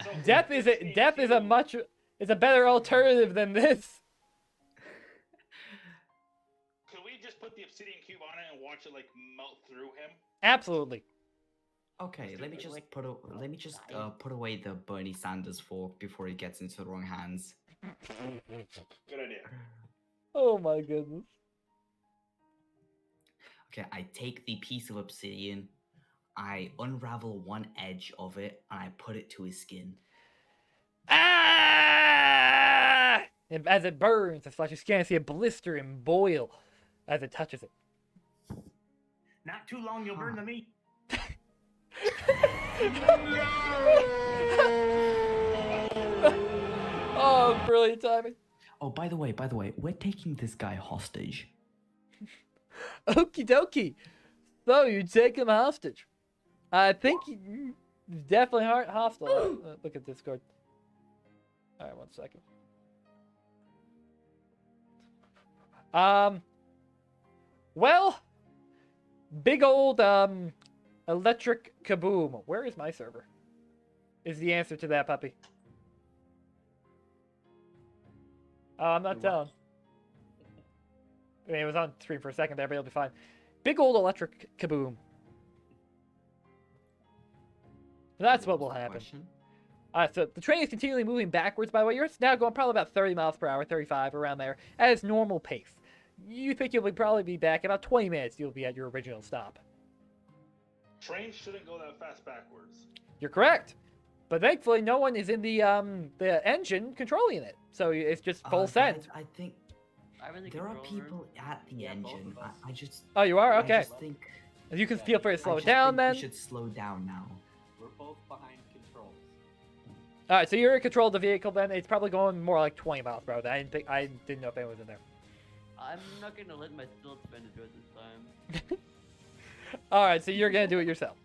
S7: So
S1: Death is a better alternative than this.
S7: Could we just put the obsidian cube on it and watch it like melt through him?
S1: Absolutely.
S11: Okay, let me just put away the Bernie Sanders fork before he gets into the wrong hands.
S7: Good idea.
S1: Oh my goodness.
S11: Okay, I take the piece of obsidian, I unravel one edge of it, and I put it to his skin.
S1: Ah! And as it burns, the flesh, you can see a blister and boil as it touches it.
S8: Not too long, you'll burn the meat.
S1: Oh, brilliant timing.
S11: Oh, by the way, we're taking this guy hostage.
S1: Okie dokie. So you take him hostage. I think he's definitely hostile. Look at Discord. All right, 1 second. Well, big old electric kaboom. Where is my server? Is the answer to that, puppy? Oh, I'm not telling. I mean, it was on screen for a second there, but it'll be fine. Big old electric kaboom. That's what will happen.
S11: Question?
S1: So the train is continually moving backwards, by the way. You're now going probably about 30 miles per hour, 35, around there, at its normal pace. You think you'll probably be back in about 20 minutes. You'll be at your original stop.
S7: Trains shouldn't go that fast backwards.
S1: You're correct. But thankfully, no one is in the engine controlling it. So it's just full send.
S11: Guys, I think
S4: I'm in the
S11: there are
S4: control room.
S11: people at the
S5: Yeah, both
S11: engine.
S5: of us.
S11: I just.
S1: Oh, you are?
S11: I
S1: Okay.
S11: just think,
S1: You can
S5: Yeah,
S1: feel free to
S11: I
S1: slow it
S11: just
S1: down
S11: think
S1: then.
S11: we should slow down now.
S9: We're both behind controls.
S1: All right, so you're in control of the vehicle then. It's probably going more like 20 miles per hour. I didn't know if anyone was in there.
S4: I'm not gonna let my stilt spin do it this time.
S1: All right, so you're gonna do it yourself.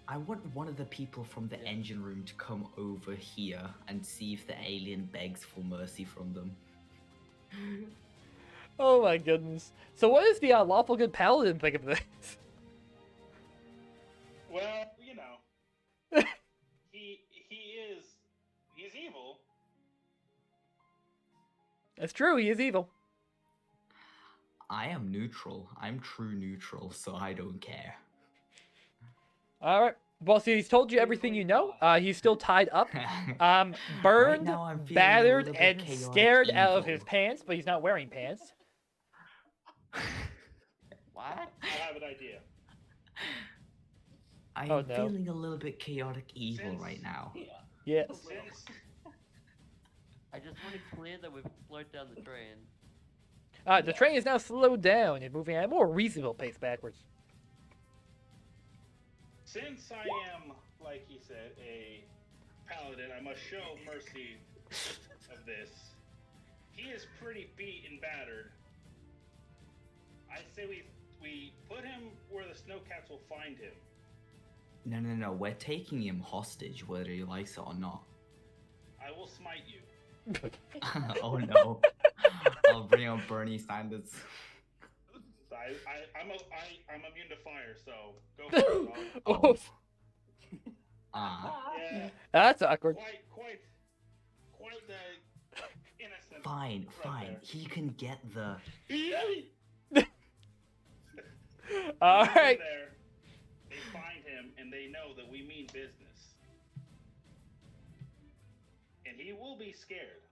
S11: I want one of the people from the engine room to come over here and see if the alien begs for mercy from them.
S1: Oh my goodness. So what does the lawful good paladin think of this?
S7: Well, you know, he's evil.
S1: That's true. He is evil.
S11: I am neutral. I'm true neutral, so I don't care.
S1: All right. Well, see, he's told you everything you know. He's still tied up,
S11: Right
S1: burned,
S11: now I'm feeling a
S1: battered,
S11: little bit
S1: and
S11: chaotic
S1: scared out of
S11: evil.
S1: his pants, but he's not wearing pants.
S4: What?
S7: I have an idea.
S11: I'm
S1: Oh, no.
S11: feeling a little bit chaotic evil
S7: Since-
S11: right now.
S1: Yes.
S7: Since
S4: I just want to clear that we've slowed down the train.
S1: The train is now slowed down and moving at a more reasonable pace backwards.
S7: Since I am, like he said, a paladin, I must show mercy of this. He is pretty beat and battered. I say we put him where the snowcats will find him.
S11: No. We're taking him hostage, whether he likes it or not.
S7: I will smite you.
S11: Oh no. I'll bring out Bernie Sanders.
S7: I'm immune to fire, so go for it. I'll-
S1: Oh,
S7: Yeah,
S1: that's awkward.
S7: quite the innocent.
S11: Fine.
S7: there.
S11: He can get the.
S1: All
S7: He's in
S1: right.
S7: There, they find him and they know that we mean business. And he will be scared.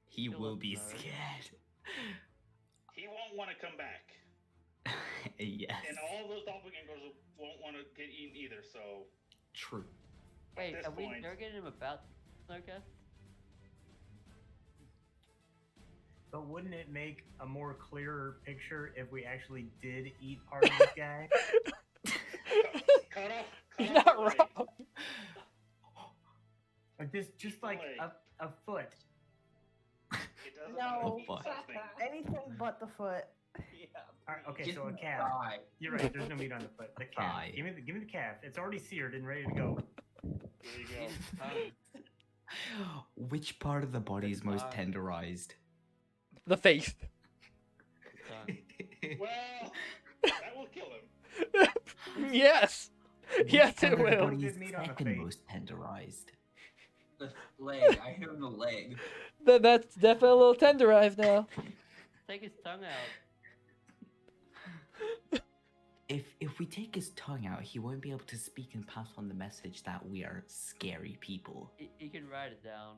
S11: He
S4: Still
S11: will
S4: looks
S11: be
S4: bad.
S11: scared.
S7: He won't want to come back.
S11: Yes.
S7: And all those doppelgangers won't want to get eaten either, so
S11: True.
S4: Wait,
S7: this
S4: have we
S7: point-
S4: interrogated him about Snowcats?
S8: But wouldn't it make a more clearer picture if we actually did eat part of this guy?
S7: cut off
S1: You're
S7: the
S1: not
S7: leg.
S1: wrong.
S8: Or just like a foot.
S7: It doesn't
S3: No.
S7: matter. Something.
S3: Anything but the foot.
S8: All right, okay,
S10: Get
S8: so a
S10: the
S8: calf.
S10: thigh.
S8: You're right. There's no meat on the foot. The calf.
S11: Thigh.
S8: Give me the calf. It's already seared and ready to go.
S7: There you
S4: Eat
S7: go.
S4: his tongue.
S11: Which part of the body is most
S4: tongue.
S11: tenderized?
S1: The face.
S4: Tongue.
S7: Well, that will kill him.
S1: Yes.
S11: Which
S1: Yes,
S11: part
S1: it
S11: of the
S1: will.
S11: body is
S8: Good meat on the
S11: second
S8: face.
S11: most tenderized?
S10: The leg. I hit him in the leg.
S1: That's definitely a little tenderized now.
S4: Take his tongue out.
S11: If we take his tongue out, he won't be able to speak and pass on the message that we are scary people.
S4: He can write it down.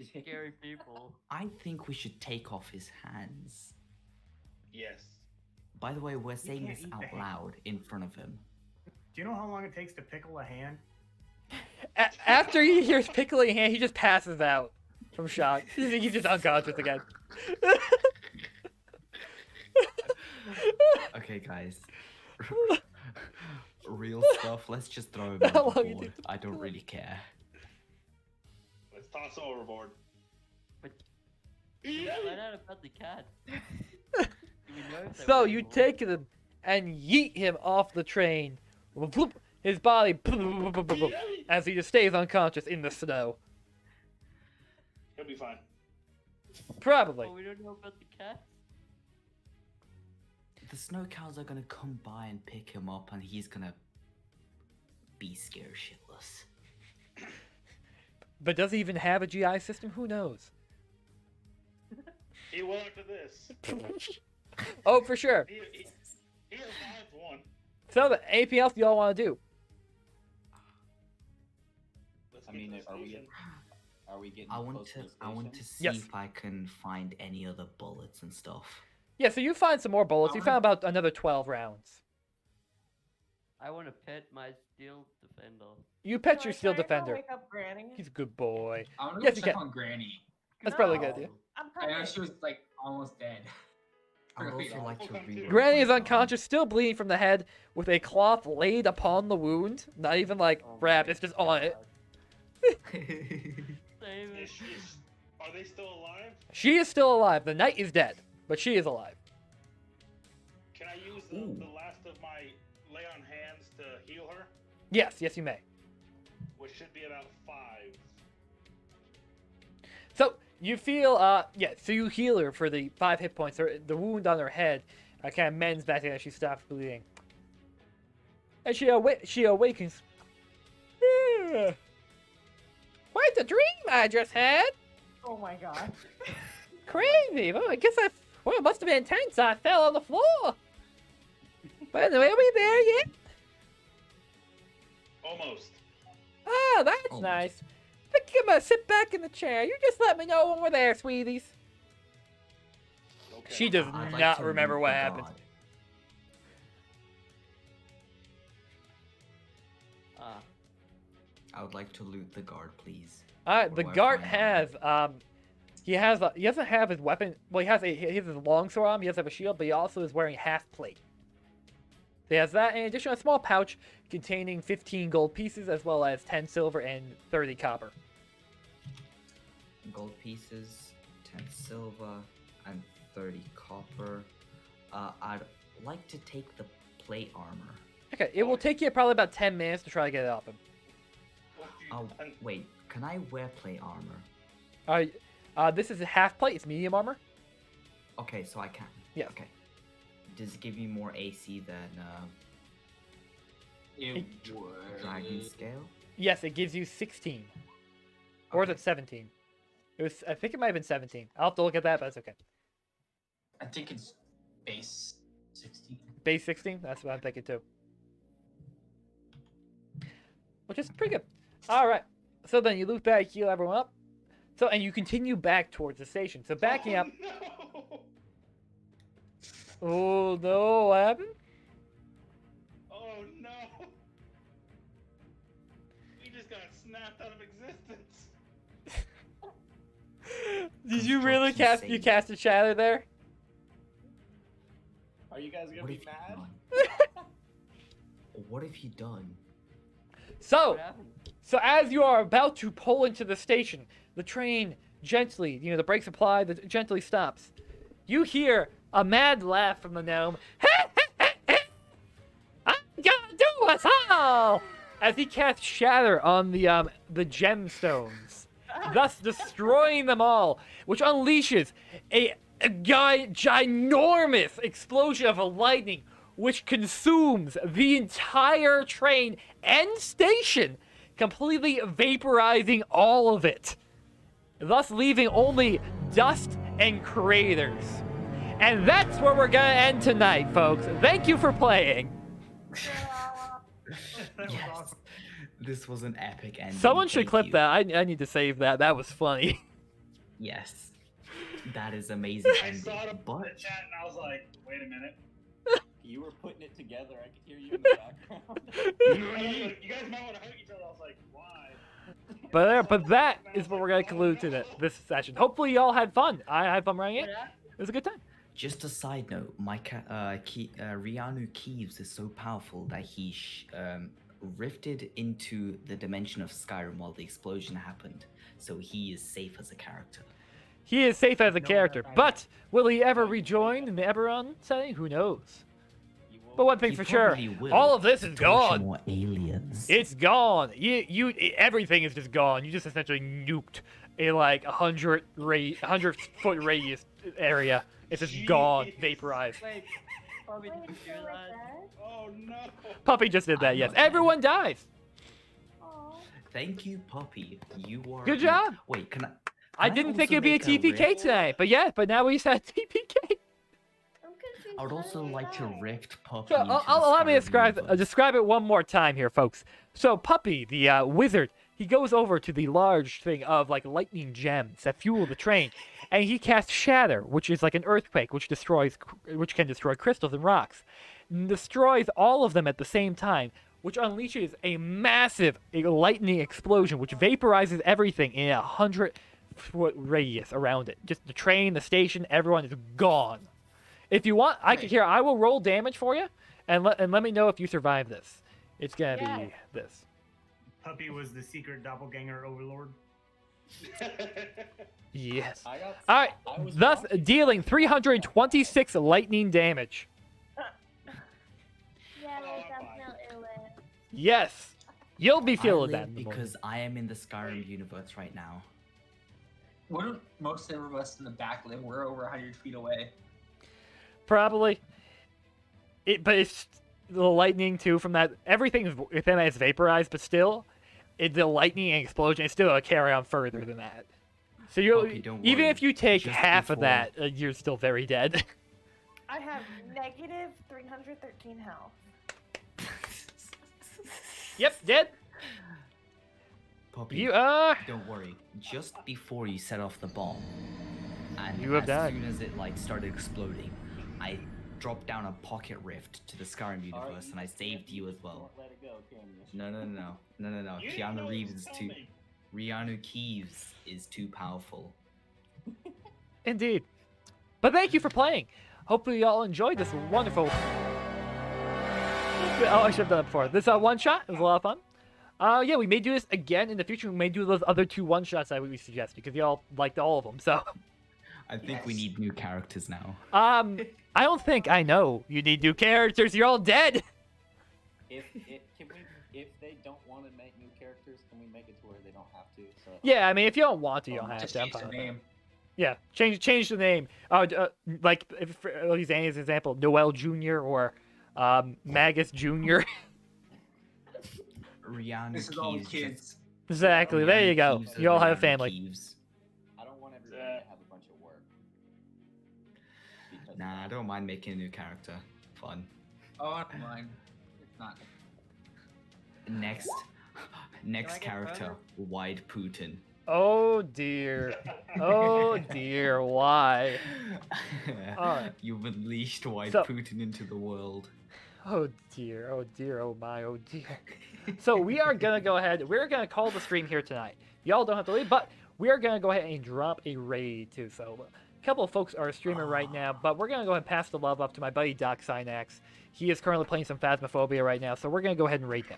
S4: Scary people.
S11: I think we should take off his hands.
S7: Yes.
S11: By the way, we're saying
S8: can't
S11: this
S8: eat
S11: out
S8: the hand.
S11: loud in front of him.
S8: Do you know how long it takes to pickle a hand?
S1: After he hears pickling hand, he just passes out from shock. He's just unconscious again.
S11: Okay, guys. Real stuff. Let's just throw him
S1: How long it
S11: overboard.
S1: takes
S11: I don't really care.
S7: Let's toss him overboard.
S4: But we find out about the cat. Do we know if they
S1: So
S4: were
S1: you
S4: evil?
S1: take him and yeet him off the train. Whoop, his body as he just stays unconscious in the snow.
S7: He'll be fine.
S1: Probably.
S4: Oh, we don't know about the cats?
S11: The snow cows are gonna come by and pick him up, and he's gonna be scared shitless.
S1: But does he even have a GI system? Who knows?
S7: He will after this.
S1: Oh, for sure.
S7: He survived one.
S1: So, anything else y'all want to do?
S7: Let's
S9: I
S7: get
S9: mean,
S7: to the station.
S9: are we getting
S11: I
S9: close
S11: want
S9: to
S11: to.
S9: the
S11: I want
S9: station?
S11: to see
S1: Yes.
S11: if I can find any other bullets and stuff.
S1: Yeah, so you find some more bullets. You
S10: I
S1: found about another 12 rounds.
S4: I want to pet my steel defender.
S1: You pet
S3: Can
S1: your
S3: I
S1: steel
S3: try and go
S1: defender.
S3: Wake up Granny.
S1: He's a good boy.
S10: I want to
S1: Yes,
S10: go
S1: you
S10: check
S1: can.
S10: on Granny.
S1: That's probably a
S3: No.
S1: good idea.
S3: I'm
S10: I know
S3: perfect.
S10: she was like almost dead.
S11: I would
S10: Really?
S11: also like to
S7: Welcome to-
S11: reload
S1: Granny
S11: my
S1: is
S11: gun.
S1: unconscious, still bleeding from the head, with a cloth laid upon the wound. Not even like
S4: Oh
S1: wrapped,
S4: my
S1: it's just on it.
S4: God. Save it.
S7: Are they still alive?
S1: She is still alive. The knight is dead, but she is alive.
S7: Can I use
S11: Ooh.
S7: the last of my lay on hands to heal her?
S1: Yes, you may.
S7: Which should be about 5.
S1: So you feel, so you heal her for the 5 hit points. The wound on her head kind of mends back as she stops bleeding, and she awakens. Yeah. Quite the dream I just had.
S3: Oh my god.
S1: Crazy. Well, I guess it must have been intense. I fell on the floor. But anyway, are we there yet?
S7: Almost.
S1: Oh, that's
S11: Almost.
S1: nice. Come on, sit back in the chair. You just let me know when we're there, sweeties.
S7: Okay.
S1: She does
S11: I'd like
S1: not
S11: to
S1: remember
S11: loot
S1: what
S11: the
S1: happened.
S11: guard.
S4: Ah,
S11: I would like to loot the guard, please.
S1: Alright,
S11: What
S1: the
S11: do I
S1: guard
S11: find
S1: has he doesn't have his weapon. Well, he has his longsword on. He doesn't have a shield, but he also is wearing half plate. He has that, in addition, a small pouch containing 15 gold pieces, as well as 10 silver and 30 copper.
S11: Gold pieces, 10 silver, and 30 copper. I'd like to take the plate armor.
S1: Okay, it will take you probably about 10 minutes to try to get it off him.
S7: What have you
S11: Oh,
S7: done?
S11: wait. Can I wear plate armor?
S1: This is a half plate. It's medium armor.
S11: Okay, so I can.
S1: Yeah.
S11: Okay. Does it give me more AC than
S10: It
S11: Dragon
S10: would.
S11: Scale?
S1: Yes, it gives you 16. Or is
S11: Okay.
S1: it 17? I think it might have been 17. I'll have to look at that, but it's okay.
S10: I think it's base 16.
S1: Base 16? That's what I'm thinking too. Which is pretty good. Alright. So then you loop back, heal everyone up. So, and you continue back towards the station. So backing up.
S7: No!
S1: Oh no, what happened?
S7: Oh no! We just got snapped out of existence.
S1: Did you really
S11: Construction
S1: you
S11: save.
S1: cast a shatter there?
S5: Are you guys gonna
S11: What
S5: be
S11: have
S5: mad?
S11: you done? What have you done?
S1: So,
S4: what happened?
S1: So as you are about to pull into the station, the train gently, the brakes apply, gently stops. You hear a mad laugh from the gnome. I'm gonna do us all! As he casts shatter on the gemstones, thus destroying them all, which unleashes a ginormous explosion of lightning, which consumes the entire train and station, completely vaporizing all of it, thus leaving only dust and craters. And that's where we're gonna end tonight, folks. Thank you for playing.
S8: That was
S11: Yes.
S8: awesome.
S11: This was an epic ending.
S1: Someone should
S11: Thank
S1: clip
S11: you.
S1: that. I need to save that. That was funny.
S11: Yes. That is amazing
S7: I
S11: ending.
S7: saw it in the
S11: But
S7: chat and I was like, wait a minute.
S9: You were putting it together. I could hear you in the background.
S7: You guys might want to hug each other. I was like, why?
S1: But that is what we're gonna conclude to this session. Hopefully y'all had fun. I had fun running it.
S4: What happened?
S1: It was a good time.
S11: just a side note, Rianu Keeves is so powerful that he rifted into the dimension of Skyrim while the explosion happened, so he is safe as a character.
S1: He is safe as a
S8: No,
S1: character,
S8: I-
S1: but will he ever rejoin in the Eberron setting? Who knows?
S9: You will-
S1: But one thing's
S11: He
S1: for sure,
S11: probably will
S1: all of this
S11: to
S1: is
S11: torture
S1: gone.
S11: more aliens.
S1: It's gone. Everything is just gone. You just essentially nuked a like 100-foot radius area. It's just gone,
S7: Jeez.
S1: vaporized.
S4: Wait, Bobby,
S6: Wait,
S4: did you
S6: so
S4: do
S6: like
S4: that?
S6: that?
S7: Oh no.
S1: Puppy just did that.
S11: I'm
S1: Yes,
S11: not dead.
S1: everyone dies.
S6: Aw.
S11: Thank you, Poppy. You are.
S1: Good job.
S11: Wait, can I?
S1: I
S11: Can I
S1: didn't think
S11: also
S1: it'd be a
S11: make a
S1: TPK
S11: rift?
S1: tonight, but now we said TPK.
S6: I'm confused.
S11: I would
S6: how
S11: also
S6: did you
S11: like to
S6: die?
S11: rift Poppy
S1: So
S11: into the
S1: allow me to
S11: Skyrim universe.
S1: describe it one more time here, folks. So Puppy, the wizard, he goes over to the large thing of like lightning gems that fuel the train, and he casts Shatter, which is like an earthquake, which can destroy crystals and rocks, and destroys all of them at the same time, which unleashes a massive lightning explosion, which vaporizes everything in a 100-foot radius around it. Just the train, the station, everyone is gone. If you want, I will roll damage for you, and let me know if you survive this. It's gonna be this.
S8: Puppy was the secret doppelganger overlord.
S1: Yes.
S9: I got.
S1: All right.
S9: I was
S1: Thus,
S9: watching-
S1: dealing 326 lightning damage.
S6: Yeah,
S7: Oh,
S6: we'll
S7: I'm fine.
S6: definitely live.
S1: Yes. You'll be
S11: I
S1: feeling
S11: live
S1: that in the morning.
S11: because I am in the Skyrim universe right now.
S10: Wouldn't most of us in the back live? We're over 100 feet away.
S1: Probably. But it's the lightning too from that. Everything within that is vaporized, but still, the lightning and explosion is still a carry on further than that. So you'll
S11: Okay, don't
S1: even
S11: worry.
S1: if you take
S11: Just
S1: half of
S11: before-
S1: that, you're still very dead.
S3: I have negative 313 health.
S1: Yep, dead.
S11: Poppy,
S1: You
S11: don't worry. Just before you set off the bomb, and
S1: You have
S11: as
S1: died.
S11: soon as it like started exploding, I dropped down a pocket rift to the Skyrim
S9: Alright,
S11: universe, and I saved you as well.
S9: Let it go, can you?
S11: No.
S7: You didn't know
S11: Keanu
S7: it
S11: Reeves
S7: was
S11: is too.
S7: coming.
S11: Rihanna Keeves is too powerful.
S1: Indeed. But thank you for playing. Hopefully you all enjoyed this wonderful. Oh, I should have done it before. This one shot. It was a lot of fun. Yeah, we may do this again in the future. We may do those other 2 one-shots that we suggest because y'all liked all of them. So,
S11: I think we
S10: Yes.
S11: need new characters now.
S1: I don't think I know. You need new characters. You're all dead.
S9: If they don't want to make new characters, can we make it to where they don't have to? So
S1: Yeah, I mean, if you don't want to, you don't have
S10: Just
S1: to. I'm
S10: change
S1: fine
S10: the
S1: with that.
S10: name.
S1: Yeah, change the name. Like if I'll use Annie as an example, Noel Jr. or Magus Jr.
S11: Rihanna
S10: This is all
S11: Keeves.
S10: kids.
S1: Exactly. There you go.
S11: Keeves is
S1: You all have a
S11: Rihanna
S1: family.
S11: Keeves.
S9: I don't want everybody to have a bunch of work. Because
S11: Nah, I don't mind making a new character. Fun.
S10: Oh, I don't mind. It's not.
S11: Next
S4: get
S11: character, Wide Putin.
S1: Oh dear. Oh dear. Why? Alright.
S11: You've unleashed Wide
S1: So-
S11: Putin into the world.
S1: Oh dear. Oh dear. Oh my. Oh dear. So we are gonna go ahead. We're gonna call the stream here tonight. Y'all don't have to leave, but we are gonna go ahead and drop a raid too. So a couple of folks are streaming right now, but we're gonna go ahead and pass the love up to my buddy Doc Synax. He is currently playing some Phasmophobia right now, so we're gonna go ahead and raid him.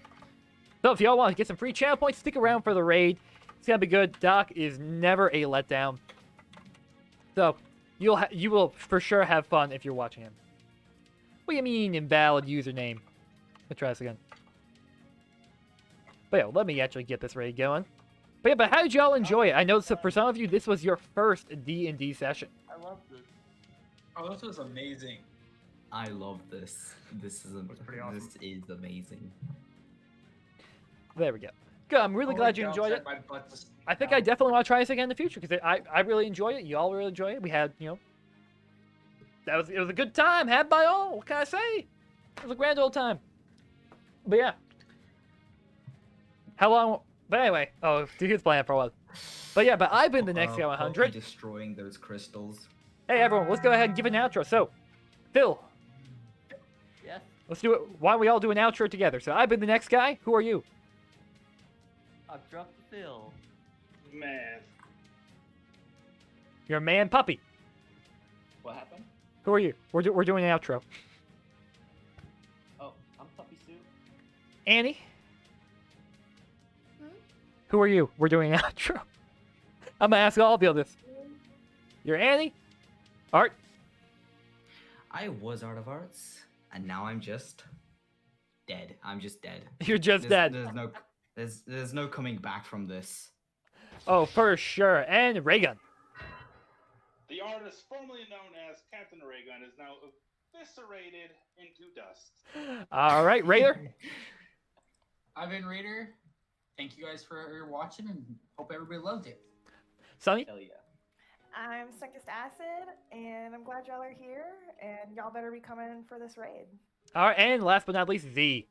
S1: So if y'all want to get some free channel points, stick around for the raid. It's gonna be good. Doc is never a letdown. So you will for sure have fun if you're watching him. What do you mean invalid username? Let's try this again. But yeah, let me actually get this raid going. But yeah, but how did y'all enjoy it? I know for some of you this was your first D&D session.
S4: I love this.
S10: Oh, this was amazing.
S11: I love this. This is
S8: pretty awesome.
S11: This is amazing.
S1: There we go. Good. I'm really
S10: Oh,
S1: glad you
S10: God,
S1: enjoyed it.
S10: my butt just-
S1: I think I definitely want to try this again in the future because I really enjoyed it. Y'all really enjoyed it. We had, it was a good time had by all. What can I say? It was a grand old time. But yeah. How long? But anyway, he was playing for a while. But yeah, but I've been the next guy 100.
S11: Poppy destroying those crystals.
S1: Hey everyone, let's go ahead and give an outro. So, Phil,
S4: Yes.
S1: let's do it. Why don't we all do an outro together? So I've been the next guy. Who are you?
S4: I've dropped the fill.
S7: Man.
S1: You're a man puppy.
S9: what happened?
S1: Who are you? We're doing an outro.
S9: Oh, I'm Puppy Soup.
S1: Annie.
S6: Hmm?
S1: Who are you? We're doing an outro. I'm gonna ask all of you this. You're Annie. Art.
S11: I was Art of Arts, and now I'm just dead. I'm just dead.
S1: You're just
S11: There's,
S1: dead.
S11: there's no coming back from this.
S1: Oh, for sure. And Raygun.
S7: The artist formerly known as Captain Raygun is now eviscerated into dust.
S1: All right, Raider.
S10: I've been Raider. Thank you guys for watching and hope everybody loved it.
S1: Sonny.
S9: Hell yeah.
S3: I'm Sunkist Acid, and I'm glad y'all are here, and y'all better be coming for this raid.
S1: All right, and last but not least, Z.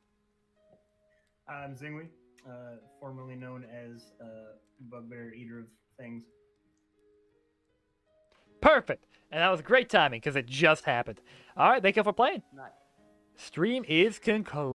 S8: I'm Zingui, formerly known as Bugbear Eater of Things.
S1: Perfect. And that was great timing because it just happened. All right, thank you for playing.
S4: Nice.
S1: Stream is concluded.